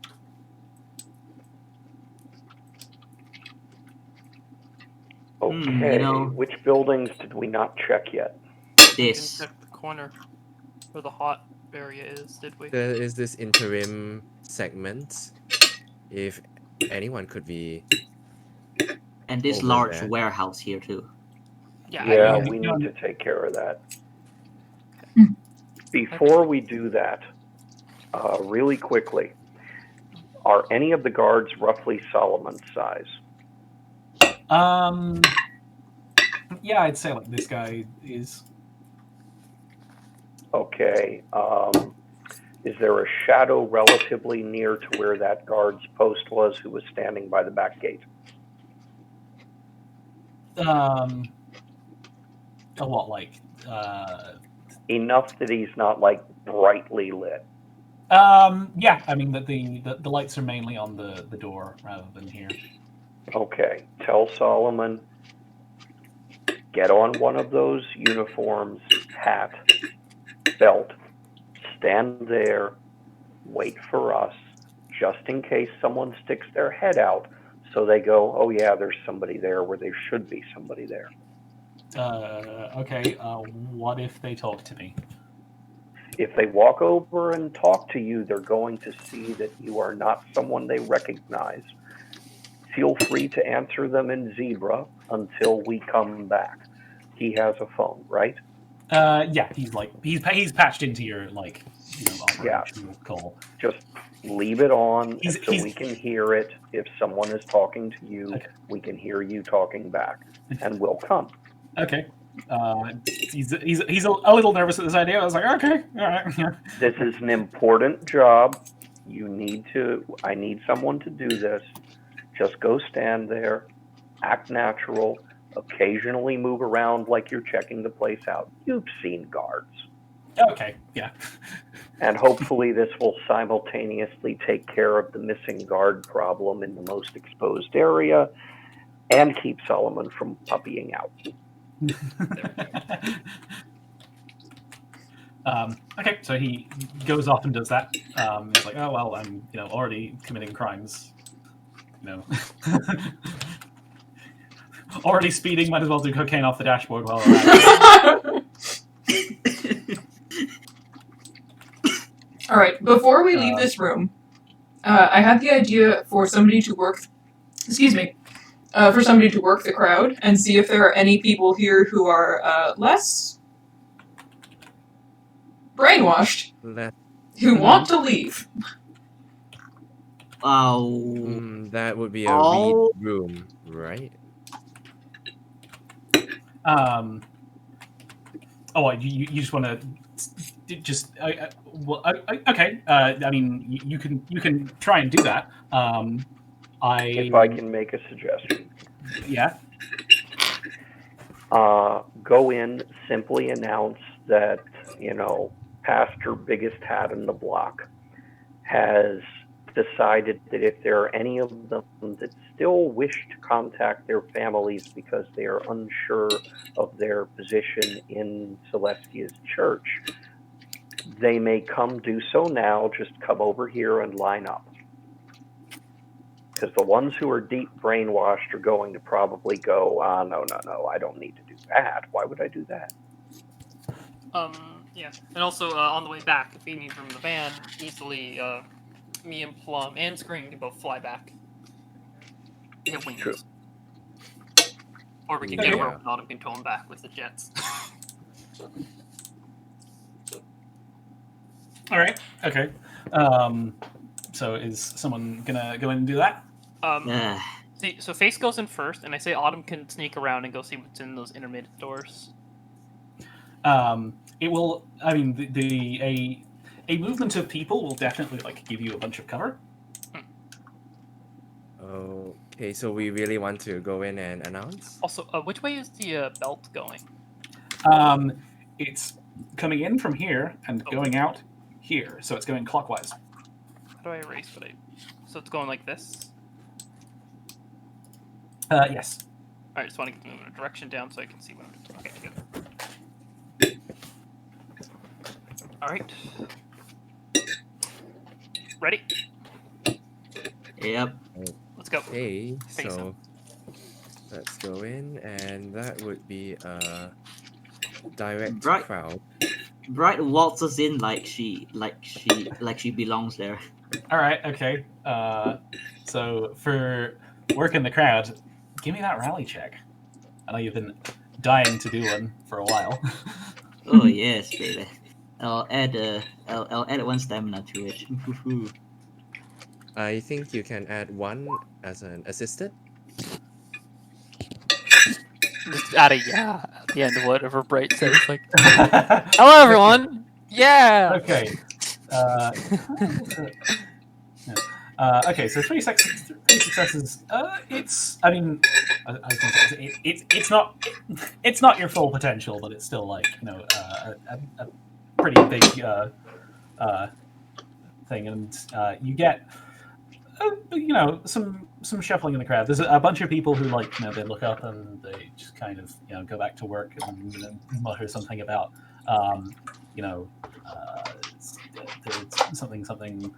Okay, which buildings did we not check yet? We didn't This. check the corner where the hot area is, did we? There is this interim segment. If anyone could be. And this Over large there. warehouse here too. Yeah, we need to take care of that. Before we do that, really quickly, are any of the guards roughly Solomon's size? Yeah, I'd say like this guy is. Okay. Is there a shadow relatively near to where that guard's post was who was standing by the back gate? A lot like. Enough that he's not like brightly lit. Yeah, I mean that the lights are mainly on the door rather than here. Okay. Tell Solomon, get on one of those uniforms, hat, belt, stand there, wait for us, just in case someone sticks their head out, so they go, oh yeah, there's somebody there where there should be somebody there. Okay, what if they talk to me? If they walk over and talk to you, they're going to see that you are not someone they recognize. Feel free to answer them in Zebra until we come back. He has a phone, right? Yeah, he's patched into your operational call. Just leave it on so He's- we can hear it. If someone is talking to you, Okay. we can hear you talking back, and we'll come. Okay. He's a little nervous at this idea. I was like, okay, all right. Yeah. This is an important job. I need someone to do this. Just go stand there, act natural, occasionally move around like you're checking the place out. You've seen guards. Okay, yeah. And hopefully this will simultaneously take care of the missing guard problem in the most exposed area and keep Solomon from puppying out. Okay, so he goes off and does that. He's like, oh well, I'm already committing crimes. Already speeding, might as well do cocaine off the dashboard while I'm at it. All right. Before we leave this room, I had the idea for somebody to work. For somebody to work the crowd and see if there are any people here who are less brainwashed, who want to leave. That would be a all- read room, right? You just want to just okay. I mean, you can try and do that. If I can make a suggestion. Yeah. Go in, simply announce that, Pastor Biggest Hat in the Block has decided that if there are any of them that still wish to contact their families because they are unsure of their position in Celestia's church, they may come do so now. Just come over here and line up. Because the ones who are deep brainwashed are going to probably go, no, I don't need to do that. Why would I do that? Yeah. And also, on the way back, if we need from the van, easily, me and Plum and Screen can both fly back. Get wings. True. Or we can Okay. get rope and auto control them back with the jets. All right. Okay. So is someone gonna go in and do that? See, so Face goes in first, and I say Autumn can sneak around and go see what's in those intermittent doors. It will. I mean, a movement of people will definitely give you a bunch of cover. Okay, so we really want to go in and announce? Also, which way is the belt going? It's coming in from here and going out here, so it's going clockwise. How do I erase what I... So it's going like this? Yes. Alright, just want to get the direction down so I can see what I'm doing. Okay, good. Alright. Ready? Yep. Let's go. Okay, Face so let's go in, and that would be a direct Right. crowd. Bright waltzes in like she belongs there. All right. Okay. So for work in the crowd, give me that rally check. I know you've been dying to do one for a while. Oh yes, baby. I'll add one stamina to it. I think you can add one as an assistant. Just add a yeah at the end of whatever Bright says. Like, hello everyone! Yeah! Okay. Okay, so three successes. It's. I mean, I was gonna say, it's not your full potential, but it's still a pretty big thing, and you get some shuffling in the crowd. There's a bunch of people who they look up and they just kind of go back to work and mutter something about something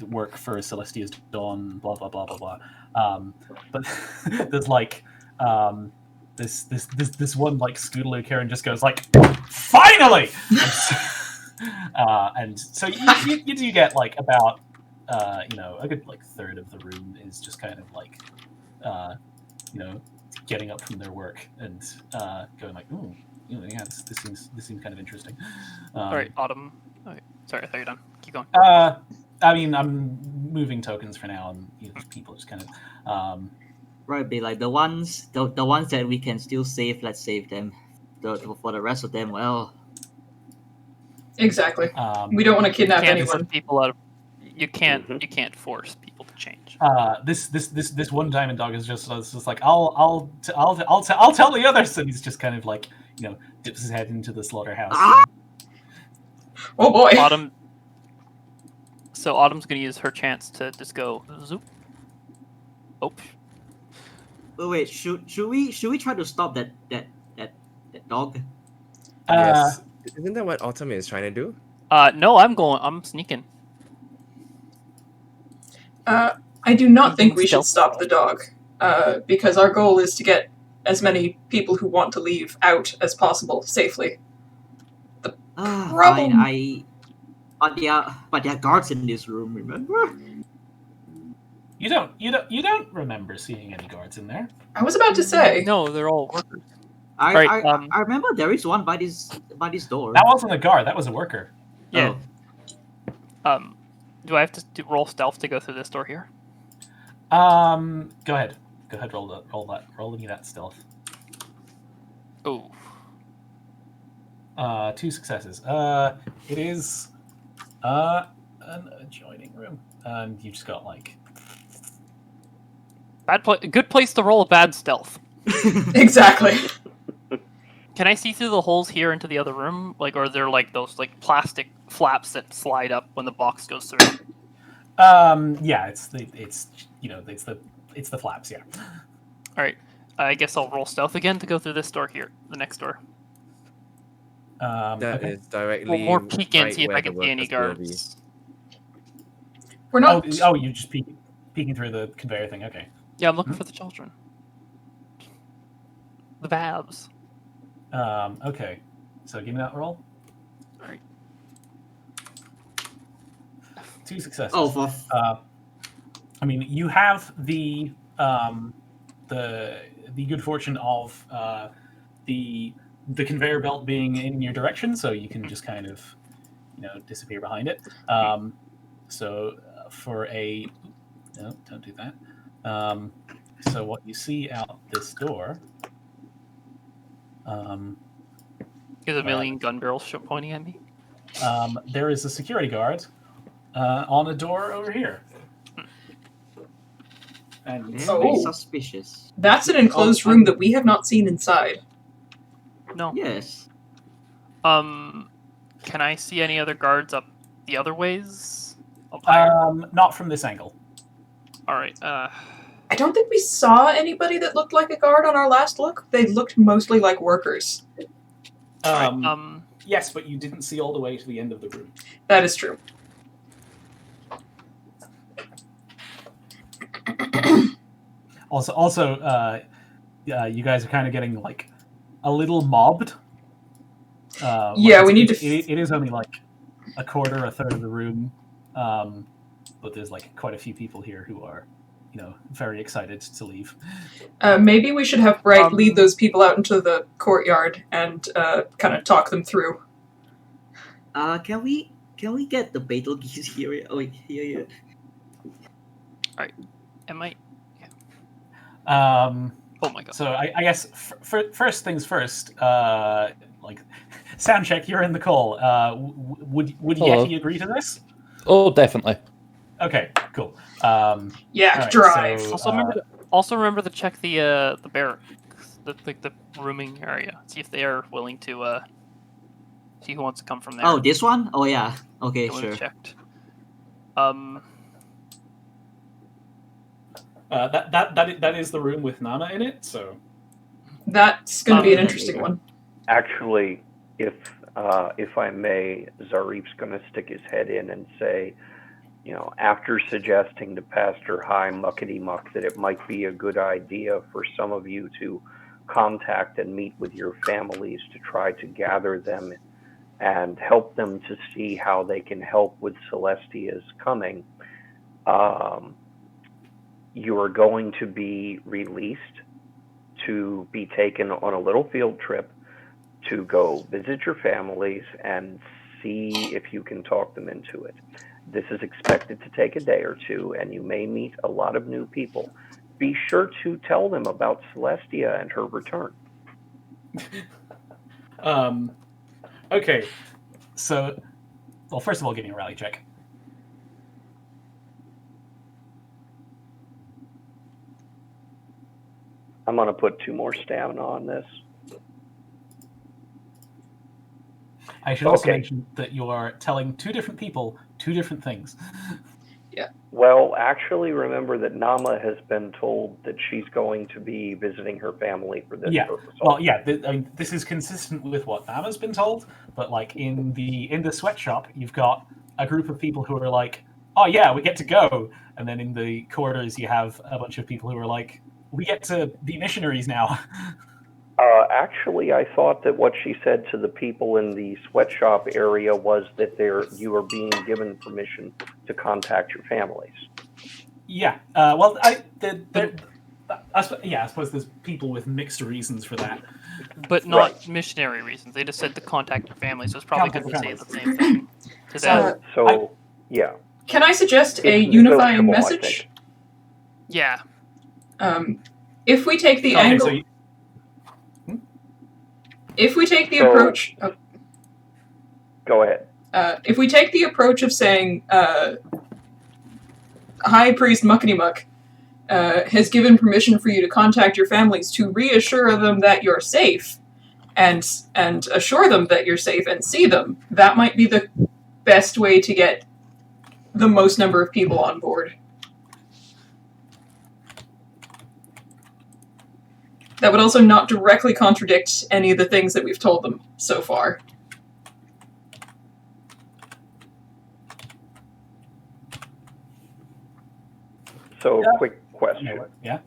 work for Celestia's Dawn, blah blah blah blah blah. But there's this one Scootaloo Karen just goes finally, and so you do get about a good third of the room is just kind of getting up from their work and going ooh, yeah, this seems kind of interesting. Alright, Autumn. Okay. Sorry, I thought you were done. Keep going. I mean, I'm moving tokens for now, and people just kind of Right, be like the ones that we can still save. Let's save them. For the rest of them, well, Exactly. We don't want to kidnap Can't anyone. force people out of... You can't force people to change. This one diamond dog is just I'll tell the others, and he's just kind of dips his head into the slaughterhouse. Oh boy. Autumn. So Autumn's gonna use her chance to just go zoop. Oh. oh wait, should we try to stop that dog? Yes. Isn't that what Autumn is trying to do? No, I'm sneaking. I do not think we should stop the dog, because our goal is to get as many people who want to leave out as possible safely. Problem. Fine. But there are guards in this room. Remember? You don't remember seeing any guards in there. I was about to say. No, they're all workers. I Right, remember there is one by this door. That wasn't a guard. That was a worker. Yeah. Do I have to roll stealth to go through this door here? Go ahead. Go ahead. Roll me that stealth. Oh. 2 successes. It is an adjoining room, and you just got like Good place to roll a bad stealth. Exactly. Can I see through the holes here into the other room? Like, or are there like those like plastic flaps that slide up when the box goes through? Yeah, it's the flaps. Yeah. All right. I guess I'll roll stealth again to go through this door here, the next door. That Okay. is directly. Well, more peek in, right see if where I the can see any workers will be. guards. We're not. Oh, you just peeking through the conveyor thing. Okay. Yeah, I'm looking for the children. The Babs. Okay. So give me that roll. All right. 2 successes. Oh, for I mean, you have the good fortune of the conveyor belt being in your direction, so you can just kind of disappear behind it. So for a no, don't do that. So what you see out this door. There's a million gun barrels pointing at me. There is a security guard on a door over here. And very Oh. suspicious. That's an enclosed room that we have not seen inside. No. Yes. Can I see any other guards up the other ways? Up higher? not from this angle. All right. I don't think we saw anybody that looked like a guard on our last look. They looked mostly like workers. Yes, but you didn't see all the way to the end of the room. That is true. Also, you guys are kind of getting like a little mobbed. Yeah, we need to. It is only like a quarter, a third of the room, but there's like quite a few people here who are, very excited to leave. Maybe we should have Bright lead those people out into the courtyard and kind of talk them through. Can we get the Betelgeuse here? Oh, here. Am I? Oh my god. So I guess first things first. Like sound check. You're in the call. Would Hello. Yeti agree to this? Oh, definitely. Okay, cool. Yeah, right, drive. so, Also remember to check the barracks, the rooming area. See if they are willing to see who wants to come from there. Oh, this one? Oh yeah. Okay, Go and sure. checked. That is the room with Nama in it. So That's going to be an interesting one. Actually, if I may, Zarif's going to stick his head in and say, after suggesting to Pastor High Muckety Muck that it might be a good idea for some of you to contact and meet with your families to try to gather them and help them to see how they can help with Celestia's coming, you are going to be released to be taken on a little field trip to go visit your families and see if you can talk them into it. This is expected to take a day or two, and you may meet a lot of new people. Be sure to tell them about Celestia and her return. Okay. So, well, first of all, give me a rally check. I'm going to put 2 more stamina on this. I should also mention that you are telling 2 different people 2 different things. Yeah. Well, actually, remember that Nama has been told that she's going to be visiting her family for this purpose. Well, yeah. This is consistent with what Nama's been told, but like in the sweatshop, you've got a group of people who are like, "Oh yeah, we get to go," and then in the quarters, you have a bunch of people who are like, "We get to be missionaries now." Actually, I thought that what she said to the people in the sweatshop area was that you are being given permission to contact your families. Yeah. Well, I suppose there's people with mixed reasons for that. But not missionary reasons. They just said to contact your family, so it's probably good to say the same thing. to them. So, yeah. Can I suggest a It's unifying negotiable, I message? think. Yeah. If we take the Okay, angle, so if we take the So- approach, Go ahead. if we take the approach of saying, High Priest Muckety Muck has given permission for you to contact your families to reassure them that you're safe, and assure them that you're safe and see them, that might be the best way to get the most number of people on board. That would also not directly contradict any of the things that we've told them so far. So, Yeah. quick question. Yeah.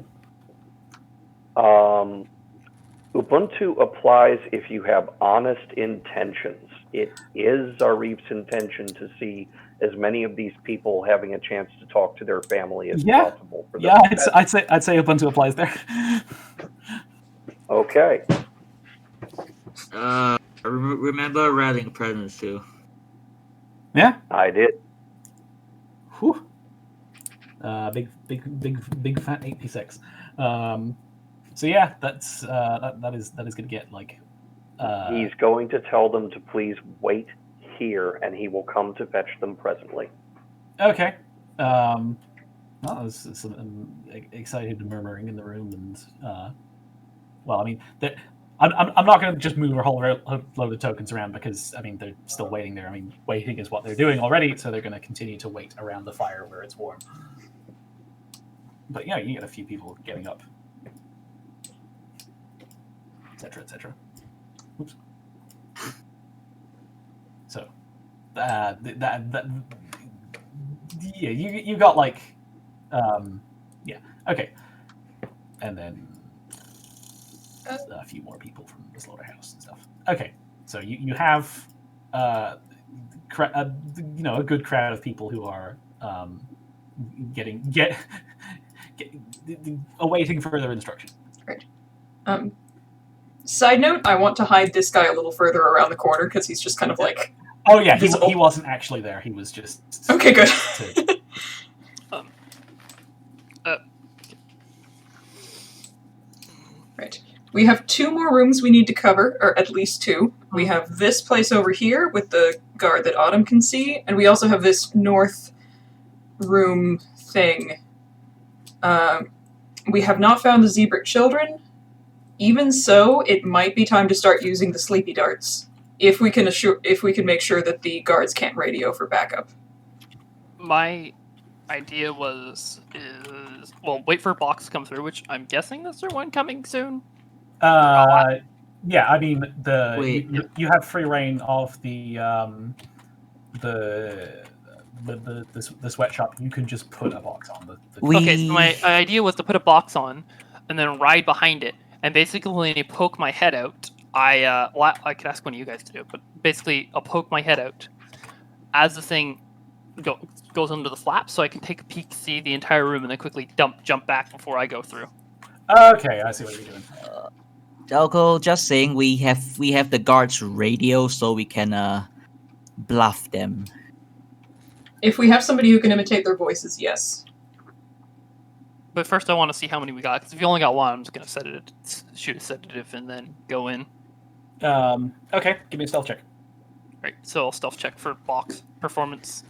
Ubuntu applies if you have honest intentions. It is Zarif's intention to see as many of these people having a chance to talk to their family as Yeah. possible. For Yeah, them. I'd say Ubuntu applies there. Okay. Remember writing presents too. Yeah. I did. Whew. Big fat 8p6. So yeah, that's that is going to get like. He's going to tell them to please wait here, and he will come to fetch them presently. Okay. Well, there's some excited murmuring in the room, and well, I mean, I'm not going to just move a whole load of tokens around because I mean they're still waiting there. I mean, waiting is what they're doing already, so they're going to continue to wait around the fire where it's warm. But yeah, you get a few people getting up, etc., etc. Oops. So, that yeah, you got like, yeah, okay, and then a few more people from the slaughterhouse and stuff. Okay, so you have a good crowd of people who are awaiting further instruction. Great. Side note, I want to hide this guy a little further around the corner because he's just kind of like... Oh yeah, he wasn't actually there. He was just... Okay, good. Right. We have 2 more rooms we need to cover, or at least 2. We have this place over here with the guard that Autumn can see, and we also have this north room thing. We have not found the Zebra children. Even so, it might be time to start using the sleepy darts if we can make sure that the guards can't radio for backup. My idea wait for a box to come through, which I'm guessing is there one coming soon. Yeah, I mean you have free reign of the sweatshop. You can just put a box on the Okay, so my idea was to put a box on and then ride behind it. And basically, when you poke my head out, I could ask one of you guys to do it, but basically, I'll poke my head out as the thing goes under the flap, so I can take a peek, see the entire room, and then quickly jump back before I go through. Okay, I see what you're doing. Delco, just saying we have the guards' radio, so we can bluff them. If we have somebody who can imitate their voices, yes. But first, I want to see how many we got. Because if you only got one, I'm just gonna shoot a sedative and then go in. Okay, give me a stealth check. Right, so I'll stealth check for box performance.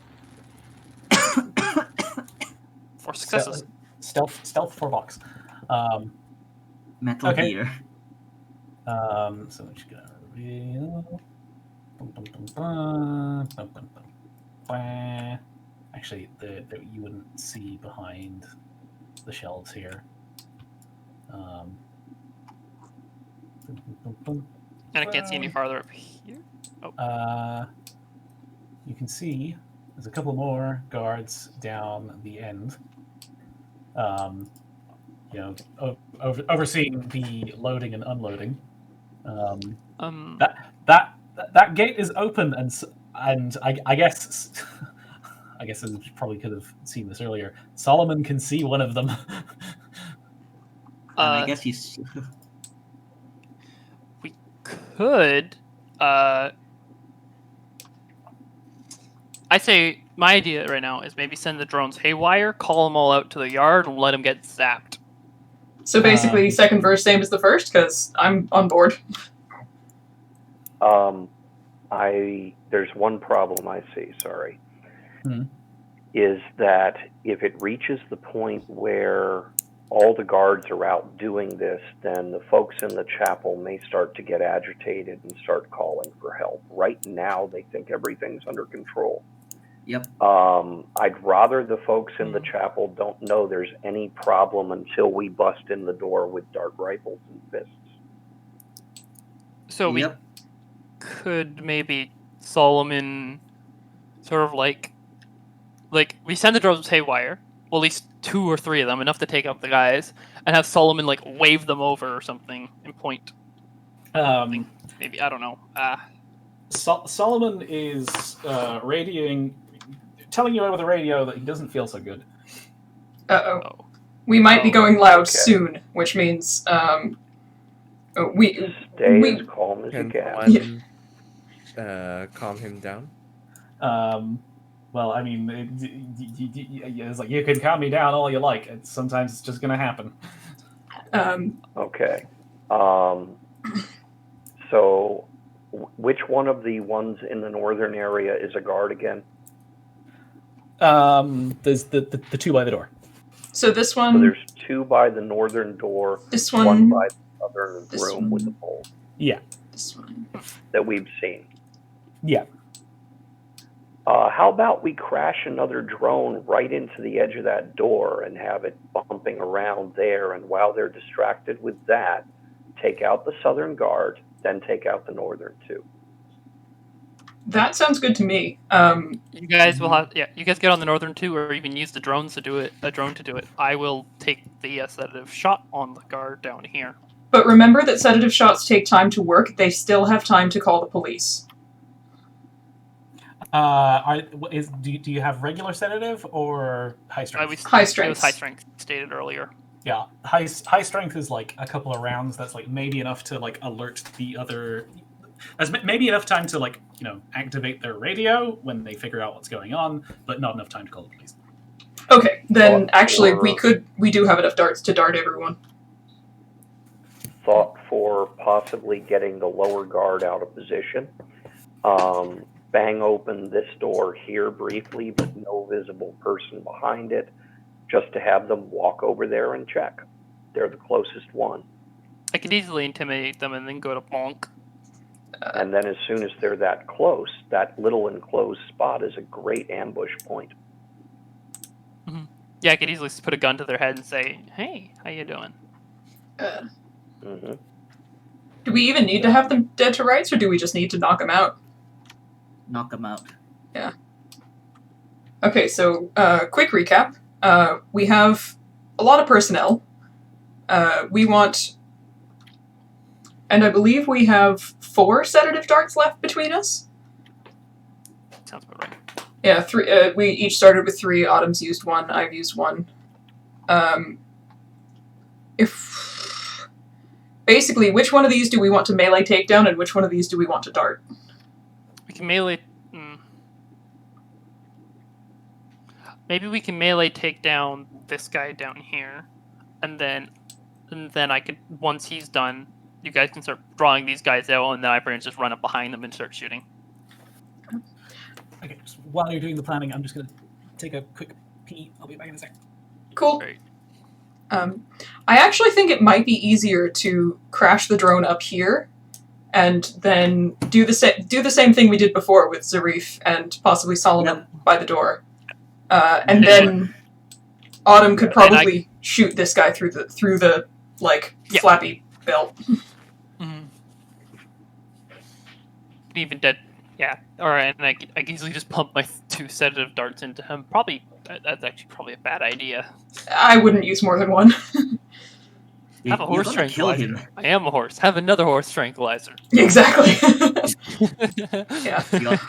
4 successes. Stealth for box. Metal okay. Gear. So I'm just gonna reveal. Actually, you wouldn't see behind the shelves here. And I can't see any farther up here. Oh. You can see there's a couple more guards down the end. Overseeing the loading and unloading. That gate is open, and I guess I probably could have seen this earlier. Solomon can see one of them. I guess he's. We could. I say my idea right now is maybe send the drones haywire, call them all out to the yard, and let them get zapped. So basically, second verse same as the first, because I'm on board. There's one problem I see, sorry. Mhm. Is that if it reaches the point where all the guards are out doing this, then the folks in the chapel may start to get agitated and start calling for help. Right now, they think everything's under control. Yep. I'd rather the folks in the chapel don't know there's any problem until we bust in the door with dart rifles and fists. So we Yep. could maybe Solomon sort of like we send the drones haywire, well, at least 2 or 3 of them, enough to take out the guys, and have Solomon like wave them over or something and point. Maybe, I don't know. Solomon is telling you over the radio that he doesn't feel so good. Uh-oh. We might be going loud Okay. soon, which means we Stay as calm as you Can can. someone calm him down? Well, I mean, it's like you can calm me down all you like. Sometimes it's just going to happen. Okay. So, which one of the ones in the northern area is a guard again? There's the 2 by the door. So this So one, there's 2 by the northern door, this one one, by the southern this room with the pole Yeah. this one. that we've seen. Yeah. How about we crash another drone right into the edge of that door and have it bumping around there, and while they're distracted with that, take out the southern guard, then take out the northern 2. That sounds good to me. You guys will have, you guys get on the northern 2, or even use the drones to do it. A drone to do it. I will take the sedative shot on the guard down here. But remember that sedative shots take time to work. They still have time to call the police. Do you have regular sedative or high strength? High It strength. was high strength stated earlier. Yeah, high strength is like a couple of rounds. That's like maybe enough to like alert the other. That's maybe enough time to like activate their radio when they figure out what's going on, but not enough time to call the police. Okay, then Thought actually for- we do have enough darts to dart everyone. Thought for possibly getting the lower guard out of position. Bang open this door here briefly, but no visible person behind it, just to have them walk over there and check. They're the closest one. I could easily intimidate them and then go to bonk. And then as soon as they're that close, that little enclosed spot is a great ambush point. Yeah, I could easily just put a gun to their head and say, "Hey, how you doing?" Mm-hmm. Do we even need to have them dead to rights, or do we just need to knock them out? Knock them out. Yeah. Okay, so quick recap. We have a lot of personnel. We want... And I believe we have 4 sedative darts left between us? Sounds about right. Yeah, 3. We each started with 3. Autumn's used 1. I've used 1. Basically, which one of these do we want to melee takedown, and which one of these do we want to dart? We can melee. Maybe we can melee take down this guy down here, and then I could, once he's done, you guys can start drawing these guys out, and then I can just run up behind them and start shooting. Okay, just while you're doing the planning, I'm just gonna take a quick pee. I'll be back in a sec. Cool. Great. I actually think it might be easier to crash the drone up here, and then do the same thing we did before with Zarif and possibly Solomon by the door, and then Autumn could probably shoot this guy through the flappy belt. Even dead. Yeah. All right, and I can easily just pump my 2 sedative darts into him. Probably that's actually probably a bad idea. I wouldn't use more than 1. Have a horse gonna kill tranquilizer. him. I am a horse. Have another horse tranquilizer. Exactly. Yeah.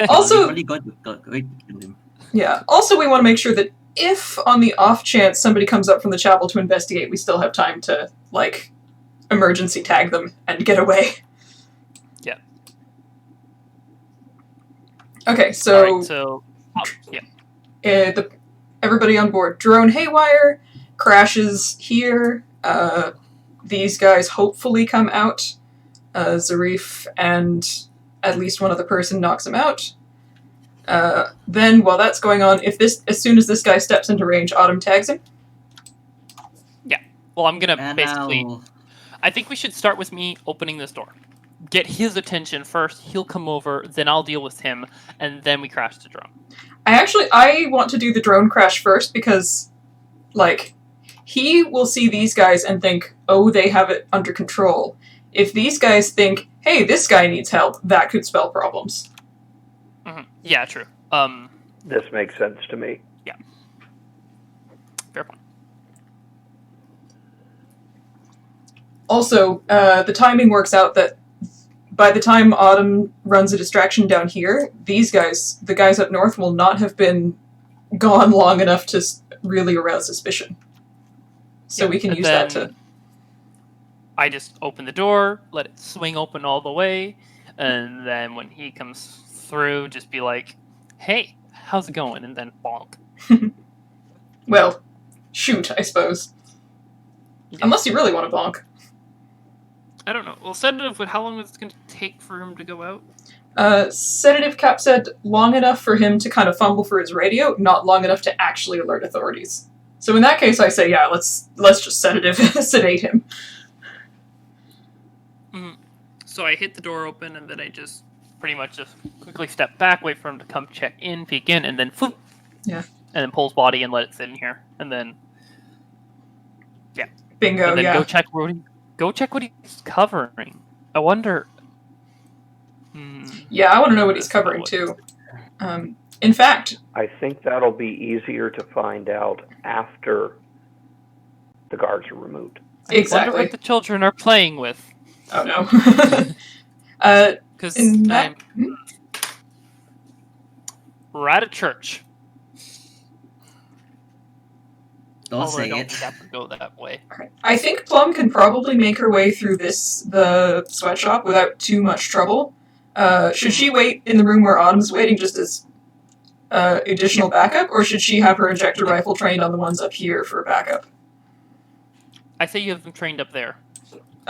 Also- you really got to kill him. Yeah. Also, we want to make sure that if, on the off chance, somebody comes up from the chapel to investigate, we still have time to, emergency tag them and get away. Yeah. Okay, so... Alright, so Yeah. Everybody on board. Drone haywire, crashes here. These guys hopefully come out. Zarif and at least one other person knocks him out. Then, while that's going on, as soon as this guy steps into range, Autumn tags him. Well, I'm gonna And basically. now, I think we should start with me opening this door. Get his attention first. He'll come over. Then I'll deal with him, and then we crash the drone. I want to do the drone crash first because, like, he will see these guys and think, oh, they have it under control. If these guys think, hey, this guy needs help, that could spell problems. Mm-hmm. Yeah, true. This makes sense to me. Yeah. Fair point. Also, the timing works out that by the time Autumn runs a distraction down here, these guys, the guys up north, will not have been gone long enough to really arouse suspicion. So we can use that to... I just open the door, let it swing open all the way, and then when he comes through, just be like, hey, how's it going? And then bonk. Well, shoot, I suppose. Yeah. Unless you really want to bonk. I don't know. Well, sedative, how long is it going to take for him to go out? Sedative Cap said long enough for him to kind of fumble for his radio, not long enough to actually alert authorities. So in that case, I say, yeah, let's just sedate him. So I hit the door open, and then I just pretty much just quickly step back, wait for him to come check in, peek in, and then floop. Yeah. And then pull his body and let it sit in here, and then Bingo, and then yeah. go check what he's covering. I wonder. Yeah, I want to know what he's covering too. In fact, I think that'll be easier to find out after the guards are removed. I wonder exactly. what the children are playing with. Oh no. Because In that- we're at a church. don't Although I say don't it. have to go that way. I think Plum can probably make her way through the sweatshop without too much trouble. Should she wait in the room where Autumn's waiting just as additional backup, or should she have her ejector rifle trained on the ones up here for backup? I say you have them trained up there.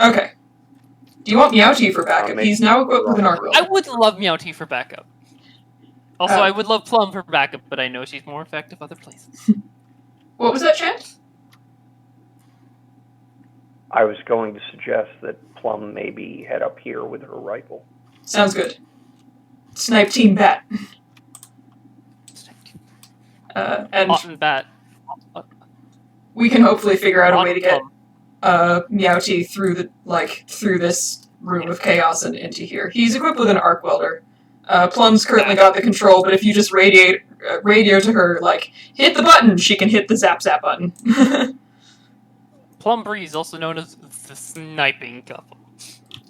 Okay. Do you want Meowty for backup? Maybe- He's now equipped with an arc welder. I would love Meowty for backup. Also, I would love Plum for backup, but I know she's more effective other places. What was that, Chant? I was going to suggest that Plum maybe head up here with her rifle. Sounds good. Snipe Team Bat. And Cotton bat. we can hopefully figure out a way to get Plum. Meowty through this room of chaos and into here. He's equipped with an arc welder. Plum's currently got the control, but if you just radio to her, like, hit the button, she can hit the zap zap button. Plum Breeze, also known as the sniping couple.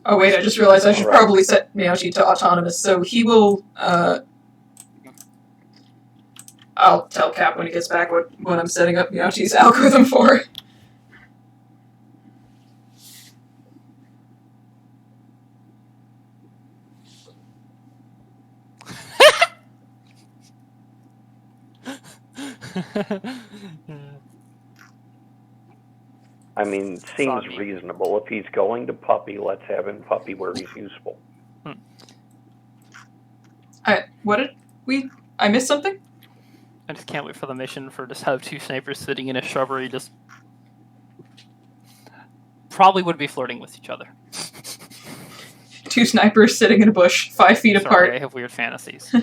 Oh wait, I just realized I should Alright. probably set Meowty to autonomous, so he will, I'll tell Cap when he gets back what I'm setting up Meowty's algorithm for. I mean, it seems Soggy. reasonable. If he's going to puppy, let's have him puppy where he's useful. I missed something? I just can't wait for the mission for just have two snipers sitting in a shrubbery just probably would be flirting with each other. Two snipers sitting in a bush, 5 feet apart. Sorry, I have weird fantasies.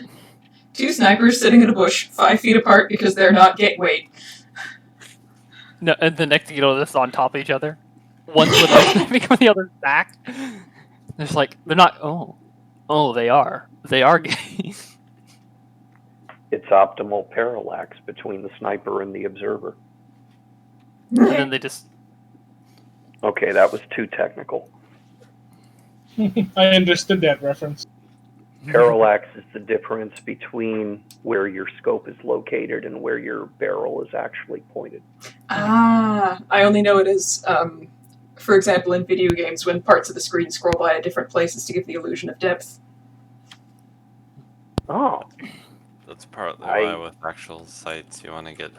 Two snipers sitting in a bush, 5 feet apart because they're not wait. No, and the next thing you know, they're just on top of each other. One's with the sniping on the other's back. There's like, they're not, oh, they are gay. It's optimal parallax between the sniper and the observer. And then they just, Okay, that was too technical. I understood that reference. Parallax is the difference between where your scope is located and where your barrel is actually pointed. Ah, I only know it is, for example, in video games when parts of the screen scroll by at different places to give the illusion of depth. Oh, That's partly I- why with actual sites you want to get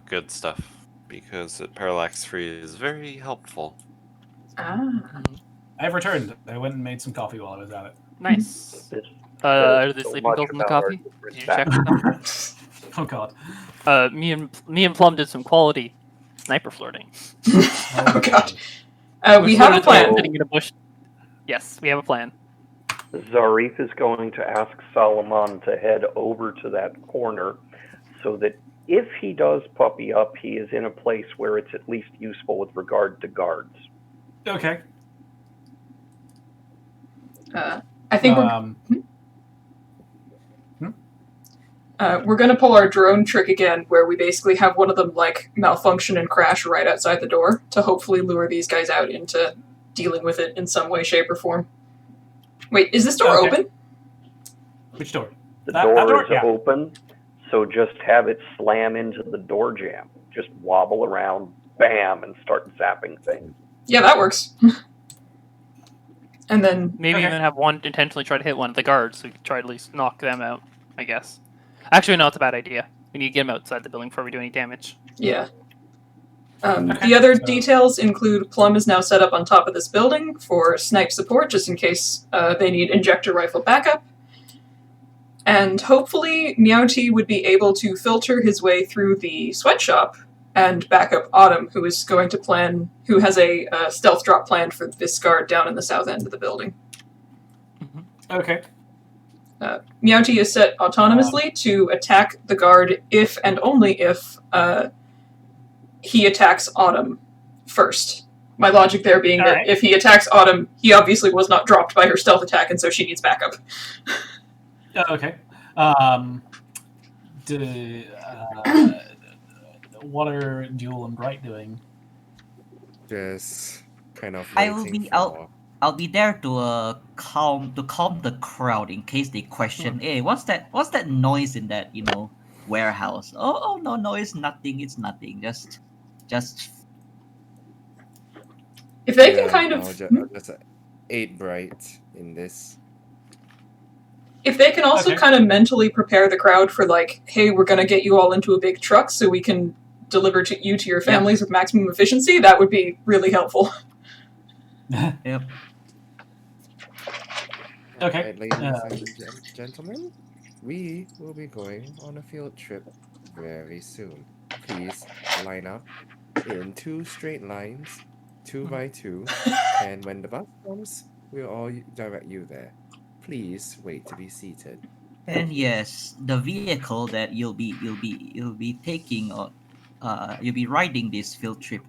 good stuff, because parallax free is very helpful. I've returned. I went and made some coffee while I was at it. Nice. This Are says there so sleeping much pills in the about our coffee? different Did you check the coffee? Oh god. Me and Plum did some quality sniper flirting. Oh god. We Which have a flirted plan. Sitting in a bush. Yes, we have a plan. Zarif is going to ask Solomon to head over to that corner so that if he does puppy up, he is in a place where it's at least useful with regard to guards. Okay. I think we're going to pull our drone trick again, where we basically have one of them like malfunction and crash right outside the door to hopefully lure these guys out into dealing with it in some way, shape, or form. Wait, is this door open? Which door? The That door door? is Yeah. open, so just have it slam into the door jamb. Just wobble around, bam, and start zapping things. Yeah, that works. And then Maybe even have one intentionally try to hit one of the guards, so we could try to at least knock them out, I guess. Actually, no, it's a bad idea. We need to get them outside the building before we do any damage. Yeah. The other details include Plum is now set up on top of this building for snipe support, just in case they need injector rifle backup. And hopefully Meowty would be able to filter his way through the sweatshop and back up Autumn, who is going to who has a stealth drop planned for this guard down in the south end of the building. Okay. Meowty is set autonomously to attack the guard if and only if he attacks Autumn first. My logic there being that if he attacks Autumn, he obviously was not dropped by her stealth attack, and so she needs backup. Okay. What are Duel and Bright doing? Just kind of I will waiting be for... I'll be there to calm the crowd in case they question. Hey, what's that noise in that warehouse? Oh no, it's nothing. It's nothing. Just. If they can kind of I'll just aid Bright in this. If they can also kind of mentally prepare the crowd for like, hey, we're gonna get you all into a big truck so we can deliver to your families with maximum efficiency, that would be really helpful. Yep. Okay. Right, ladies and gentlemen, we will be going on a field trip very soon. Please line up in 2 straight lines, 2 by 2, and when the bus comes, we'll all direct you there. Please wait to be seated. And yes, the vehicle that you'll be taking or you'll be riding this field trip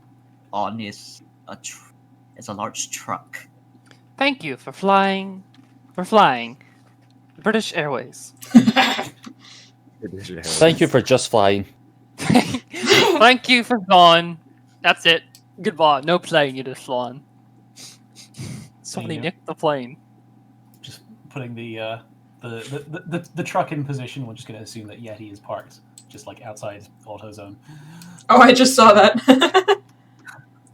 on is a large truck. Thank you for flying British Airways. Thank you for just flying. Thank you for flying. That's it. Goodbye. No plane, you just flying. Somebody nicked the plane. Just putting the truck in position. We're just going to assume that Yeti is parked just like outside AutoZone. Oh, I just saw that.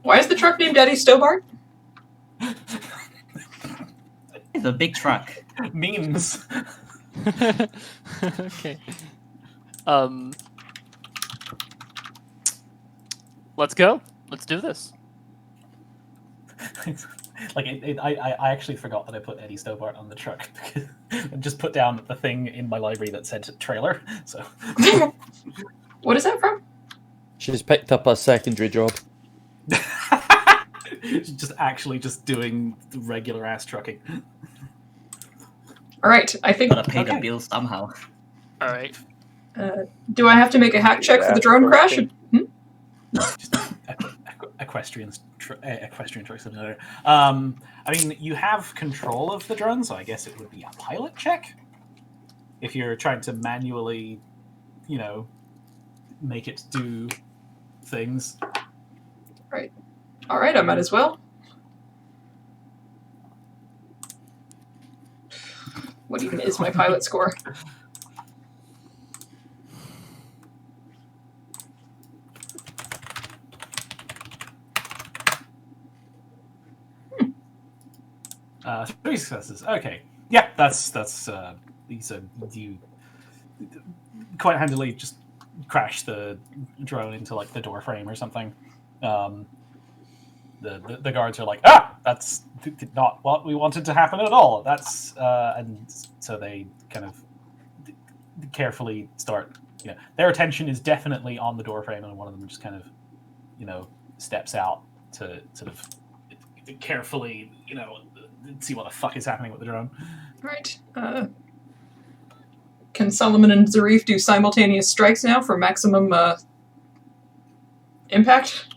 Why is the truck named Eddie Stobart? It's a big truck. Memes. Okay. Let's go. Let's do this. I actually forgot that I put Eddie Stobart on the truck. I just put down the thing in my library that said trailer. So. What is that from? She's picked up a secondary job. just doing regular ass trucking. All right, I think. Gotta pay the bills somehow. All right. Do I have to make a hack check for the drone crash? Equestrian choice of another. I mean, you have control of the drone, so I guess it would be a pilot check. If you're trying to manually, make it do things. Right. All right, I might as well. What even is my pilot score? Three successes. Okay. Yeah, that's these are you quite handily just crash the drone into like the door frame or something. The guards are like, that's not what we wanted to happen at all. That's and so they kind of carefully start. Their attention is definitely on the door frame, and one of them just kind of, steps out to sort of carefully, see what the fuck is happening with the drone. Right. Can Solomon and Zarif do simultaneous strikes now for maximum impact?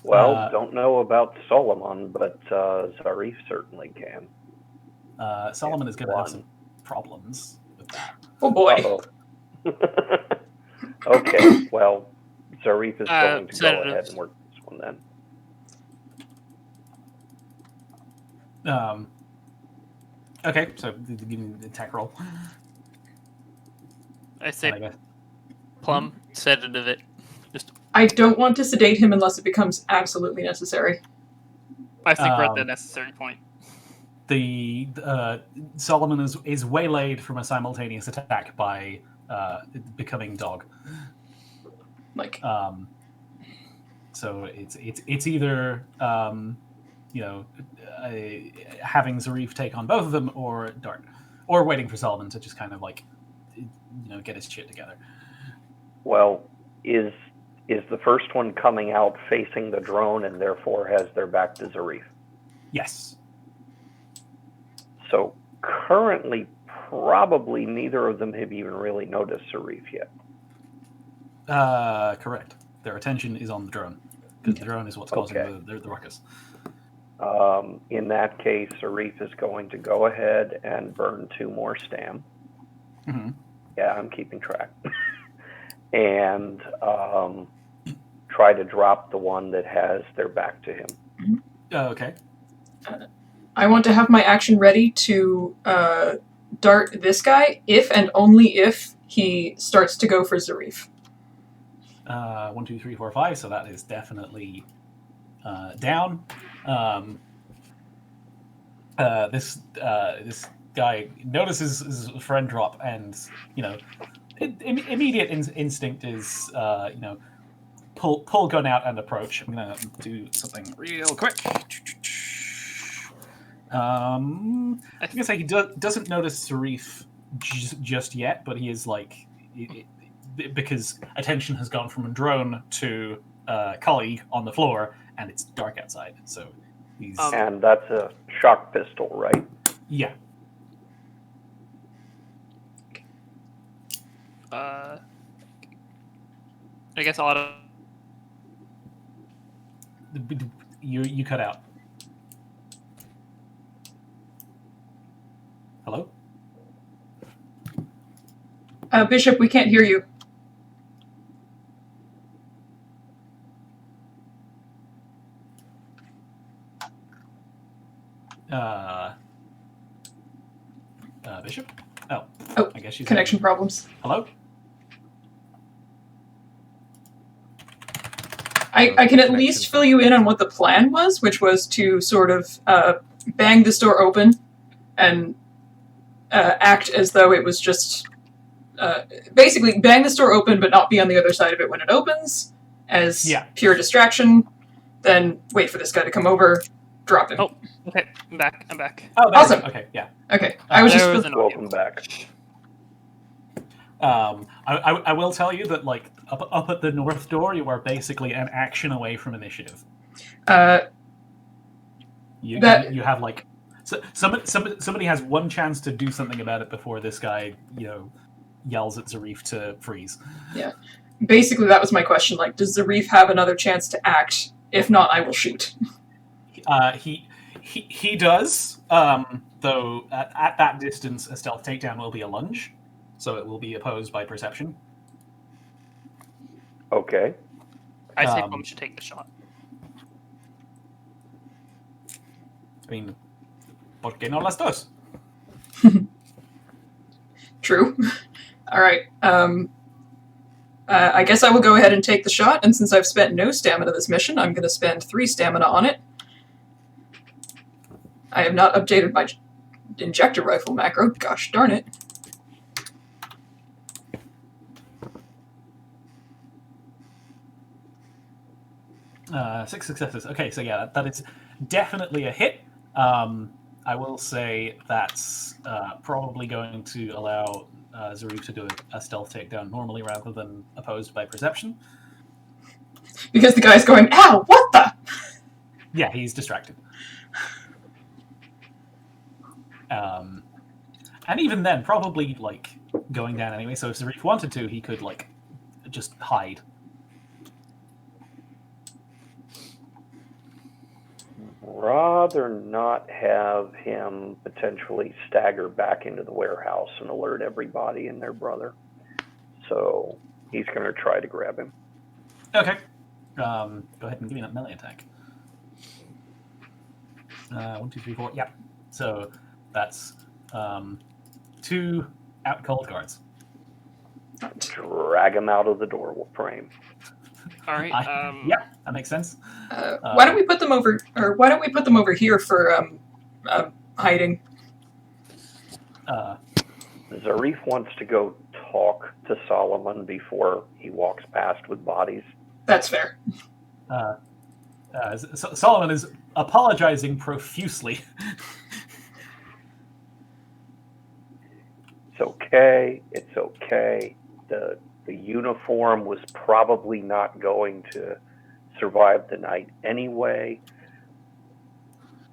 Well, don't know about Solomon, but Zarif certainly can. Solomon is going to have some problems with that. Oh boy. Okay, well, Zarif is going to go Senator. ahead and work this one then. Okay, so give me the attack roll. I say plum, sedative it. Just I don't want to sedate him unless it becomes absolutely necessary. I think we're at the necessary point. The Solomon is waylaid from a simultaneous attack by becoming dog. Like, so it's either having Zarif take on both of them, or Dart, or waiting for Solomon to just kind of like get his shit together. Well, is the first one coming out facing the drone and therefore has their back to Zarif? Yes. So currently, probably neither of them have even really noticed Zarif yet. Correct. Their attention is on the drone, because the drone is what's causing the ruckus. In that case, Zarif is going to go ahead and burn 2 more stam. Mm-hmm. Yeah, I'm keeping track. And try to drop the one that has their back to him. Okay. I want to have my action ready to dart this guy if and only if he starts to go for Zarif. 1, 2, 3, 4, 5. So that is definitely down. This guy notices his friend drop, and immediate instinct is pull gun out and approach. I'm gonna do something real quick. I think he doesn't notice Zarif just yet, but he is like, because attention has gone from a drone to a colleague on the floor, and it's dark outside, so he's... and that's a shock pistol, right? Yeah. I guess auto. You cut out. Hello? Bishop, we can't hear you. Bishop? Oh, I guess she's connection problems. Hello? I can at least fill you in on what the plan was, which was to sort of bang this door open and act as though it was just basically bang this door open but not be on the other side of it when it opens as pure distraction, then wait for this guy to come over, drop him. Oh, okay, I'm back. Oh, awesome. Okay, yeah. Okay, I was just... Welcome back. I will tell you that, like, up at the north door, you are basically an action away from initiative. You have, like... somebody has one chance to do something about it before this guy, yells at Zarif to freeze. Yeah. Basically, that was my question. Like, does Zarif have another chance to act? If not, I will shoot. He does, though at that distance, a stealth takedown will be a lunge, so it will be opposed by perception. Okay. I say Plum should take the shot. I mean, ¿por qué no las dos? True. All right. I guess I will go ahead and take the shot, and since I've spent no stamina this mission, I'm going to spend 3 stamina on it. I have not updated my injector rifle macro. Gosh darn it. Six successes. Okay, so yeah, that is definitely a hit. I will say that's probably going to allow Zaruf to do a stealth takedown normally rather than opposed by perception. Because the guy's going, ow, what the? Yeah, he's distracted. And even then, probably like going down anyway. So if Zarif wanted to, he could like just hide. Rather not have him potentially stagger back into the warehouse and alert everybody and their brother. So he's going to try to grab him. Okay. Go ahead and give me that melee attack. 1, 2, 3, 4. Yeah. So that's 2 out cold guards. Drag him out of the door frame. All right. Yeah, that makes sense. Why don't we put them over, or why don't we put them over here for hiding? Zarif wants to go talk to Solomon before he walks past with bodies. That's fair. Solomon is apologizing profusely. It's okay. It's okay. The uniform was probably not going to survive the night anyway.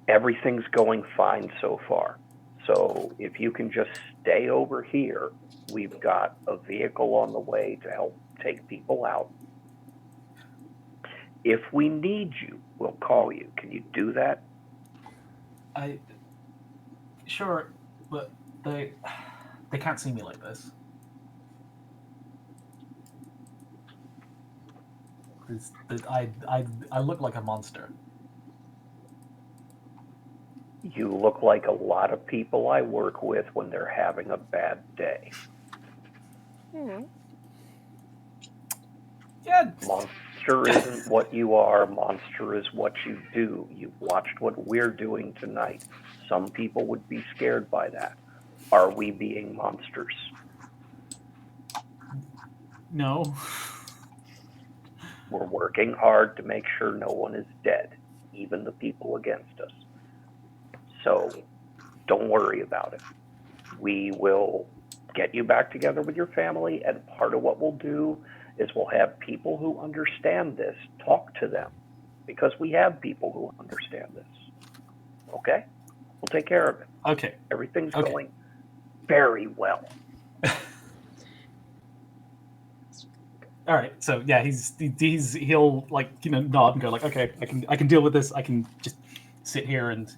Everything's going fine so far. So if you can just stay over here, we've got a vehicle on the way to help take people out. If we need you, we'll call you. Can you do that? Sure, but they can't see me like this. I look like a monster. You look like a lot of people I work with when they're having a bad day. Yeah. Monster isn't what you are. Monster is what you do. You've watched what we're doing tonight. Some people would be scared by that. Are we being monsters? No. We're working hard to make sure no one is dead, even the people against us. So don't worry about it. We will get you back together with your family, and part of what we'll do is we'll have people who understand this talk to them, because we have people who understand this. Okay? We'll take care of it. Okay. Everything's going very well. All right, so yeah, he'll like nod and go like, okay, I can deal with this. I can just sit here and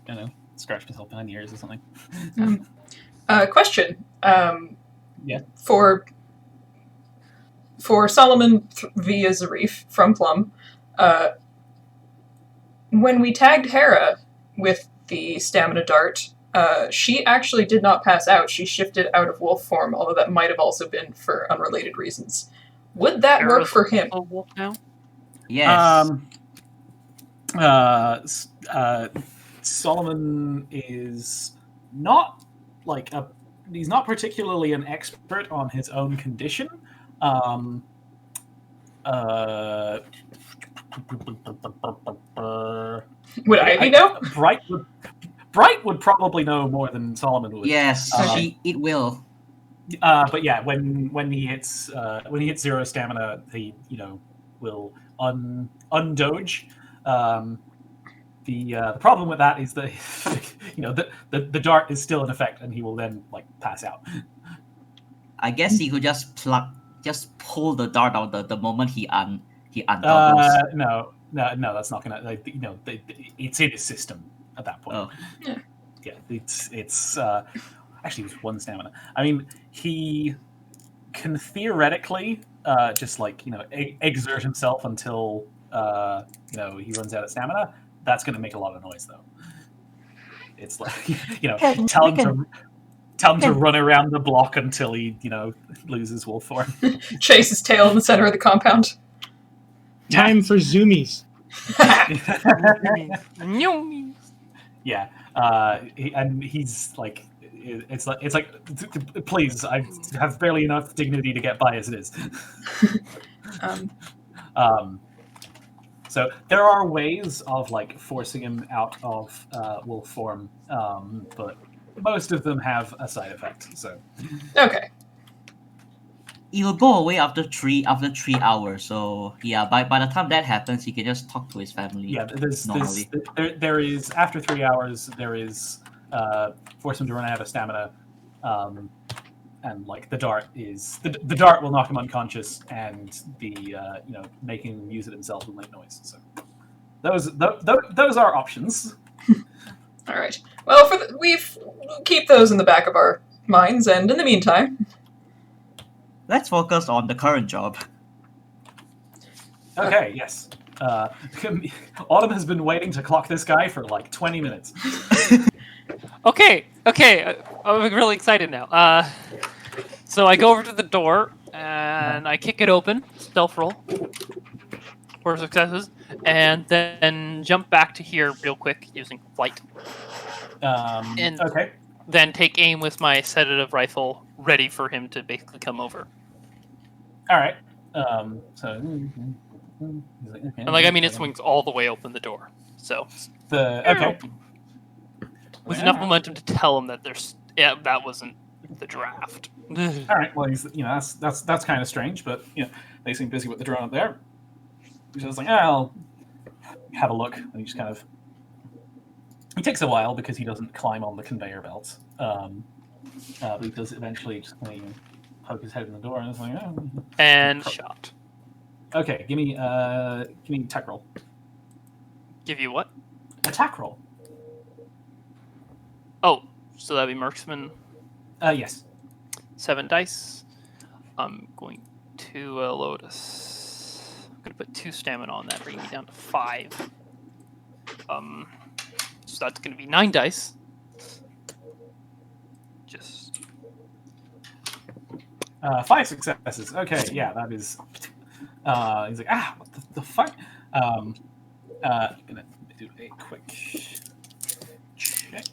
scratch myself behind the ears or something. Question. Yeah. For Solomon via Zarif from Plum, when we tagged Hera with the stamina dart, she actually did not pass out. She shifted out of wolf form, although that might have also been for unrelated reasons. Would that work for him? A wolf now? Yes. Solomon is not like he's not particularly an expert on his own condition. Would Ivy know? Bright would probably know more than Solomon would. Yes, it will. But yeah, when he hits zero stamina, he will undoge. The problem with that is that the dart is still in effect, and he will then pass out. I guess he could just pull the dart out the moment he undoes. No, that's not gonna. It's in his system at that point. Oh. Yeah, it's actually it was 1 stamina. I mean, he can theoretically just exert himself until he runs out of stamina. That's going to make a lot of noise, though. It's like tell him to run around the block until he loses wolf form. Chase his tail in the center of the compound. Time for zoomies. Yeah, and he's it's like, please, I have barely enough dignity to get by as it is. So there are ways of like forcing him out of wolf form, but most of them have a side effect. So Okay. He'll go away after 3 hours. So yeah, by the time that happens, he can just talk to his family. yeah, normally. there is after 3 hours there is force him to run out of stamina, and like the dart is the dart will knock him unconscious, and the making him use it himself will make noise. So those are options. All right. Well, we'll keep those in the back of our minds, and in the meantime, Let's focus on the current job. Okay, yes. Autumn has been waiting to clock this guy for like 20 minutes. Okay, I'm really excited now. So I go over to the door and I kick it open, stealth roll, 4 successes, and then jump back to here real quick using flight. And Okay. then take aim with my sedative rifle, ready for him to basically come over. All right. So. He's like, okay, And like, I mean, it swings all the way open the door. So okay. with enough momentum to tell him that that wasn't the draft. All right. Well, that's kind of strange, but they seem busy with the drone up there. He's just like, I'll have a look, and he just kind of. It takes a while because he doesn't climb on the conveyor belt, but he does eventually just kind of poke his head in the door, and it's like, and shot. Okay, give me attack roll. Give you what? Attack roll. Oh, so that'd be marksman. Yes. 7 dice. I'm going to load us. I'm going to put 2 stamina on that, bringing me down to 5. So that's going to be 9 dice. Just 5 successes. Okay, yeah, that is. He's like, what the fuck? I'm gonna do a quick check.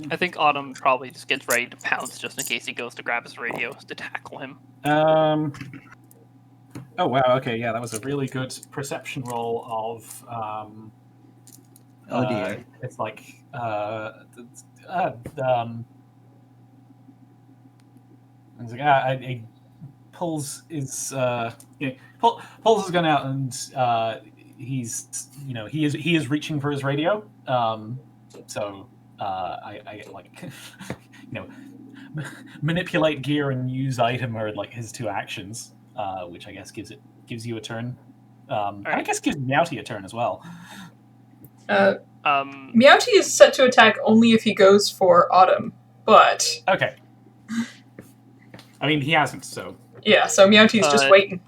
I think Autumn probably just gets ready to pounce just in case he goes to grab his radio to tackle him. Oh wow. Okay, yeah, that was a really good perception roll of. Oh dear. It's like He's like, he pulls his pulls his gun out, and he's he is reaching for his radio. So I like manipulate gear and use item are like his 2 actions, which I guess gives you a turn. And I guess gives Meowty a turn as well. Meowty is set to attack only if he goes for Autumn, but okay. I mean, he hasn't, so yeah. So Meowty's just waiting.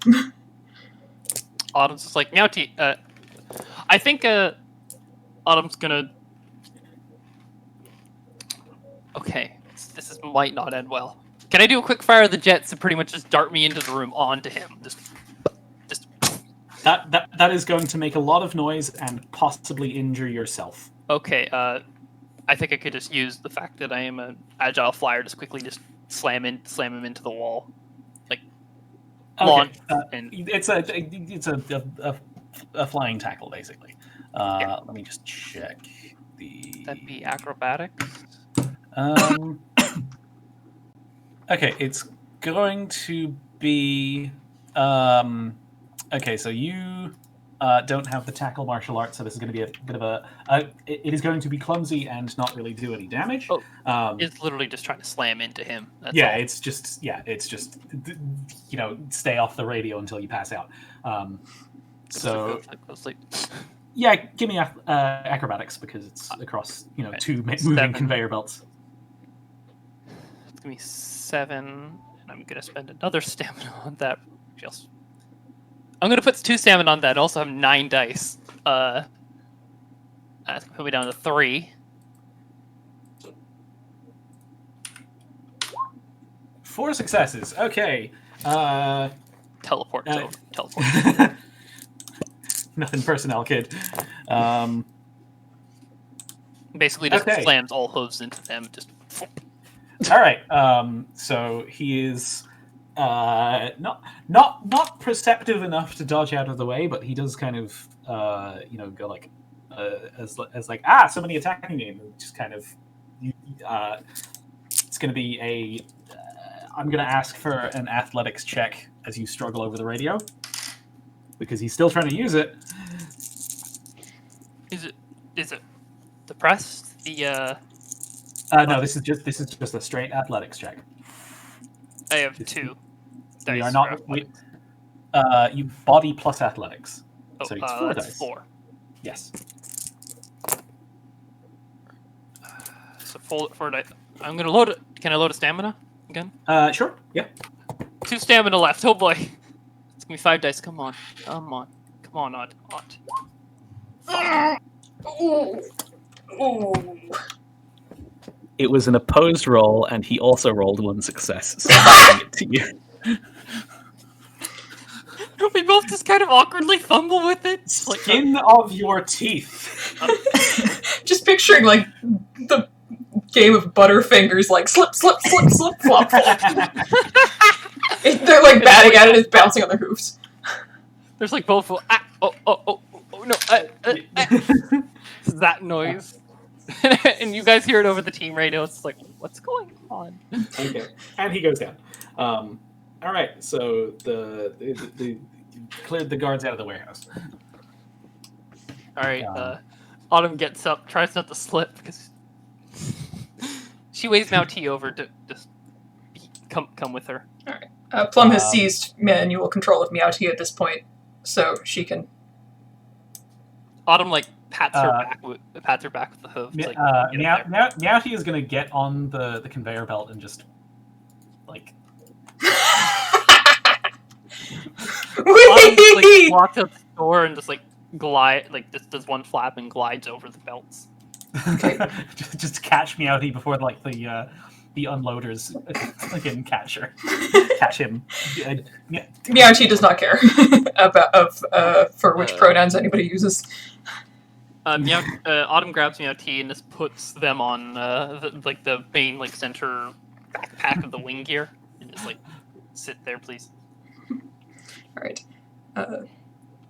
Autumn's just like, Meowty. I think Autumn's gonna. Okay, this might not end well. Can I do a quick fire of the jets to pretty much just dart me into the room onto him? Just. That is going to make a lot of noise and possibly injure yourself. Okay, I think I could just use the fact that I am an agile flyer, just quickly just slam him into the wall, like launch. And It's a flying tackle basically. Let me just check the. That'd be acrobatics. Okay, it's going to be. Okay, so you don't have the tackle martial arts, so this is going to be a bit of a. It is going to be clumsy and not really do any damage. It's literally just trying to slam into him. That's yeah, all. it's just stay off the radio until you pass out. So yeah, give me acrobatics because it's across 2 moving conveyor belts. It's gonna be 7, and I'm gonna spend another stamina on that. I'm gonna put 2 stamina on that. And also have 9 dice. That's gonna put me down to 3. 4 successes. Okay. Teleport. Nothing personnel, kid. Basically, just Okay. slams all hooves into them. Just. All right. So he is not perceptive enough to dodge out of the way, but he does kind of go like as like somebody attacking me, and just kind of it's going to be a I'm going to ask for an athletics check as you struggle over the radio because he's still trying to use it. Is it depressed? The No, this is just a straight athletics check. I have 2 dice. We are for not. athletics. You body plus athletics. Oh, So it's 4 that's dice. 4. Yes. So 4 dice. I'm gonna load it. Can I load a stamina again? Sure. Yeah. 2 stamina left. Oh boy. It's gonna be 5 dice. Come on. Odd. It was an opposed roll, and he also rolled 1 success. So I'm giving it to you. We both just kind of awkwardly fumble with it. Skin of your teeth. Just picturing like the game of Butterfingers, like slip, slip, slip, slip, flop, flop. They're like batting at it, it's bouncing on their hooves. There's like both. No. It's that noise. And you guys hear it over the team radio. It's like, what's going on? Okay, and he goes down. All right, so the cleared the guards out of the warehouse. All right, Autumn gets up, tries not to slip because she waves Mouty over to just come with her. All right. Plum has seized manual control of Meowty at this point, so she can. Autumn pats her back with the hooves. Meowty is gonna get on the conveyor belt and just Autumn walks out the door and just glide, just does one flap and glides over the belts. just catch Meowty before the unloaders can catch him. Meowty does not care about for which pronouns anybody uses. Autumn grabs Meowty and just puts them on the main center backpack of the wing gear and just sit there, please. All right.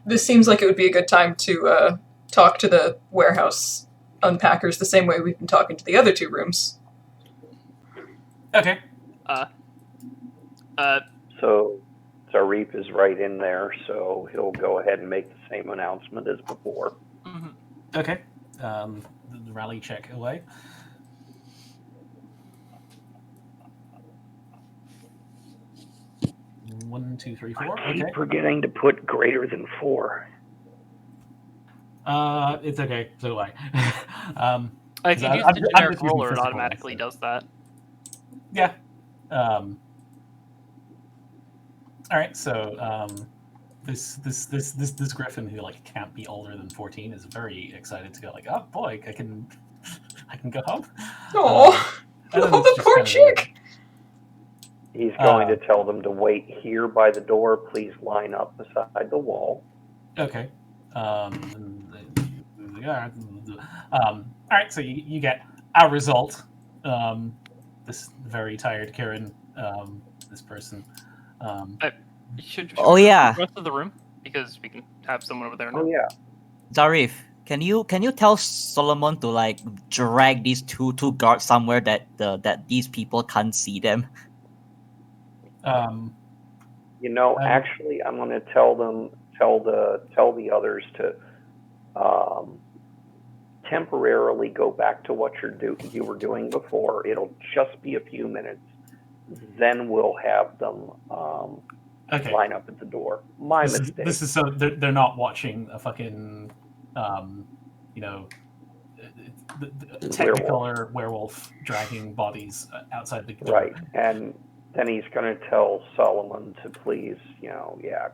This seems like it would be a good time to talk to the warehouse unpackers the same way we've been talking to the other 2 rooms. Okay. So Zarif is right in there, so he'll go ahead and make the same announcement as before. Mm-hmm. Okay. The rally check away. One, two, three, 4. I keep Okay. forgetting to put greater than 4. It's okay. So do I. I can use the generic roller; it automatically does that. Yeah. All right. So this griffin who can't be older than 14 is very excited to go oh boy, I can go home. Oh, the poor chick. He's going to tell them to wait here by the door. Please line up beside the wall. Okay. All right. So you get our result. This very tired Karen. This person. Should Oh, we yeah. the rest of the room because we can have someone over there now. Oh yeah. Zarif, can you tell Solomon to drag these two guards somewhere that these people can't see them? Actually, I'm going to tell the others to temporarily go back to what you were doing before. It'll just be a few minutes. Then we'll have them line up at the door. My mistake. This is so they're not watching a fucking the Technicolor werewolf dragging bodies outside the door. Right, and then he's going to tell Solomon to please,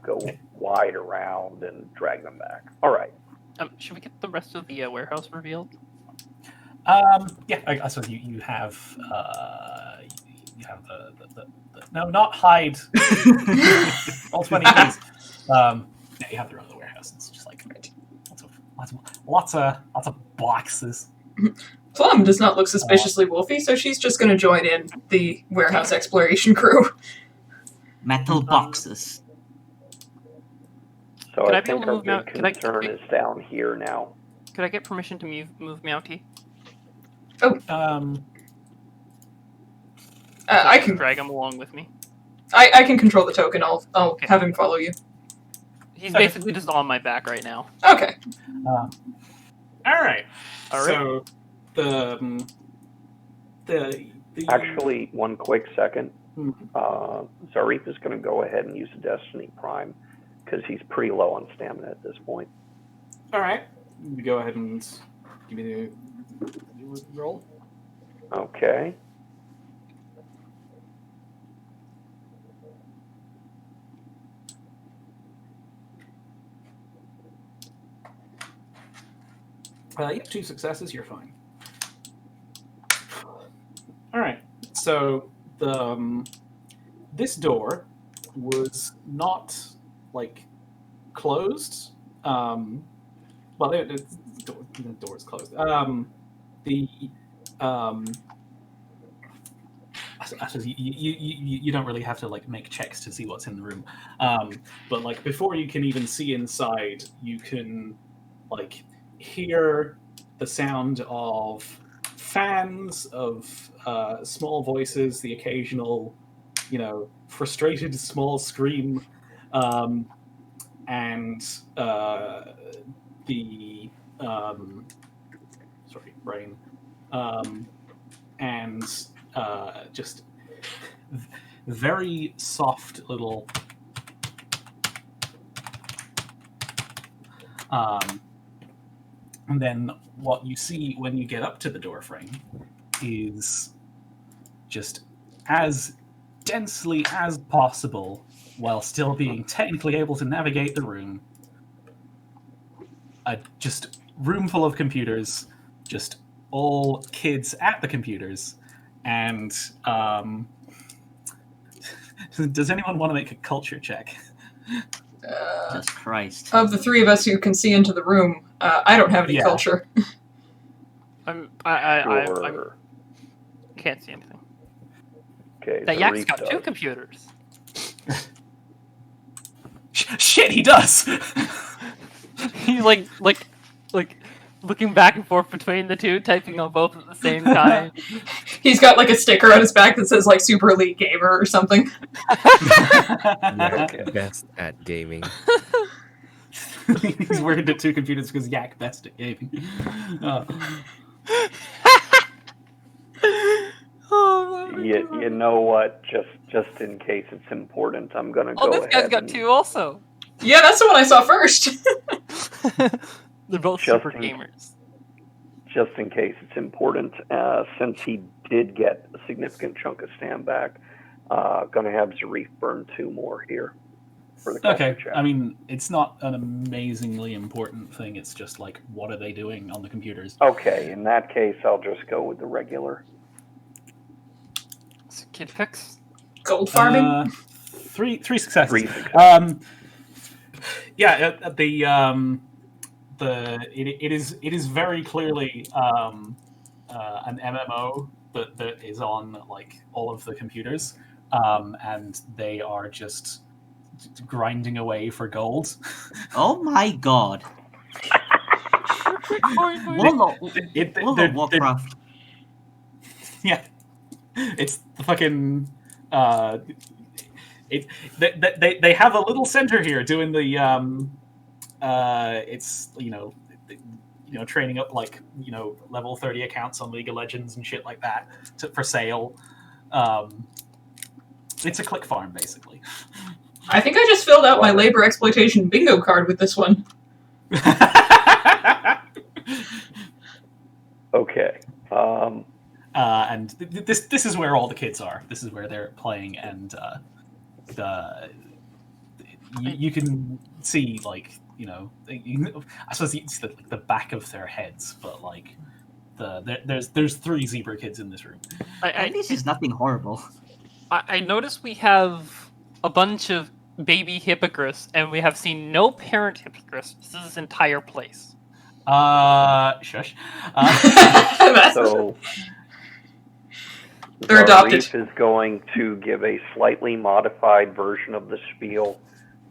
go wide around and drag them back. All right. Should we get the rest of the warehouse revealed? Yeah, I suppose you have the no, not hide. All 20 keys. Yeah, you have the run of the warehouse. It's just lots of boxes. Plum does not look suspiciously wolfy, so she's just going to join in the warehouse exploration crew. Metal boxes. So Can I I be able think to our move big now? Can I- concern is down here now. Could I get permission to move Mountie? I can drag him along with me. I can control the token. I'll Okay. have him follow you. He's basically just on my back right now. Okay. All right. All right. So the Actually, one quick second. Hmm. Zarif is going to go ahead and use a Destiny Prime because he's pretty low on stamina at this point. All right. You go ahead and give me the roll. Okay. You have 2 successes. You're fine. All right. So the this door was not like closed. Well, the door is closed. I suppose you don't really have to like make checks to see what's in the room, but like before you can even see inside, you can like hear the sound of fans, of small voices, the occasional, frustrated small scream, and the sorry, brain, and just very soft little and then what you see when you get up to the door frame is just as densely as possible, while still being technically able to navigate the room, a just room full of computers, just all kids at the computers, and does anyone want to make a culture check? Jesus Christ. Of the 3 of us who can see into the room, I don't have any culture. I can't see anything. Okay. That Yak's got 2 computers. Shit, he does. He's like looking back and forth between the 2, typing on both at the same time. He's got like a sticker on his back that says like Super Elite Gamer or something. Yak best at gaming. He's working at 2 computers because Yak best at gaming. You know what? Just in case it's important, I'm gonna go ahead. Oh, this guy's got 2 also. Yeah, that's the one I saw first. They're both super gamers. Just in case it's important, since he did get a significant chunk of stam back, gonna have Zarif burn 2 more here for the culture check. I mean, it's not an amazingly important thing. It's just like, what are they doing on the computers? Okay, in that case, I'll just go with the regular. Kid picks. Gold farming. 3 successes. 3 successes. It is very clearly an MMO that is on like all of the computers, and they are just grinding away for gold. Oh my god. World of Warcraft. Yeah, it's the fucking. They have a little center here doing the it's training up like level 30 accounts on League of Legends and shit like that for sale. It's a click farm basically. I think I just filled out my labor exploitation bingo card with this one. Okay. And this is where all the kids are. This is where they're playing, and you can see like I suppose it's the back of their heads, but like there's 3 zebra kids in this room. At least it's nothing horrible. I noticed we have a bunch of baby hippogriffs, and we have seen no parent hippogriffs. This is this entire place. Shush. So They're adopted. Zarif is going to give a slightly modified version of the spiel,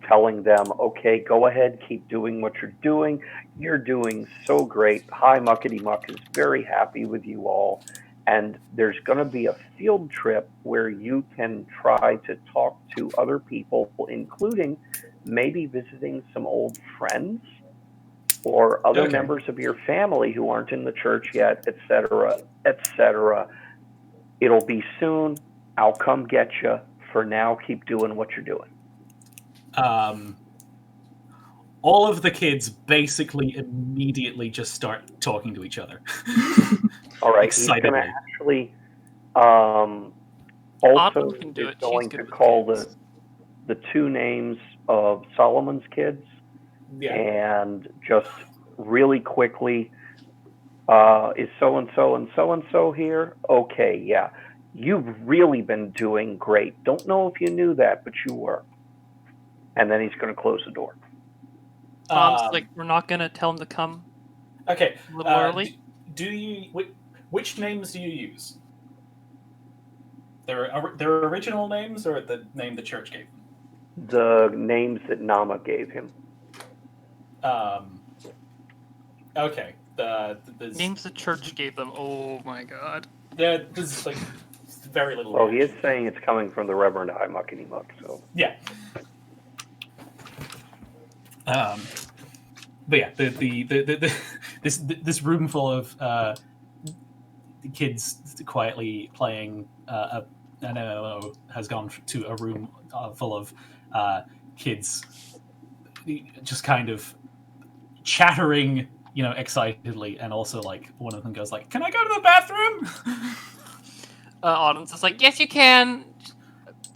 telling them, okay, go ahead, keep doing what you're doing. You're doing so great. Hi Muckety Muck is very happy with you all. And there's going to be a field trip where you can try to talk to other people, including maybe visiting some old friends or other Okay. members of your family who aren't in the church yet, etc., etc. It'll be soon. I'll come get you. For now, keep doing what you're doing. All of the kids basically immediately just start talking to each other. All right, he's going to Excitedly. actually Autumn also can do is it. She's going good to with call kids. the two names of Solomon's kids Yeah. and just really quickly, is so-and-so and so-and-so here? Okay, yeah. You've really been doing great. Don't know if you knew that, but you were. And then he's going to close the door. Mom's like, we're not gonna tell him to come Okay. a little early. Do you which names do you use? Their original names or the name the church gave them? The names that Nama gave him. Okay. Names the church gave them. Oh my god. There's like very little. Well, he is saying it's coming from the Reverend I Muckety Muck, so. Yeah. But yeah, this room full of kids quietly playing an MMO has gone to a room full of kids just kind of chattering, excitedly, and also like one of them goes like, "Can I go to the bathroom?" Autumn's just like, yes, you can.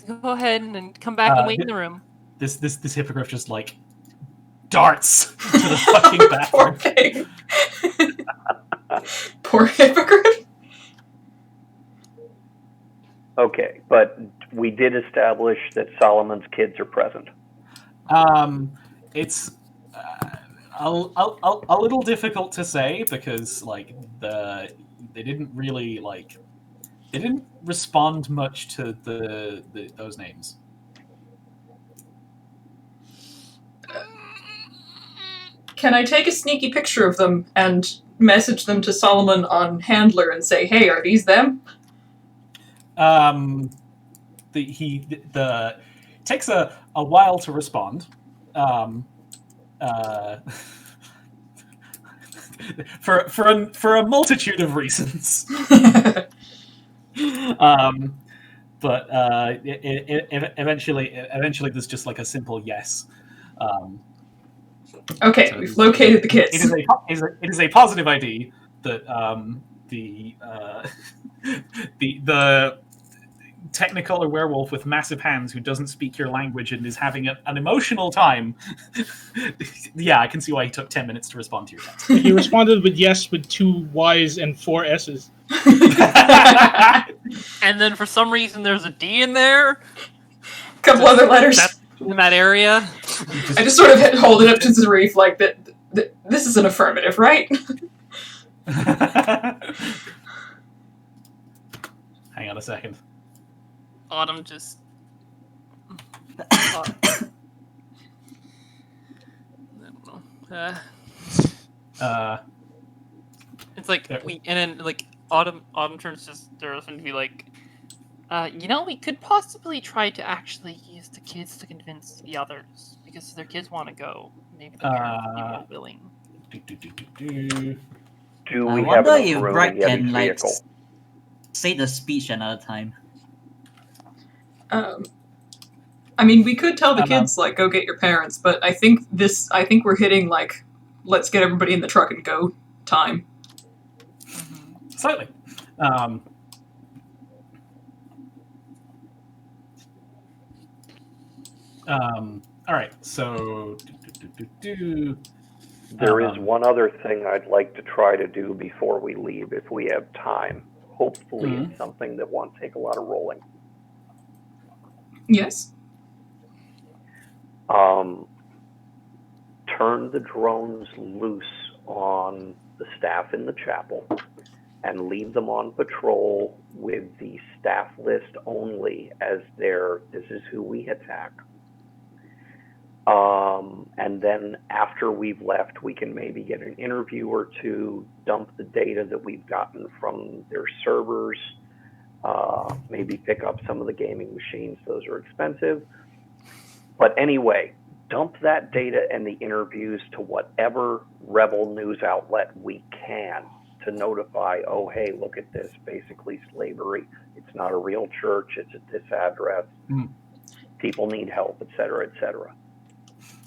Go ahead and come back and wait in the room. This hippogriff just like darts to the fucking bathroom. Poor thing. Poor hippogriff. Okay, but we did establish that Solomon's kids are present. It's a little difficult to say because like they didn't really they didn't respond much to those names. Can I take a sneaky picture of them and message them to Solomon on Handler and say, "Hey, are these them?" The takes a while to respond. For a multitude of reasons. But eventually there's just like a simple yes. Okay, so we've located the kids. It is a positive ID that the technicolor werewolf with massive hands who doesn't speak your language and is having an emotional time. Yeah, I can see why he took 10 minutes to respond to your text. He responded with yes with 2 Y's and 4 S's. And then for some reason there's a D in there. Couple other letters. That's in that area. I just sort of hold it up to Zarif like that. This is an affirmative, right? Hang on a second. Autumn just. I don't know. It's like and then like Autumn turns to Zarif and be like, we could possibly try to actually use the kids to convince the others because their kids want to go. Maybe the parents would be more willing. Do we I have wonder enough if room Brad in Yeti's can vehicle? say the speech another time. I mean, we could tell the kids like, "Go get your parents," but I think we're hitting like, "Let's get everybody in the truck and go" time. Slightly. All right, so there is one other thing I'd like to try to do before we leave, if we have time. Hopefully, it's something that won't take a lot of rolling. Yes. Turn the drones loose on the staff in the chapel and leave them on patrol with the staff list only as this is who we attack. And then after we've left, we can maybe get an interview or two, dump the data that we've gotten from their servers, maybe pick up some of the gaming machines. Those are expensive. But anyway, dump that data and the interviews to whatever rebel news outlet we can to notify, oh, hey, look at this, basically slavery. It's not a real church. It's at this address. People need help, etc., etc.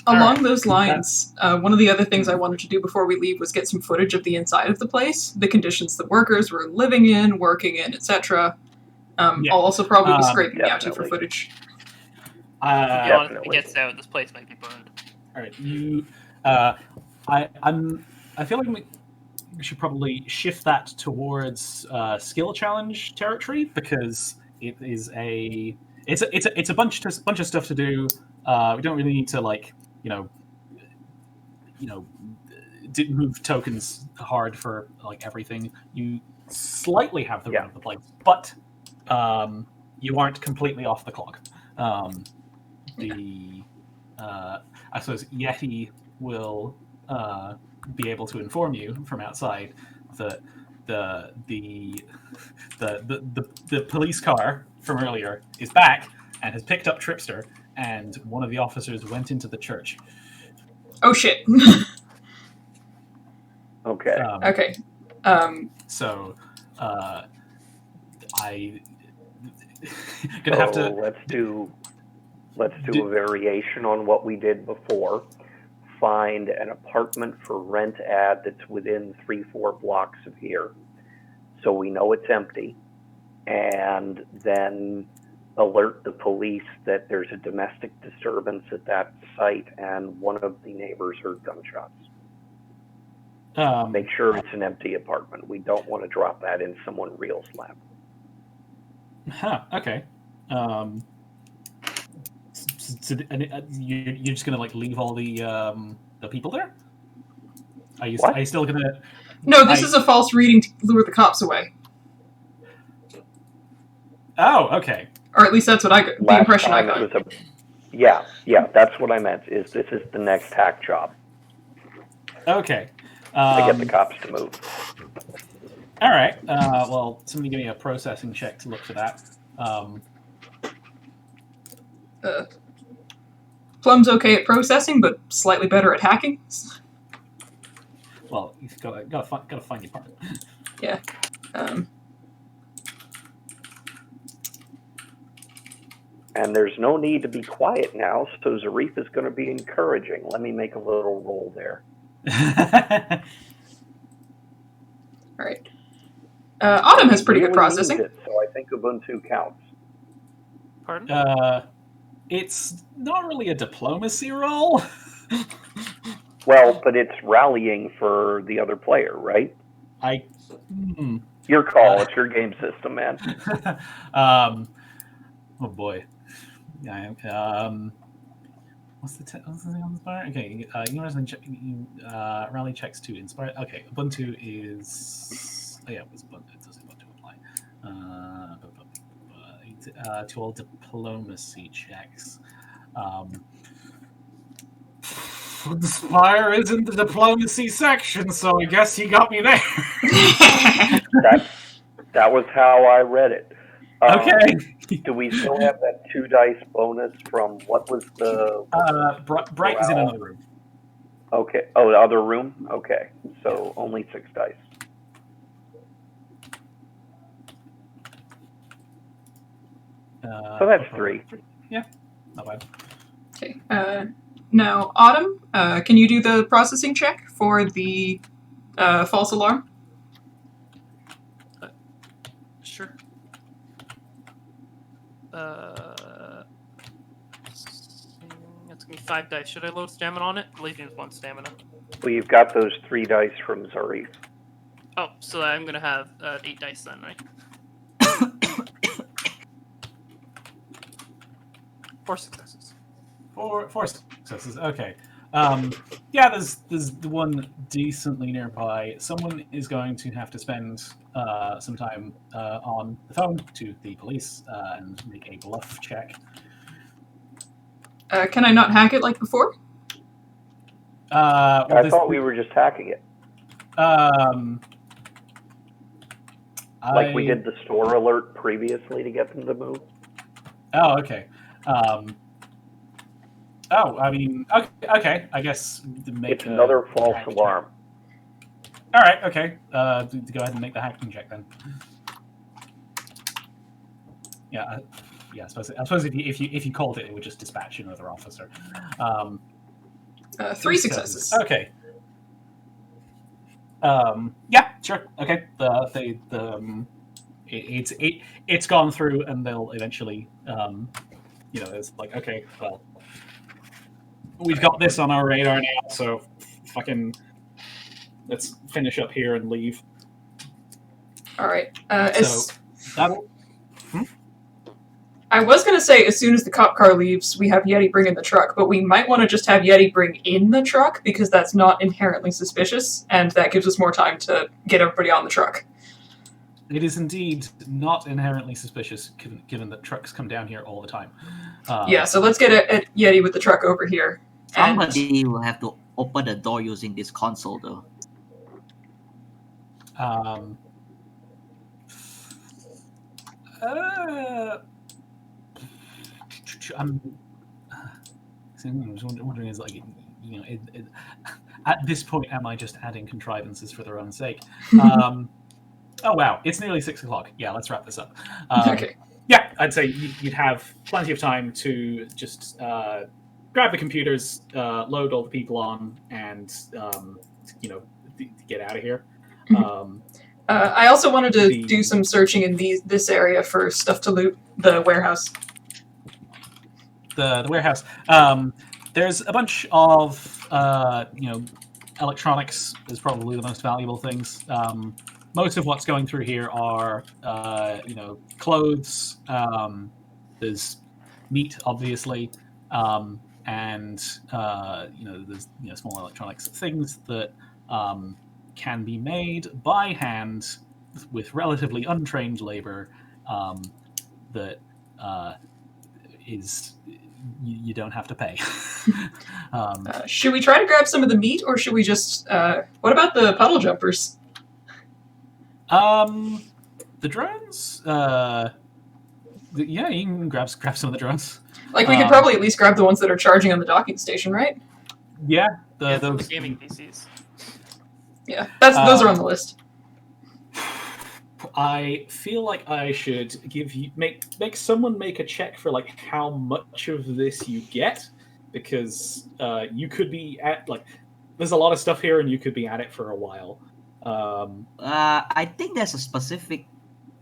Along those lines, one of the other things I wanted to do before we leave was get some footage of the inside of the place, the conditions the workers were living in, working in, etc. I'll also probably be scraping out for footage. To be honest, if it gets out, this place might be burned. All right, I feel like we should probably shift that towards skill challenge territory because it is it's a bunch of stuff to do. We don't really need to move tokens hard for everything. You slightly have the run of the place, but you aren't completely off the clock. I suppose Yeti will be able to inform you from outside that the police car from earlier is back and has picked up Tripster, and one of the officers went into the church. Oh shit. Okay. Okay. So I gonna have to. Let's do a variation on what we did before. Find an apartment for rent ad that's within 3-4 blocks of here, so we know it's empty, and then alert the police that there's a domestic disturbance at that site and one of the neighbors heard gunshots. Make sure it's an empty apartment. We don't want to drop that in someone real's lap. Okay. So, you're just gonna leave all the people there? Are you still gonna? No, this is a false reading to lure the cops away. Oh, okay. Or at least that's what the impression I got. Yeah, that's what I meant. This is the next hack job. Okay. To get the cops to move. All right. Well, somebody give me a processing check to look for that. Plum's okay at processing, but slightly better at hacking. Well, you've gotta find your part. Yeah. And there's no need to be quiet now, so Zarif is going to be encouraging. Let me make a little roll there. All right. Autumn has pretty good processing. So I think Ubuntu counts. Pardon? It's not really a diplomacy roll. Well, but it's rallying for the other player, right? Your call. It's your game system, man. Oh boy. What's the thing on Inspire? Okay, rally checks to Inspire. Okay, Ubuntu is. Oh yeah, it was Ubuntu. It does Ubuntu apply. To all diplomacy checks. Inspire is in the diplomacy section, so I guess he got me there. That was how I read it. Okay. Do we still have that 2 dice bonus from what was the? Bright is in another room. Okay. Oh, the other room. Okay. So only 6 dice. So that's 3. Yeah, not bad. Okay. Now, Autumn, can you do the processing check for the false alarm? Sure. That's gonna be 5 dice. Should I load stamina on it? I believe it's 1 stamina. Well, you've got those 3 dice from Zarif. Oh, so I'm gonna have 8 dice then, right? 4 successes. Four successes. Okay. Yeah, there's the one decently nearby. Someone is going to have to spend some time on the phone to the police and make a bluff check. Can I not hack it like before? Well, I thought we were just hacking it. Like we did the store alert previously to get them to move. Oh, okay. I mean, okay. I guess it's another false alarm. All right, okay. Go ahead and make the hacking check then. Yeah, I suppose if you called it, it would just dispatch another officer. 3 successes. Okay. Yeah, sure. Okay. It's gone through, and they'll eventually, it's like, okay, well, we've got this on our radar now, so fucking let's finish up here and leave. All right. So that'll. I was going to say, as soon as the cop car leaves, we have Yeti bring in the truck, but we might want to just have Yeti bring in the truck, because that's not inherently suspicious, and that gives us more time to get everybody on the truck. It is indeed not inherently suspicious, given that trucks come down here all the time. Yeah, so let's get a Yeti with the truck over here. Somebody will have to open the door using this console, though. I'm just wondering, is like, at this point, am I just adding contrivances for their own sake? Oh wow, it's nearly 6 o'clock. Yeah, let's wrap this up. Okay. Yeah, I'd say you'd have plenty of time to just grab the computers, load all the people on, and get out of here. I also wanted to do some searching in this area for stuff to loot the warehouse. The warehouse. There's a bunch of electronics is probably the most valuable things. Most of what's going through here are clothes. There's meat, obviously, and there's small electronics, things that can be made by hand with relatively untrained labor. That is. You don't have to pay. Should we try to grab some of the meat, or should we just... what about the puddle jumpers? The drones? Yeah, you can grab some of the drones. Like, we could probably at least grab the ones that are charging on the docking station, right? Yeah. The gaming PCs. Yeah, those are on the list. I feel like I should make someone make a check for like how much of this you get, because you could be at there's a lot of stuff here and you could be at it for a while. I think there's a specific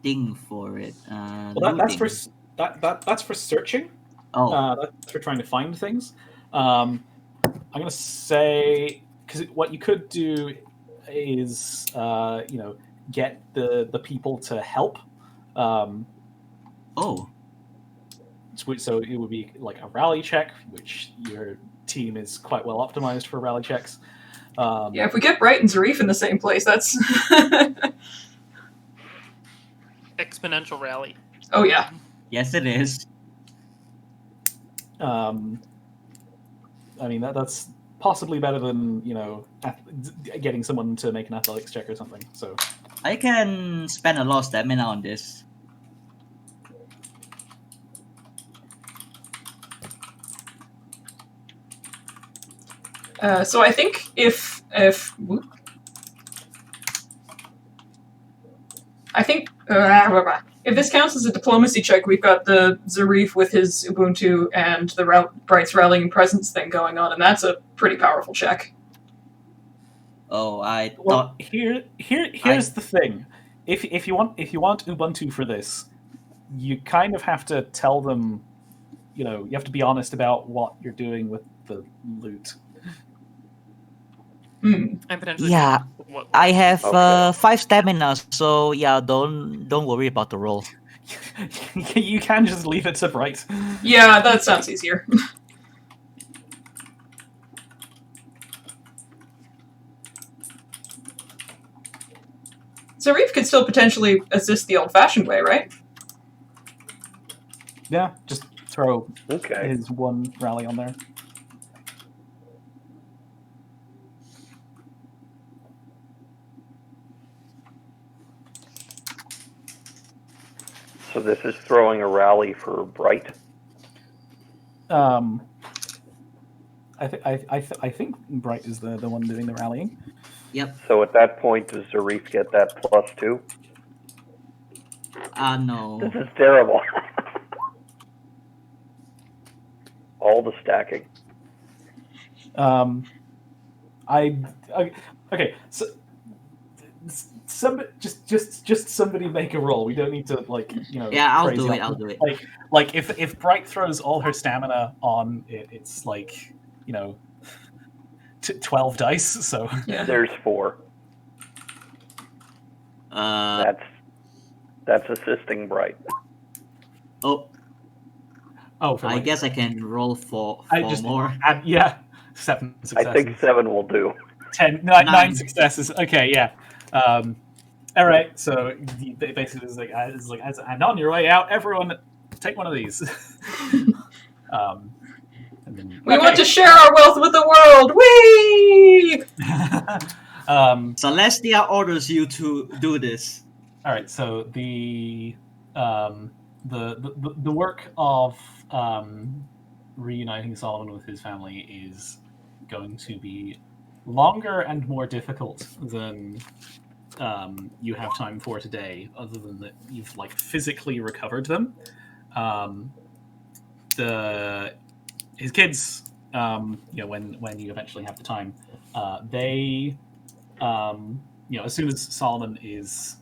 thing for it. Well, that's for searching. Oh, that's for trying to find things. I'm gonna say, because what you could do is get the people to help. Oh. So it would be like a rally check, which your team is quite well optimized for rally checks. Yeah, if we get Bright and Zarif in the same place, that's... Exponential rally. Oh, yeah. Yes, it is. I mean, that's possibly better than, getting someone to make an athletics check or something, so... I can spend a lot of stamina on this. So I think if this counts as a diplomacy check, we've got the Zarif with his Ubuntu and the Bright's rallying presence thing going on, and that's a pretty powerful check. Oh, here's the thing. If you want Ubuntu for this, you kind of have to tell them, you have to be honest about what you're doing with the loot. And potentially what I have 5 stamina, so yeah, don't worry about the roll. You can just leave it to Bright. Yeah, that sounds easier. Zarif could still potentially assist the old-fashioned way, right? Yeah, just throw Okay. his one rally on there. So this is throwing a rally for Bright. I think Bright is the one doing the rallying. Yep. So at that point, does Zarif get that +2? No. This is terrible. All the stacking. Okay. So somebody just somebody make a roll. We don't need to Yeah, I'll crazy do it. out- I'll do it. Like if Bright throws all her stamina on it, it's like 12 dice. So Yeah. There's 4. That's assisting Bright. Oh, for I like, guess I can roll four more. add, 7 successes. I think 7 will do. 9 successes. Okay, yeah. All right. So basically, it's like and on your way out, everyone take one of these. And then, We want to share our wealth with the world. Whee! Celestia orders you to do this. All right. So the work of reuniting Solomon with his family is going to be longer and more difficult than you have time for today, other than that you've physically recovered them. His kids, when you eventually have the time, they, as soon as Solomon is,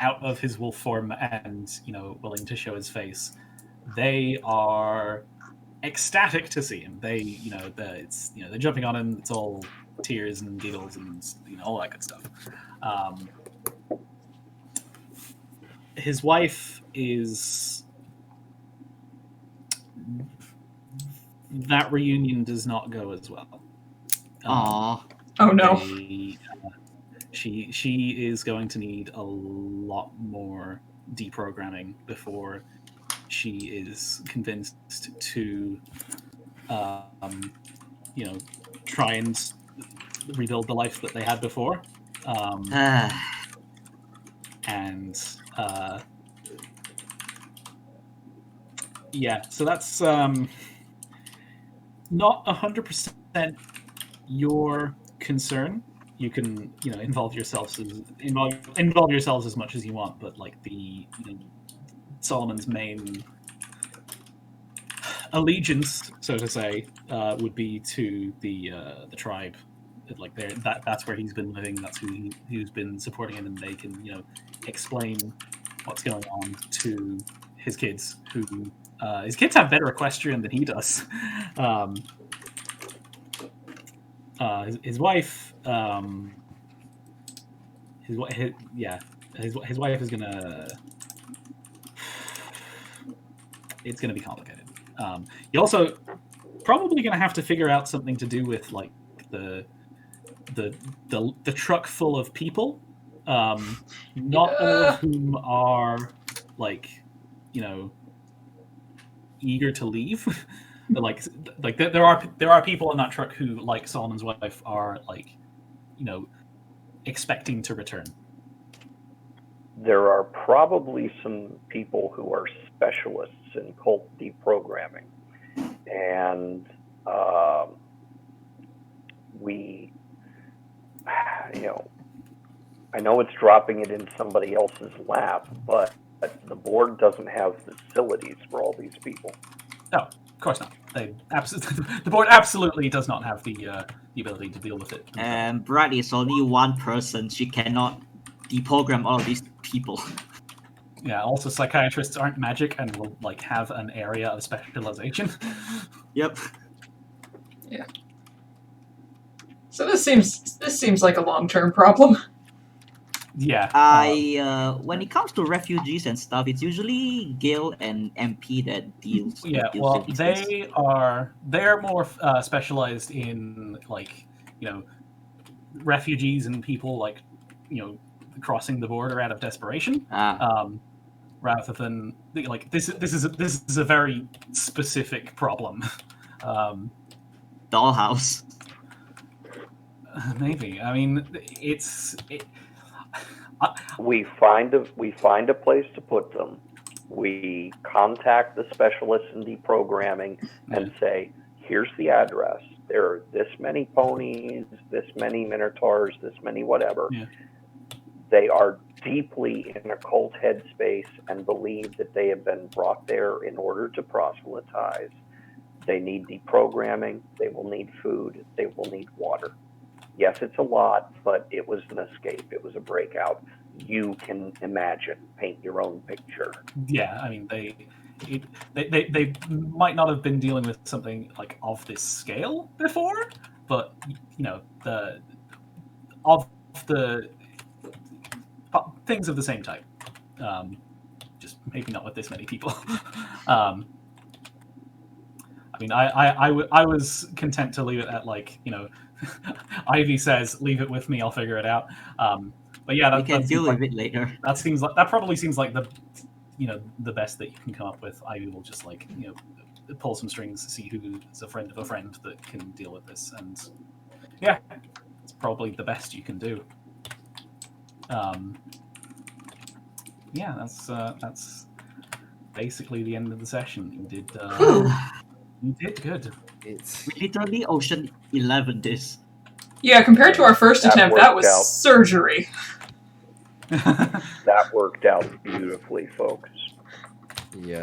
out of his wolf form and willing to show his face, they are ecstatic to see him. They, they're jumping on him. It's all tears and giggles and all that good stuff. His wife is. That reunion does not go as well. Aww. Oh no. She is going to need a lot more deprogramming before she is convinced to, try and rebuild the life that they had before. So that's not 100% your concern. You can, involve yourselves as much as you want, but Solomon's main allegiance, so to say, would be to the tribe. That's where he's been living. That's who's been supporting him, and they can, explain what's going on to his kids. Who his kids have better equestrian than he does. His wife. His wife is gonna. It's gonna be complicated. You're also probably gonna have to figure out something to do with the truck full of people. Not all of whom are eager to leave. There are people in that truck who, like Solomon's wife, are expecting to return. There are probably some people who are specialists in cult deprogramming, and I know it's dropping it in somebody else's lap, but the board doesn't have facilities for all these people. No, of course not. The board absolutely does not have the ability to deal with it. And Brad is only one person. She cannot deprogram all of these people. Yeah, also psychiatrists aren't magic and will have an area of specialization. Yep. Yeah. So this seems like a long-term problem. Yeah. When it comes to refugees and stuff, it's usually Gale and MP that deals. Yeah, with these things. they're more specialized in refugees and people crossing the border out of desperation, rather than like this is a very specific problem. Dollhouse. Maybe. I mean, we find a place to put them. We contact the specialists in deprogramming and say, here's the address. There are this many ponies, this many minotaurs, this many whatever. Yeah. They are deeply in a cult headspace and believe that they have been brought there in order to proselytize. They need deprogramming. They will need food. They will need water. Yes, it's a lot, but it was an escape. It was a breakout. You can imagine, paint your own picture. Yeah, I mean, they might not have been dealing with something like of this scale before, but you know, the things of the same type. Just maybe not with this many people. I mean, I was content to leave it at, like, you know, Ivy says, "Leave it with me. I'll figure it out." But yeah, You can deal with it later. That probably seems like the best that you can come up with. Ivy will just, like, you know, pull some strings, see who is a friend of a friend that can deal with this, and yeah, it's probably the best you can do. Yeah, that's basically the end of the session. You did good. We literally Ocean 11 this. Yeah, compared to our first attempt, that was surgery. That worked out beautifully, folks. Yeah.